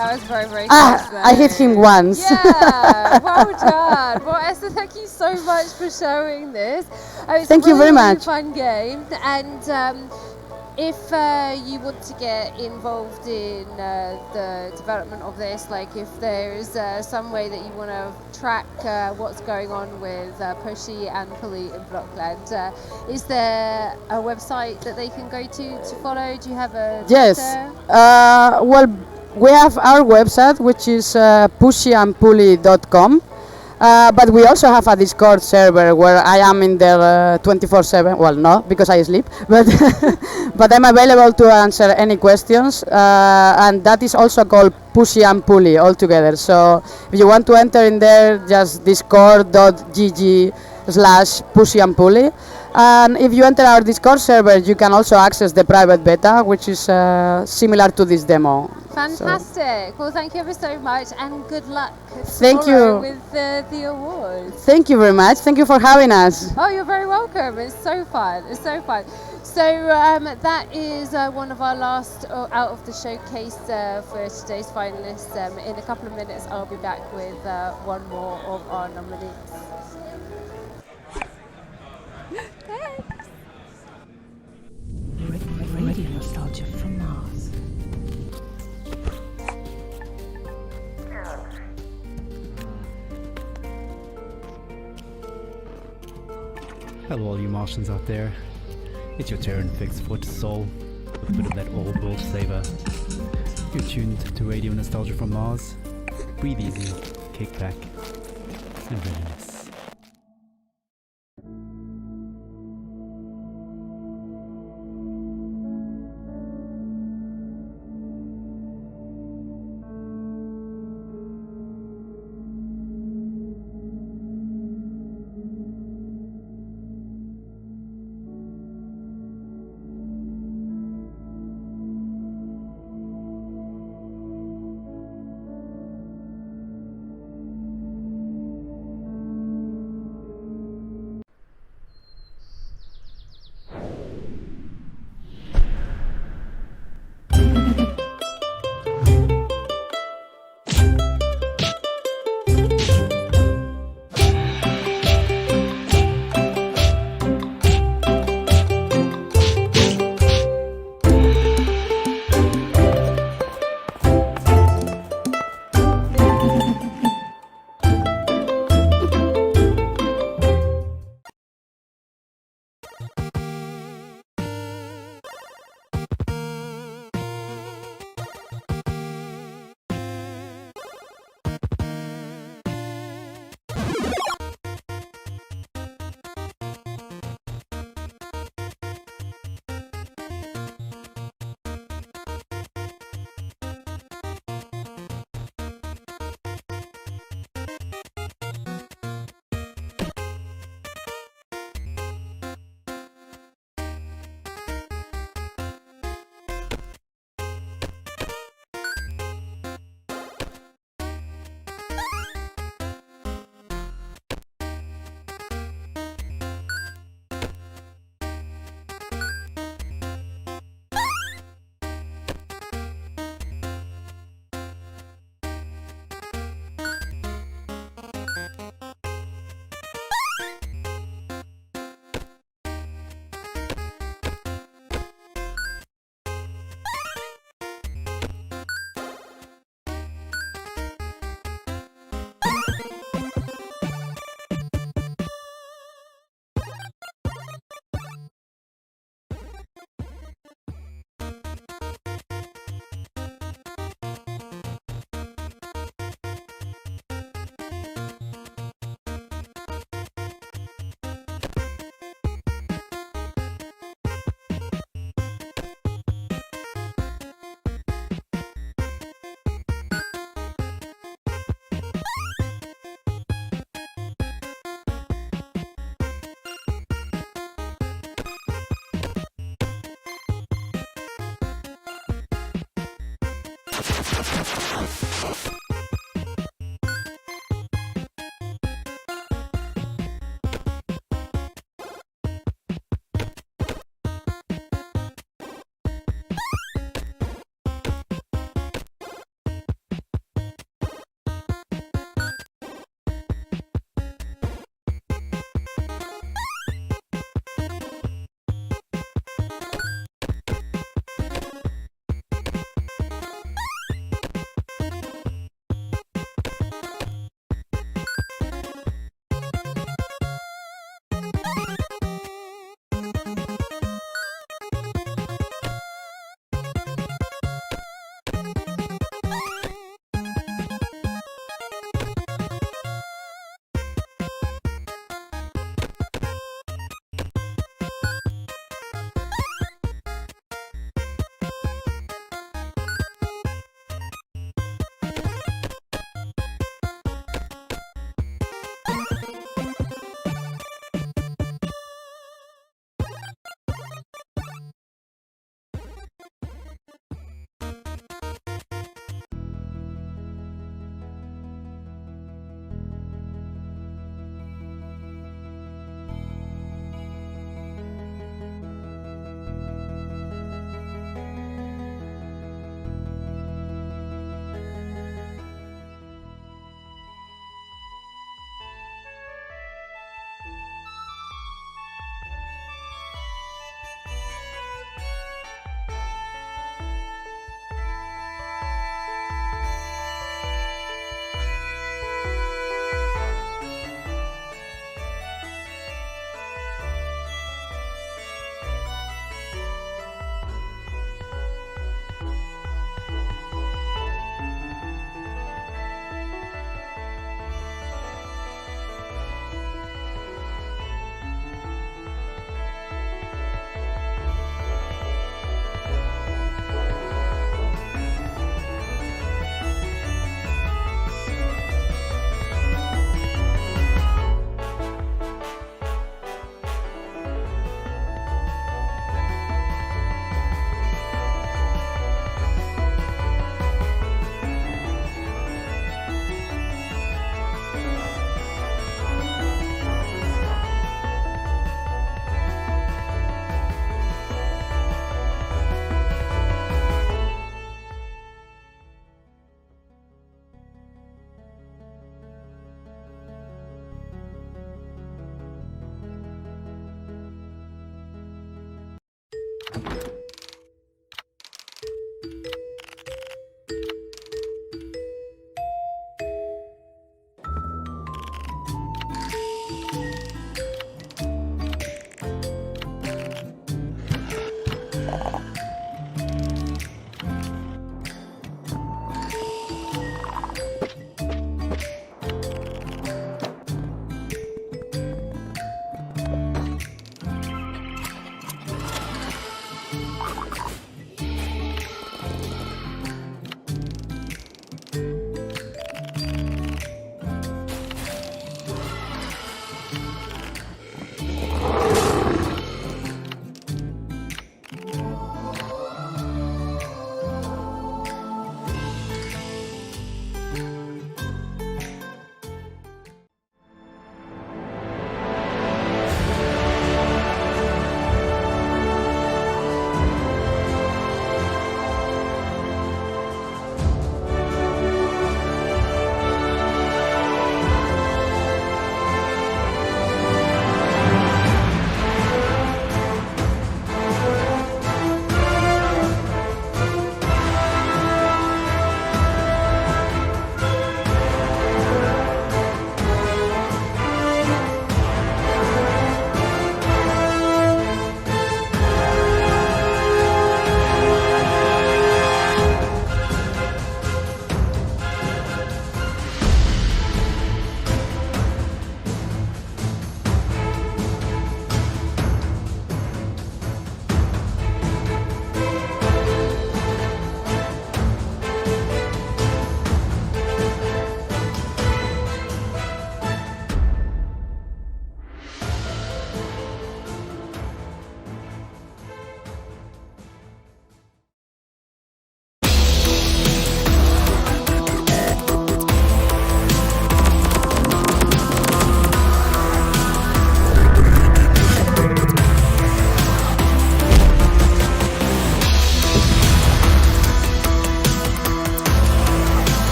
That was very close. I hit him once. Yeah, well done. Well, Esther, thank you so much for showing this. It's Thank you very much. Really fun game, and if you want to get involved in the development of this, like if there's some way that you want to track what's going on with Pushy and Pulley in Blockland, is there a website that they can go to follow? Do you have a Yes. Well, we have our website, which is pushyandpulley.com. But we also have a Discord server where I am in there 24/7. Well, no, because I sleep, but but I'm available to answer any questions. And that is also called Pushy and Pulley all together. So if you want to enter in there, just discord.gg/Pushy and Pulley. And if you enter our Discord server, you can also access the private beta, which is similar to this demo. Fantastic. Well, thank you ever so much, and good luck Thank you. with the awards. Thank you very much. Thank you for having us. Oh, you're very welcome. It's so fun. It's so fun. So that is one of our last out of the showcase for today's finalists. In a couple of minutes, I'll be back with one more of our nominees. Radio nostalgia from Mars. Hello all you Martians out there. It's your turn, fixed foot soul, with a bit of that old world flavor. You're tuned to Radio Nostalgia from Mars. Breathe easy, kick back, and readiness.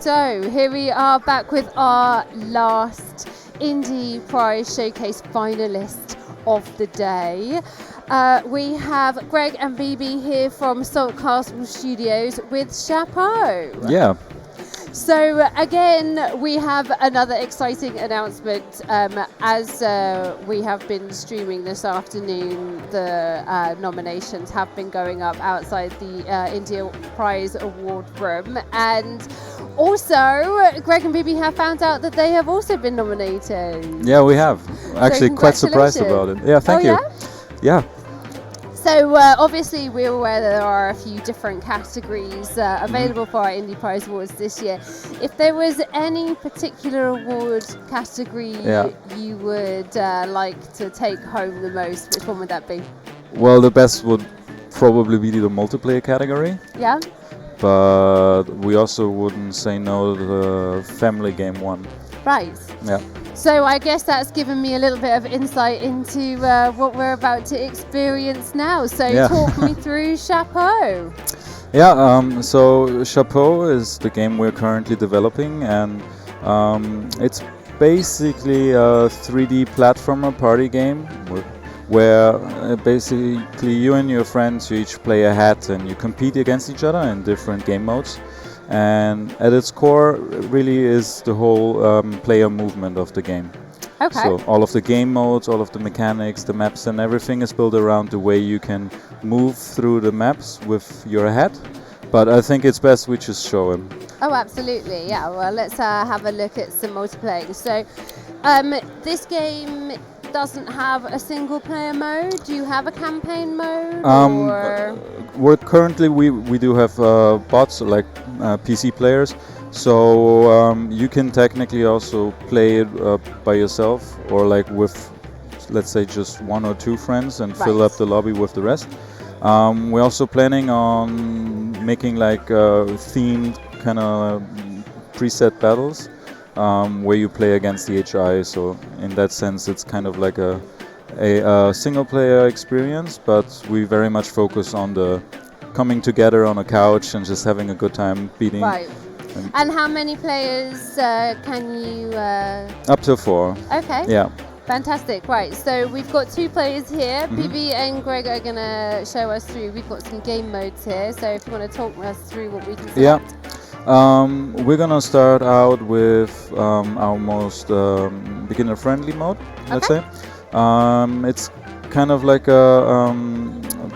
So here we are back with our last Indie Prize Showcase finalist of the day. We have Greg and Bibi here from Salt Castle Studios with Chapeau. Yeah. So again, we have another exciting announcement. As we have been streaming this afternoon, the nominations have been going up outside the India Prize Award room. And also, Greg and Bibi have found out that they have also been nominated. Yeah, we have. Actually, quite surprised congratulations. about it. Yeah, thank you. Yeah. So obviously we're aware that there are a few different categories available for our Indie Prize Awards this year. If there was any particular award category you would like to take home the most, which one would that be? Well, the best would probably be the multiplayer category. Yeah. But we also wouldn't say no to the family game one. Right. Yeah. So I guess that's given me a little bit of insight into what we're about to experience now. So talk me through Chapeau. Yeah, so Chapeau is the game we're currently developing, and it's basically a 3D platformer party game where basically you and your friends, you each play a hat and you compete against each other in different game modes. And at its core really is the whole player movement of the game. Okay. So all of the game modes, all of the mechanics, the maps and everything is built around the way you can move through the maps with your hat. But I think it's best we just show him. Oh, absolutely. Yeah, well, let's have a look at some multiplayer. So this game doesn't have a single player mode. Do you have a campaign mode? Or? We're currently, we do have bots, like PC players. So you can technically also play it by yourself or like with, let's say, just one or two friends and fill up the lobby with the rest. We're also planning on making like themed kind of preset battles where you play against the HI. So in that sense, it's kind of like a single player experience, but we very much focus on the coming together on a couch and just having a good time beating. Right. And how many players can you? Up to 4. Okay. Yeah. Fantastic. Right. So we've got 2 players here. Bibi and Greg are going to show us through. We've got some game modes here. So if you want to talk us through what we can select. Yeah. We're going to start out with our most beginner-friendly mode, let's say. It's kind of like a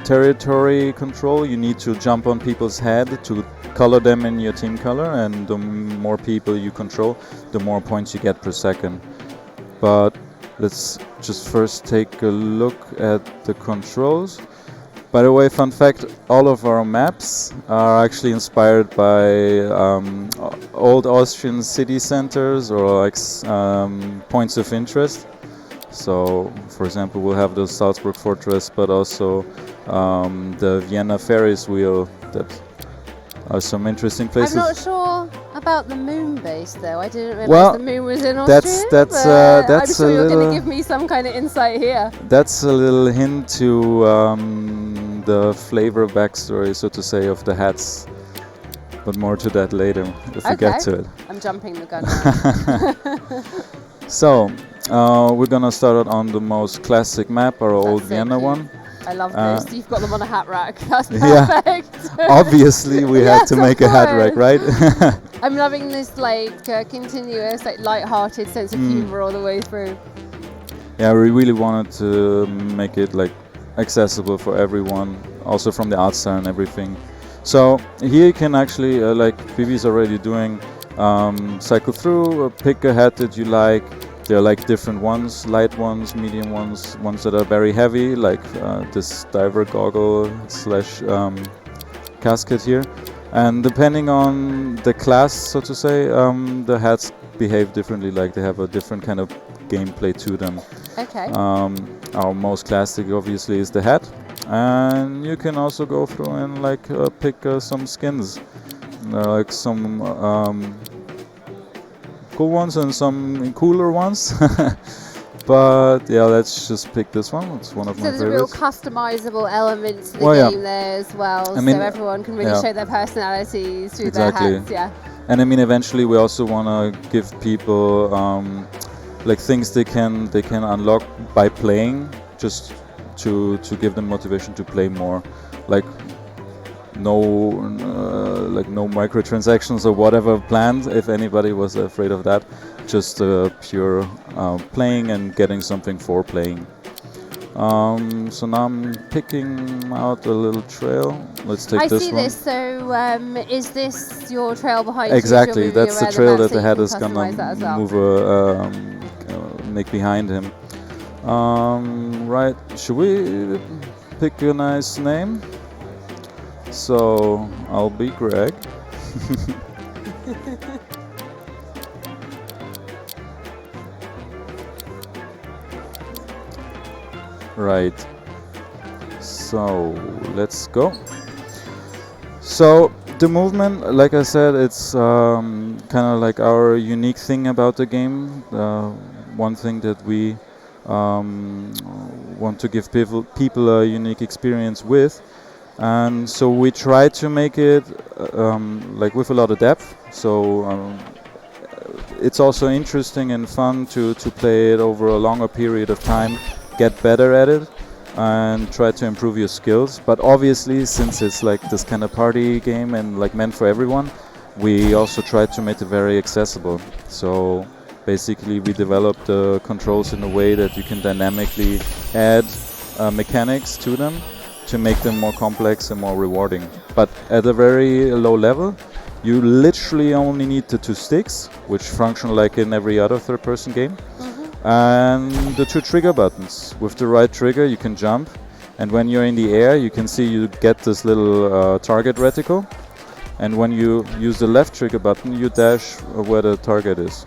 territory control. You need to jump on people's head to color them in your team color, and the more people you control, the more points you get per second. But let's just first take a look at the controls. By the way, fun fact, all of our maps are actually inspired by old Austrian city centers or like points of interest. So, for example, we'll have the Salzburg Fortress, but also the Vienna Ferris wheel. That are some interesting places. I'm not sure about the moon base, though. I didn't realize the moon was in Austria. That's I'm sure you're going to give me some kind of insight here. That's a little hint to the flavor backstory, so to say, of the hats. But more to that later, if we get to it. I'm jumping the gun now. So, we're gonna start out on the most classic map, our old Vienna one. I love this. You've got them on a hat rack. That's perfect. Yeah. Obviously, we had to make a hat rack, right? I'm loving this like continuous, like light-hearted sense of humor all the way through. Yeah, we really wanted to make it like accessible for everyone, also from the art style and everything. So here you can actually, like Bibi's already doing, cycle through, pick a hat that you like. There are like different ones, light ones, medium ones, ones that are very heavy, like this diver goggle slash casket here. And depending on the class, so to say, the hats behave differently, like they have a different kind of gameplay to them. Okay. Our most classic obviously is the hat. And you can also go through and like pick some skins, like some cool ones and some cooler ones. But yeah, let's just pick this one. It's one of my favorites. So there's a real customizable element to the game there as well. I mean, so everyone can really show their personalities through their hats. Yeah. And I mean, eventually we also want to give people like things they can unlock by playing, just to give them motivation to play more, like no microtransactions or whatever planned, if anybody was afraid of that. Just pure playing and getting something for playing. So now I'm picking out a little trail. Let's take this one. I see this. So is this your trail behind Exactly, you? Exactly, that's the trail that the head is gonna make behind him. Right, should we pick a nice name? So I'll be Greg. Right. So let's go. So the movement, like I said, it's kind of like our unique thing about the game. One thing that we want to give people a unique experience with. And so we try to make it like with a lot of depth. So it's also interesting and fun to play it over a longer period of time, get better at it, and try to improve your skills. But obviously, since it's like this kind of party game and like meant for everyone, we also try to make it very accessible. So basically we developed the controls in a way that you can dynamically add mechanics to them to make them more complex and more rewarding. But at a very low level, you literally only need the 2 sticks, which function like in every other third-person game, and the 2 trigger buttons. With the right trigger you can jump, and when you're in the air you can see you get this little target reticle, and when you use the left trigger button you dash where the target is.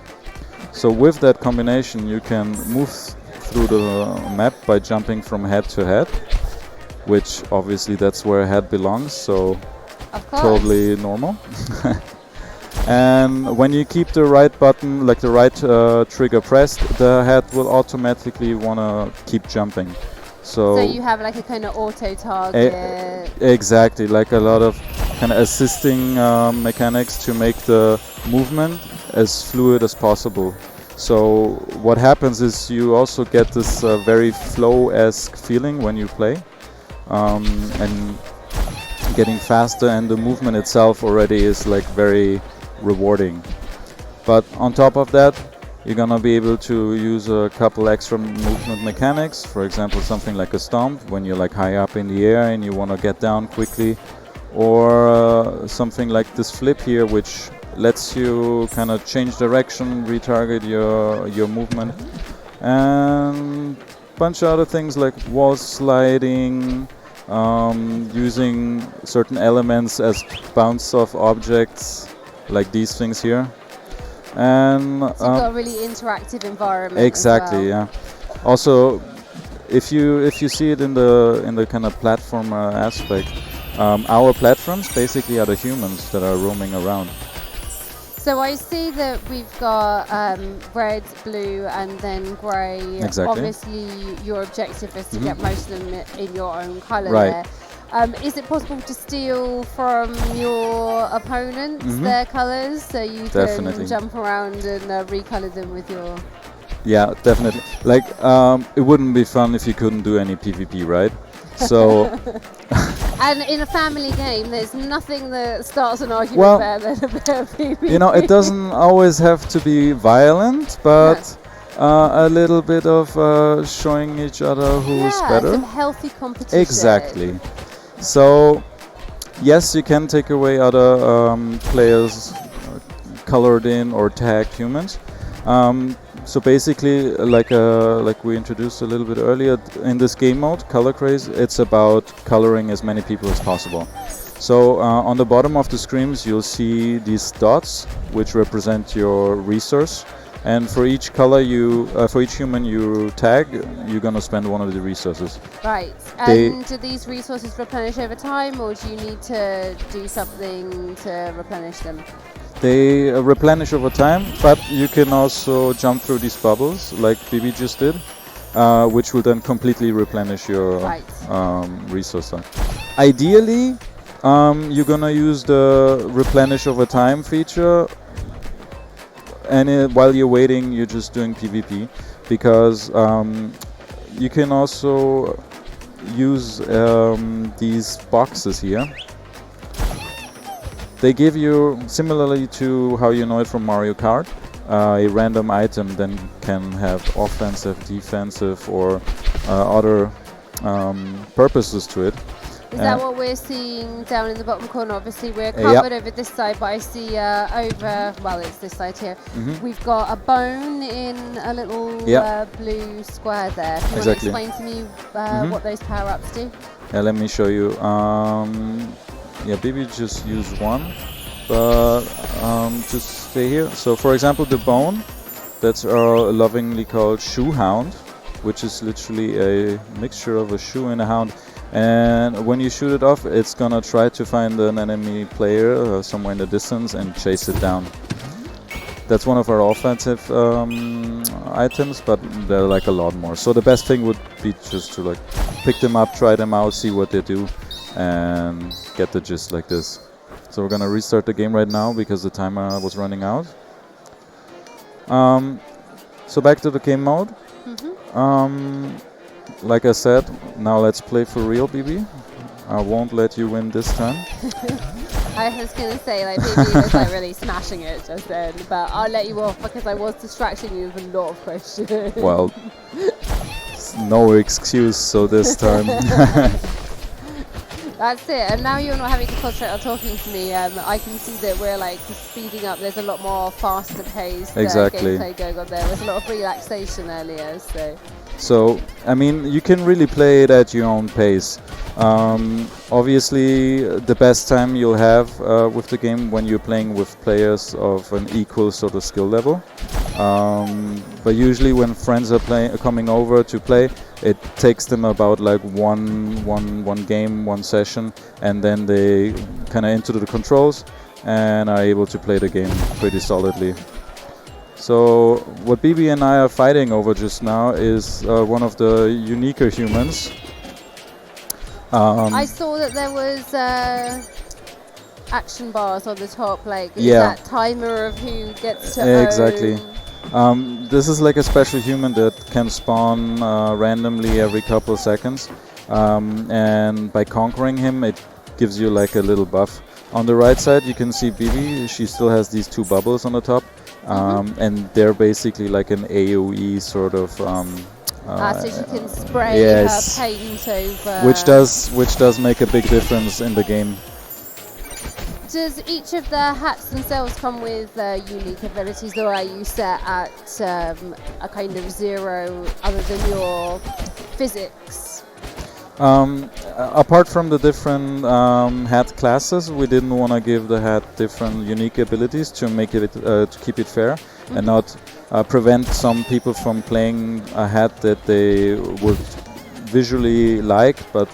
So with that combination you can move through the map by jumping from head to head, which obviously that's where a head belongs, so totally normal. And when you keep the right button, like the right trigger pressed, the head will automatically want to keep jumping. So you have like a kind of auto target. Exactly, like a lot of kind of assisting mechanics to make the movement as fluid as possible. So what happens is you also get this very flow-esque feeling when you play. And getting faster, and the movement itself already is like very rewarding. But on top of that, you're gonna be able to use a couple extra movement mechanics. For example, something like a stomp when you're like high up in the air and you want to get down quickly, or something like this flip here, which lets you kind of change direction, retarget your movement, and bunch of other things like wall sliding, using certain elements as bounce off objects, like these things here. And so you've got a really interactive environment. Exactly, as well. yeah. Also, if you see it in the kind of platformer aspect, our platforms basically are the humans that are roaming around. So I see that we've got red, blue, and then grey. Exactly. Obviously, your objective is to get most of them in your own colour Right. there. Is it possible to steal from your opponents their colours, so you can jump around and recolour them with your... Yeah, definitely. Like, it wouldn't be fun if you couldn't do any PvP, right? So... And in a family game, there's nothing that starts an argument better than a bit of PvP. You know, it doesn't always have to be violent, but a little bit of showing each other who's better. Some healthy competition. Exactly. So, yes, you can take away other players' colored in or tagged humans. So basically, like we introduced a little bit earlier, in this game mode, Color Craze, it's about coloring as many people as possible. So on the bottom of the screens, you'll see these dots, which represent your resource. And for each color for each human you tag, you're gonna spend one of the resources. Right. And do these resources replenish over time, or do you need to do something to replenish them? They replenish over time, but you can also jump through these bubbles, like Bibi just did, which will then completely replenish your resource. Ideally, You're gonna use the replenish over time feature, and while you're waiting, you're just doing PvP, because you can also use these boxes here. They give you, similarly to how you know it from Mario Kart, a random item then can have offensive, defensive, or other purposes to it. Is that what we're seeing down in the bottom corner? Obviously, we're covered over this side, but I see over, well, it's this side here. We've got a bone in a little blue square there. Do you want to explain to me what those power-ups do? Yeah, let me show you. Yeah, maybe just use one, but just stay here. So, for example, the bone, that's lovingly called Shoe Hound, which is literally a mixture of a shoe and a hound. And when you shoot it off, it's gonna try to find an enemy player somewhere in the distance and chase it down. That's one of our offensive items, but there are like a lot more. So the best thing would be just to like pick them up, try them out, see what they do, and get the gist like this. So we're gonna restart the game right now because the timer was running out. So back to the game mode. Like I said, now let's play for real, BB. I won't let you win this time. I was going to say, like, BB was like really smashing it just then, but I'll let you off because I was distracting you with a lot of questions. Well, no excuse, so this time. That's it, and now you're not having to concentrate on talking to me. I can see that we're like speeding up. There's a lot more faster paced gameplay going on there. There was a lot of relaxation earlier, so. So, I mean, you can really play it at your own pace. Obviously, the best time you'll have with the game when you're playing with players of an equal sort of skill level. But usually when friends are coming over to play, it takes them about like one game, one session, and then they kind of into the controls and are able to play the game pretty solidly. So what BB and I are fighting over just now is one of the uniquer humans. I saw that there was action bars on the top, like is that timer of who gets to Exactly. This is like a special human that can spawn randomly every couple of seconds, and by conquering him it gives you like a little buff. On the right side you can see BB, she still has these two bubbles on the top. And they're basically like an AoE sort of. So she can spray her paint over. Which does make a big difference in the game. Does each of the hats themselves come with unique abilities, or are you set at a kind of zero other than your physics? Apart from the different hat classes, we didn't want to give the hat different unique abilities to make it to keep it fair and not prevent some people from playing a hat that they would visually like but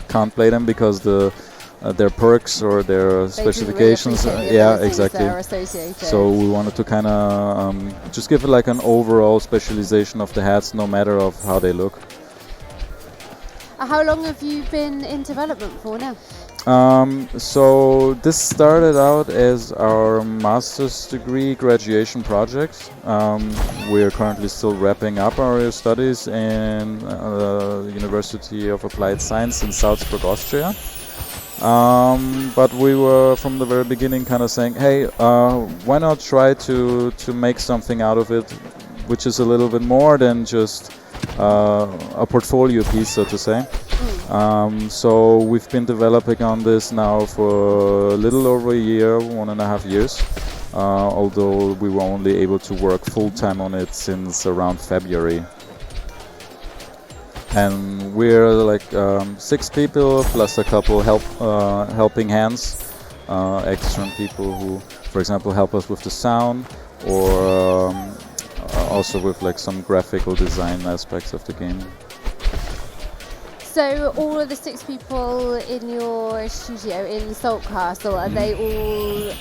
can't play them because their perks or their specifications. Exactly. So we wanted to kind of just give it like an overall specialization of the hats, no matter of how they look. How long have you been in development for now? So this started out as our master's degree graduation project. We are currently still wrapping up our studies in the University of Applied Science in Salzburg, Austria. But we were from the very beginning kind of saying, hey, why not try to make something out of it, which is a little bit more than just a portfolio piece, so to say. So we've been developing on this now for a little over a year, 1.5 years, although we were only able to work full-time on it since around February. And we're like 6 people plus a couple helping hands, extra people who, for example, help us with the sound or also with like some graphical design aspects of the game. So all of the 6 people in your studio in Salt Castle, are they all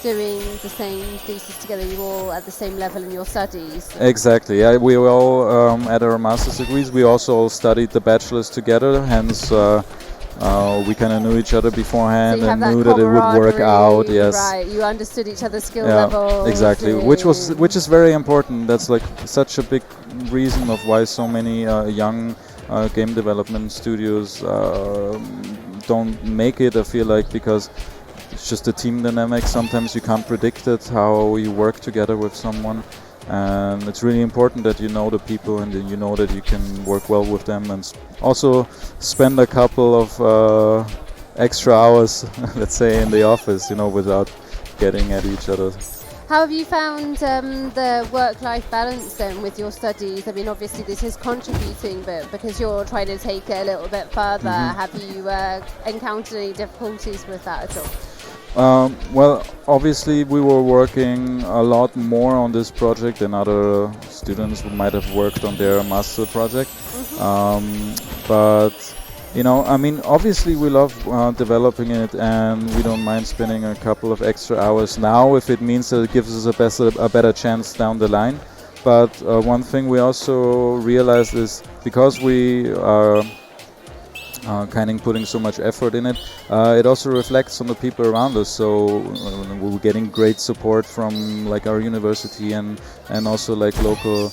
doing the same thesis together? You all at the same level in your studies? Exactly. Yeah, we were all at our master's degrees. We also all studied the bachelor's together. Hence, we kind of knew each other beforehand So you and have knew that that it would work out. camaraderie, Yes, right? You understood each other's skill yeah, levels. exactly. Which is very important. That's like such a big reason of why so many young game development studios don't make it. I feel like because it's just a team dynamic. Sometimes you can't predict it how you work together with someone, and it's really important that you know the people and then you know that you can work well with them, and also spend a couple of extra hours, let's say, in the office, without getting at each other. How have you found the work-life balance then with your studies? I mean, obviously this is contributing, but because you're trying to take it a little bit further, have you encountered any difficulties with that at all? Well, obviously we were working a lot more on this project than other students who might have worked on their master project. But I mean, obviously we love developing it, and we don't mind spending a couple of extra hours now if it means that it gives us a better chance down the line. But one thing we also realized is because we are kind of putting so much effort in it, it also reflects on the people around us. So we're getting great support from like our university and also like local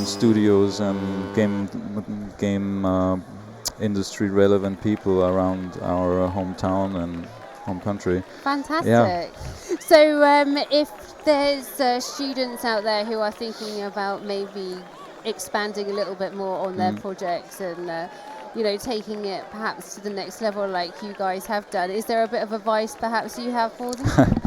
studios and game industry relevant people around our hometown and home country. Fantastic. Yeah. So if there's students out there who are thinking about maybe expanding a little bit more on their projects and taking it perhaps to the next level like you guys have done, is there a bit of advice perhaps you have for them?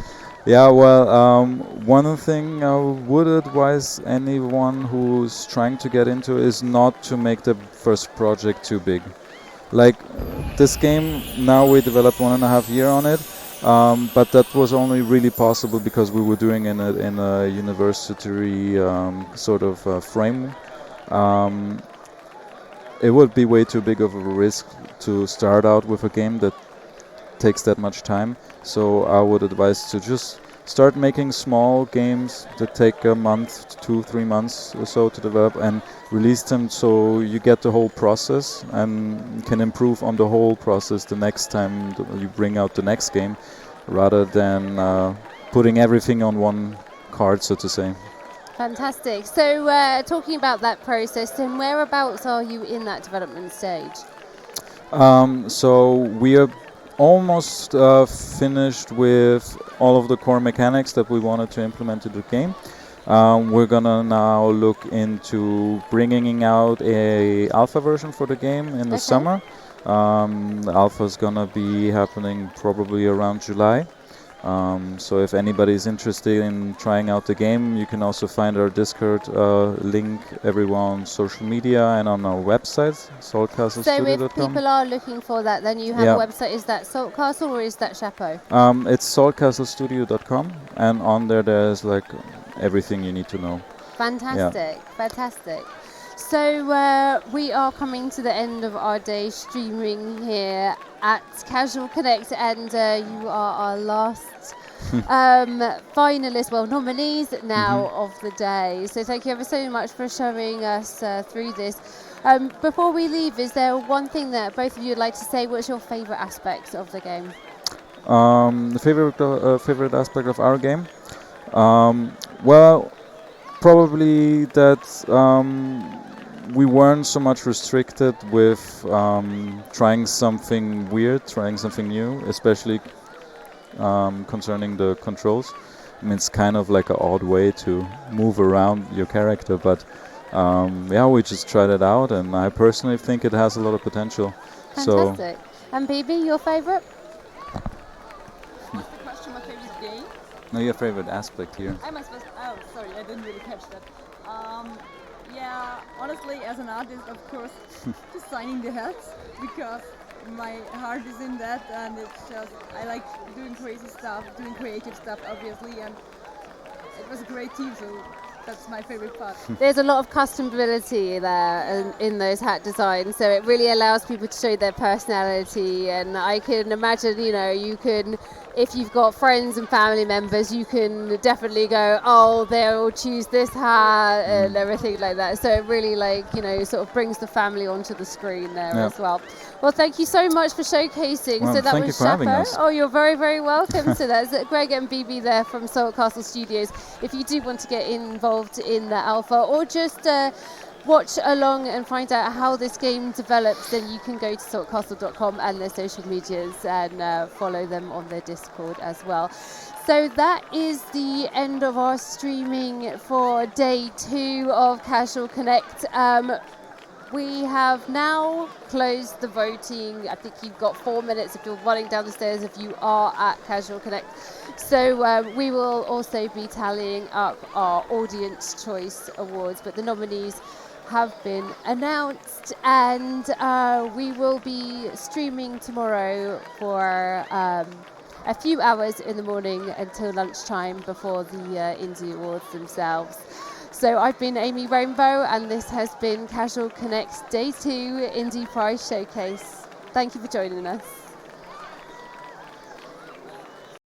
Yeah, well, one thing I would advise anyone who's trying to get into is not to make the first project too big. Like this game, now we developed 1.5 years on it, but that was only really possible because we were doing in a university sort of frame. It would be way too big of a risk to start out with a game that takes that much time. So I would advise to just start making small games that take a month, 2-3 months or so to develop, and release them so you get the whole process and can improve on the whole process the next time you bring out the next game, rather than putting everything on one card, so to say. Fantastic. So talking about that process, then whereabouts are you in that development stage? So we are almost finished with all of the core mechanics that we wanted to implement into the game. We're gonna now look into bringing out a alpha version for the game in the summer. The alpha is gonna be happening probably around July. So if anybody's interested in trying out the game, you can also find our Discord link everywhere on social media and on our website, saltcastlestudio.com. So if people are looking for that, then you have a website. Is that Salt Castle or is that Chapeau? It's saltcastlestudio.com, and on there's like everything you need to know. Fantastic, fantastic. So we are coming to the end of our day streaming here at Casual Connect, and you are our last finalists, nominees now of the day. So thank you ever so much for showing us through this. Before we leave, is there one thing that both of you would like to say? What's your favourite aspect of the game? The favorite aspect of our game? Well, probably that we weren't so much restricted with trying something weird, trying something new, especially concerning the controls. I mean, it's kind of like an odd way to move around your character, but we just tried it out, and I personally think it has a lot of potential. Fantastic. And BB, your favourite? What's the question? My favourite game? No, your favourite aspect here. Oh, sorry, I didn't really catch that. Yeah, honestly, as an artist, of course, just signing the hats, because my heart is in that, and it's just, I like doing crazy stuff, doing creative stuff, obviously, and it was a great team, so that's my favorite part. There's a lot of customability there in those hat designs, so it really allows people to show their personality, and I can imagine, you can if you've got friends and family members, you can definitely go, oh, they'll choose this hat and everything like that. So it really, like, you know, sort of brings the family onto the screen there as well. Well, thank you so much for showcasing. Well, so that thank was you for having Chapo. us. Oh, you're very, very welcome. So that's Greg and BB there from Salt Castle Studios. If you do want to get involved in the alpha or just watch along and find out how this game develops, then you can go to saltcastle.com and their social medias and follow them on their Discord as well. So that is the end of our streaming for day 2 of Casual Connect. We have now closed the voting. I think you've got 4 minutes if you're running down the stairs if you are at Casual Connect. So we will also be tallying up our Audience Choice Awards, but the nominees have been announced, and we will be streaming tomorrow for a few hours in the morning until lunchtime before the Indie Awards themselves. So I've been Amy Rainbow, and this has been Casual Connect's Day 2 Indie Prize Showcase. Thank you for joining us.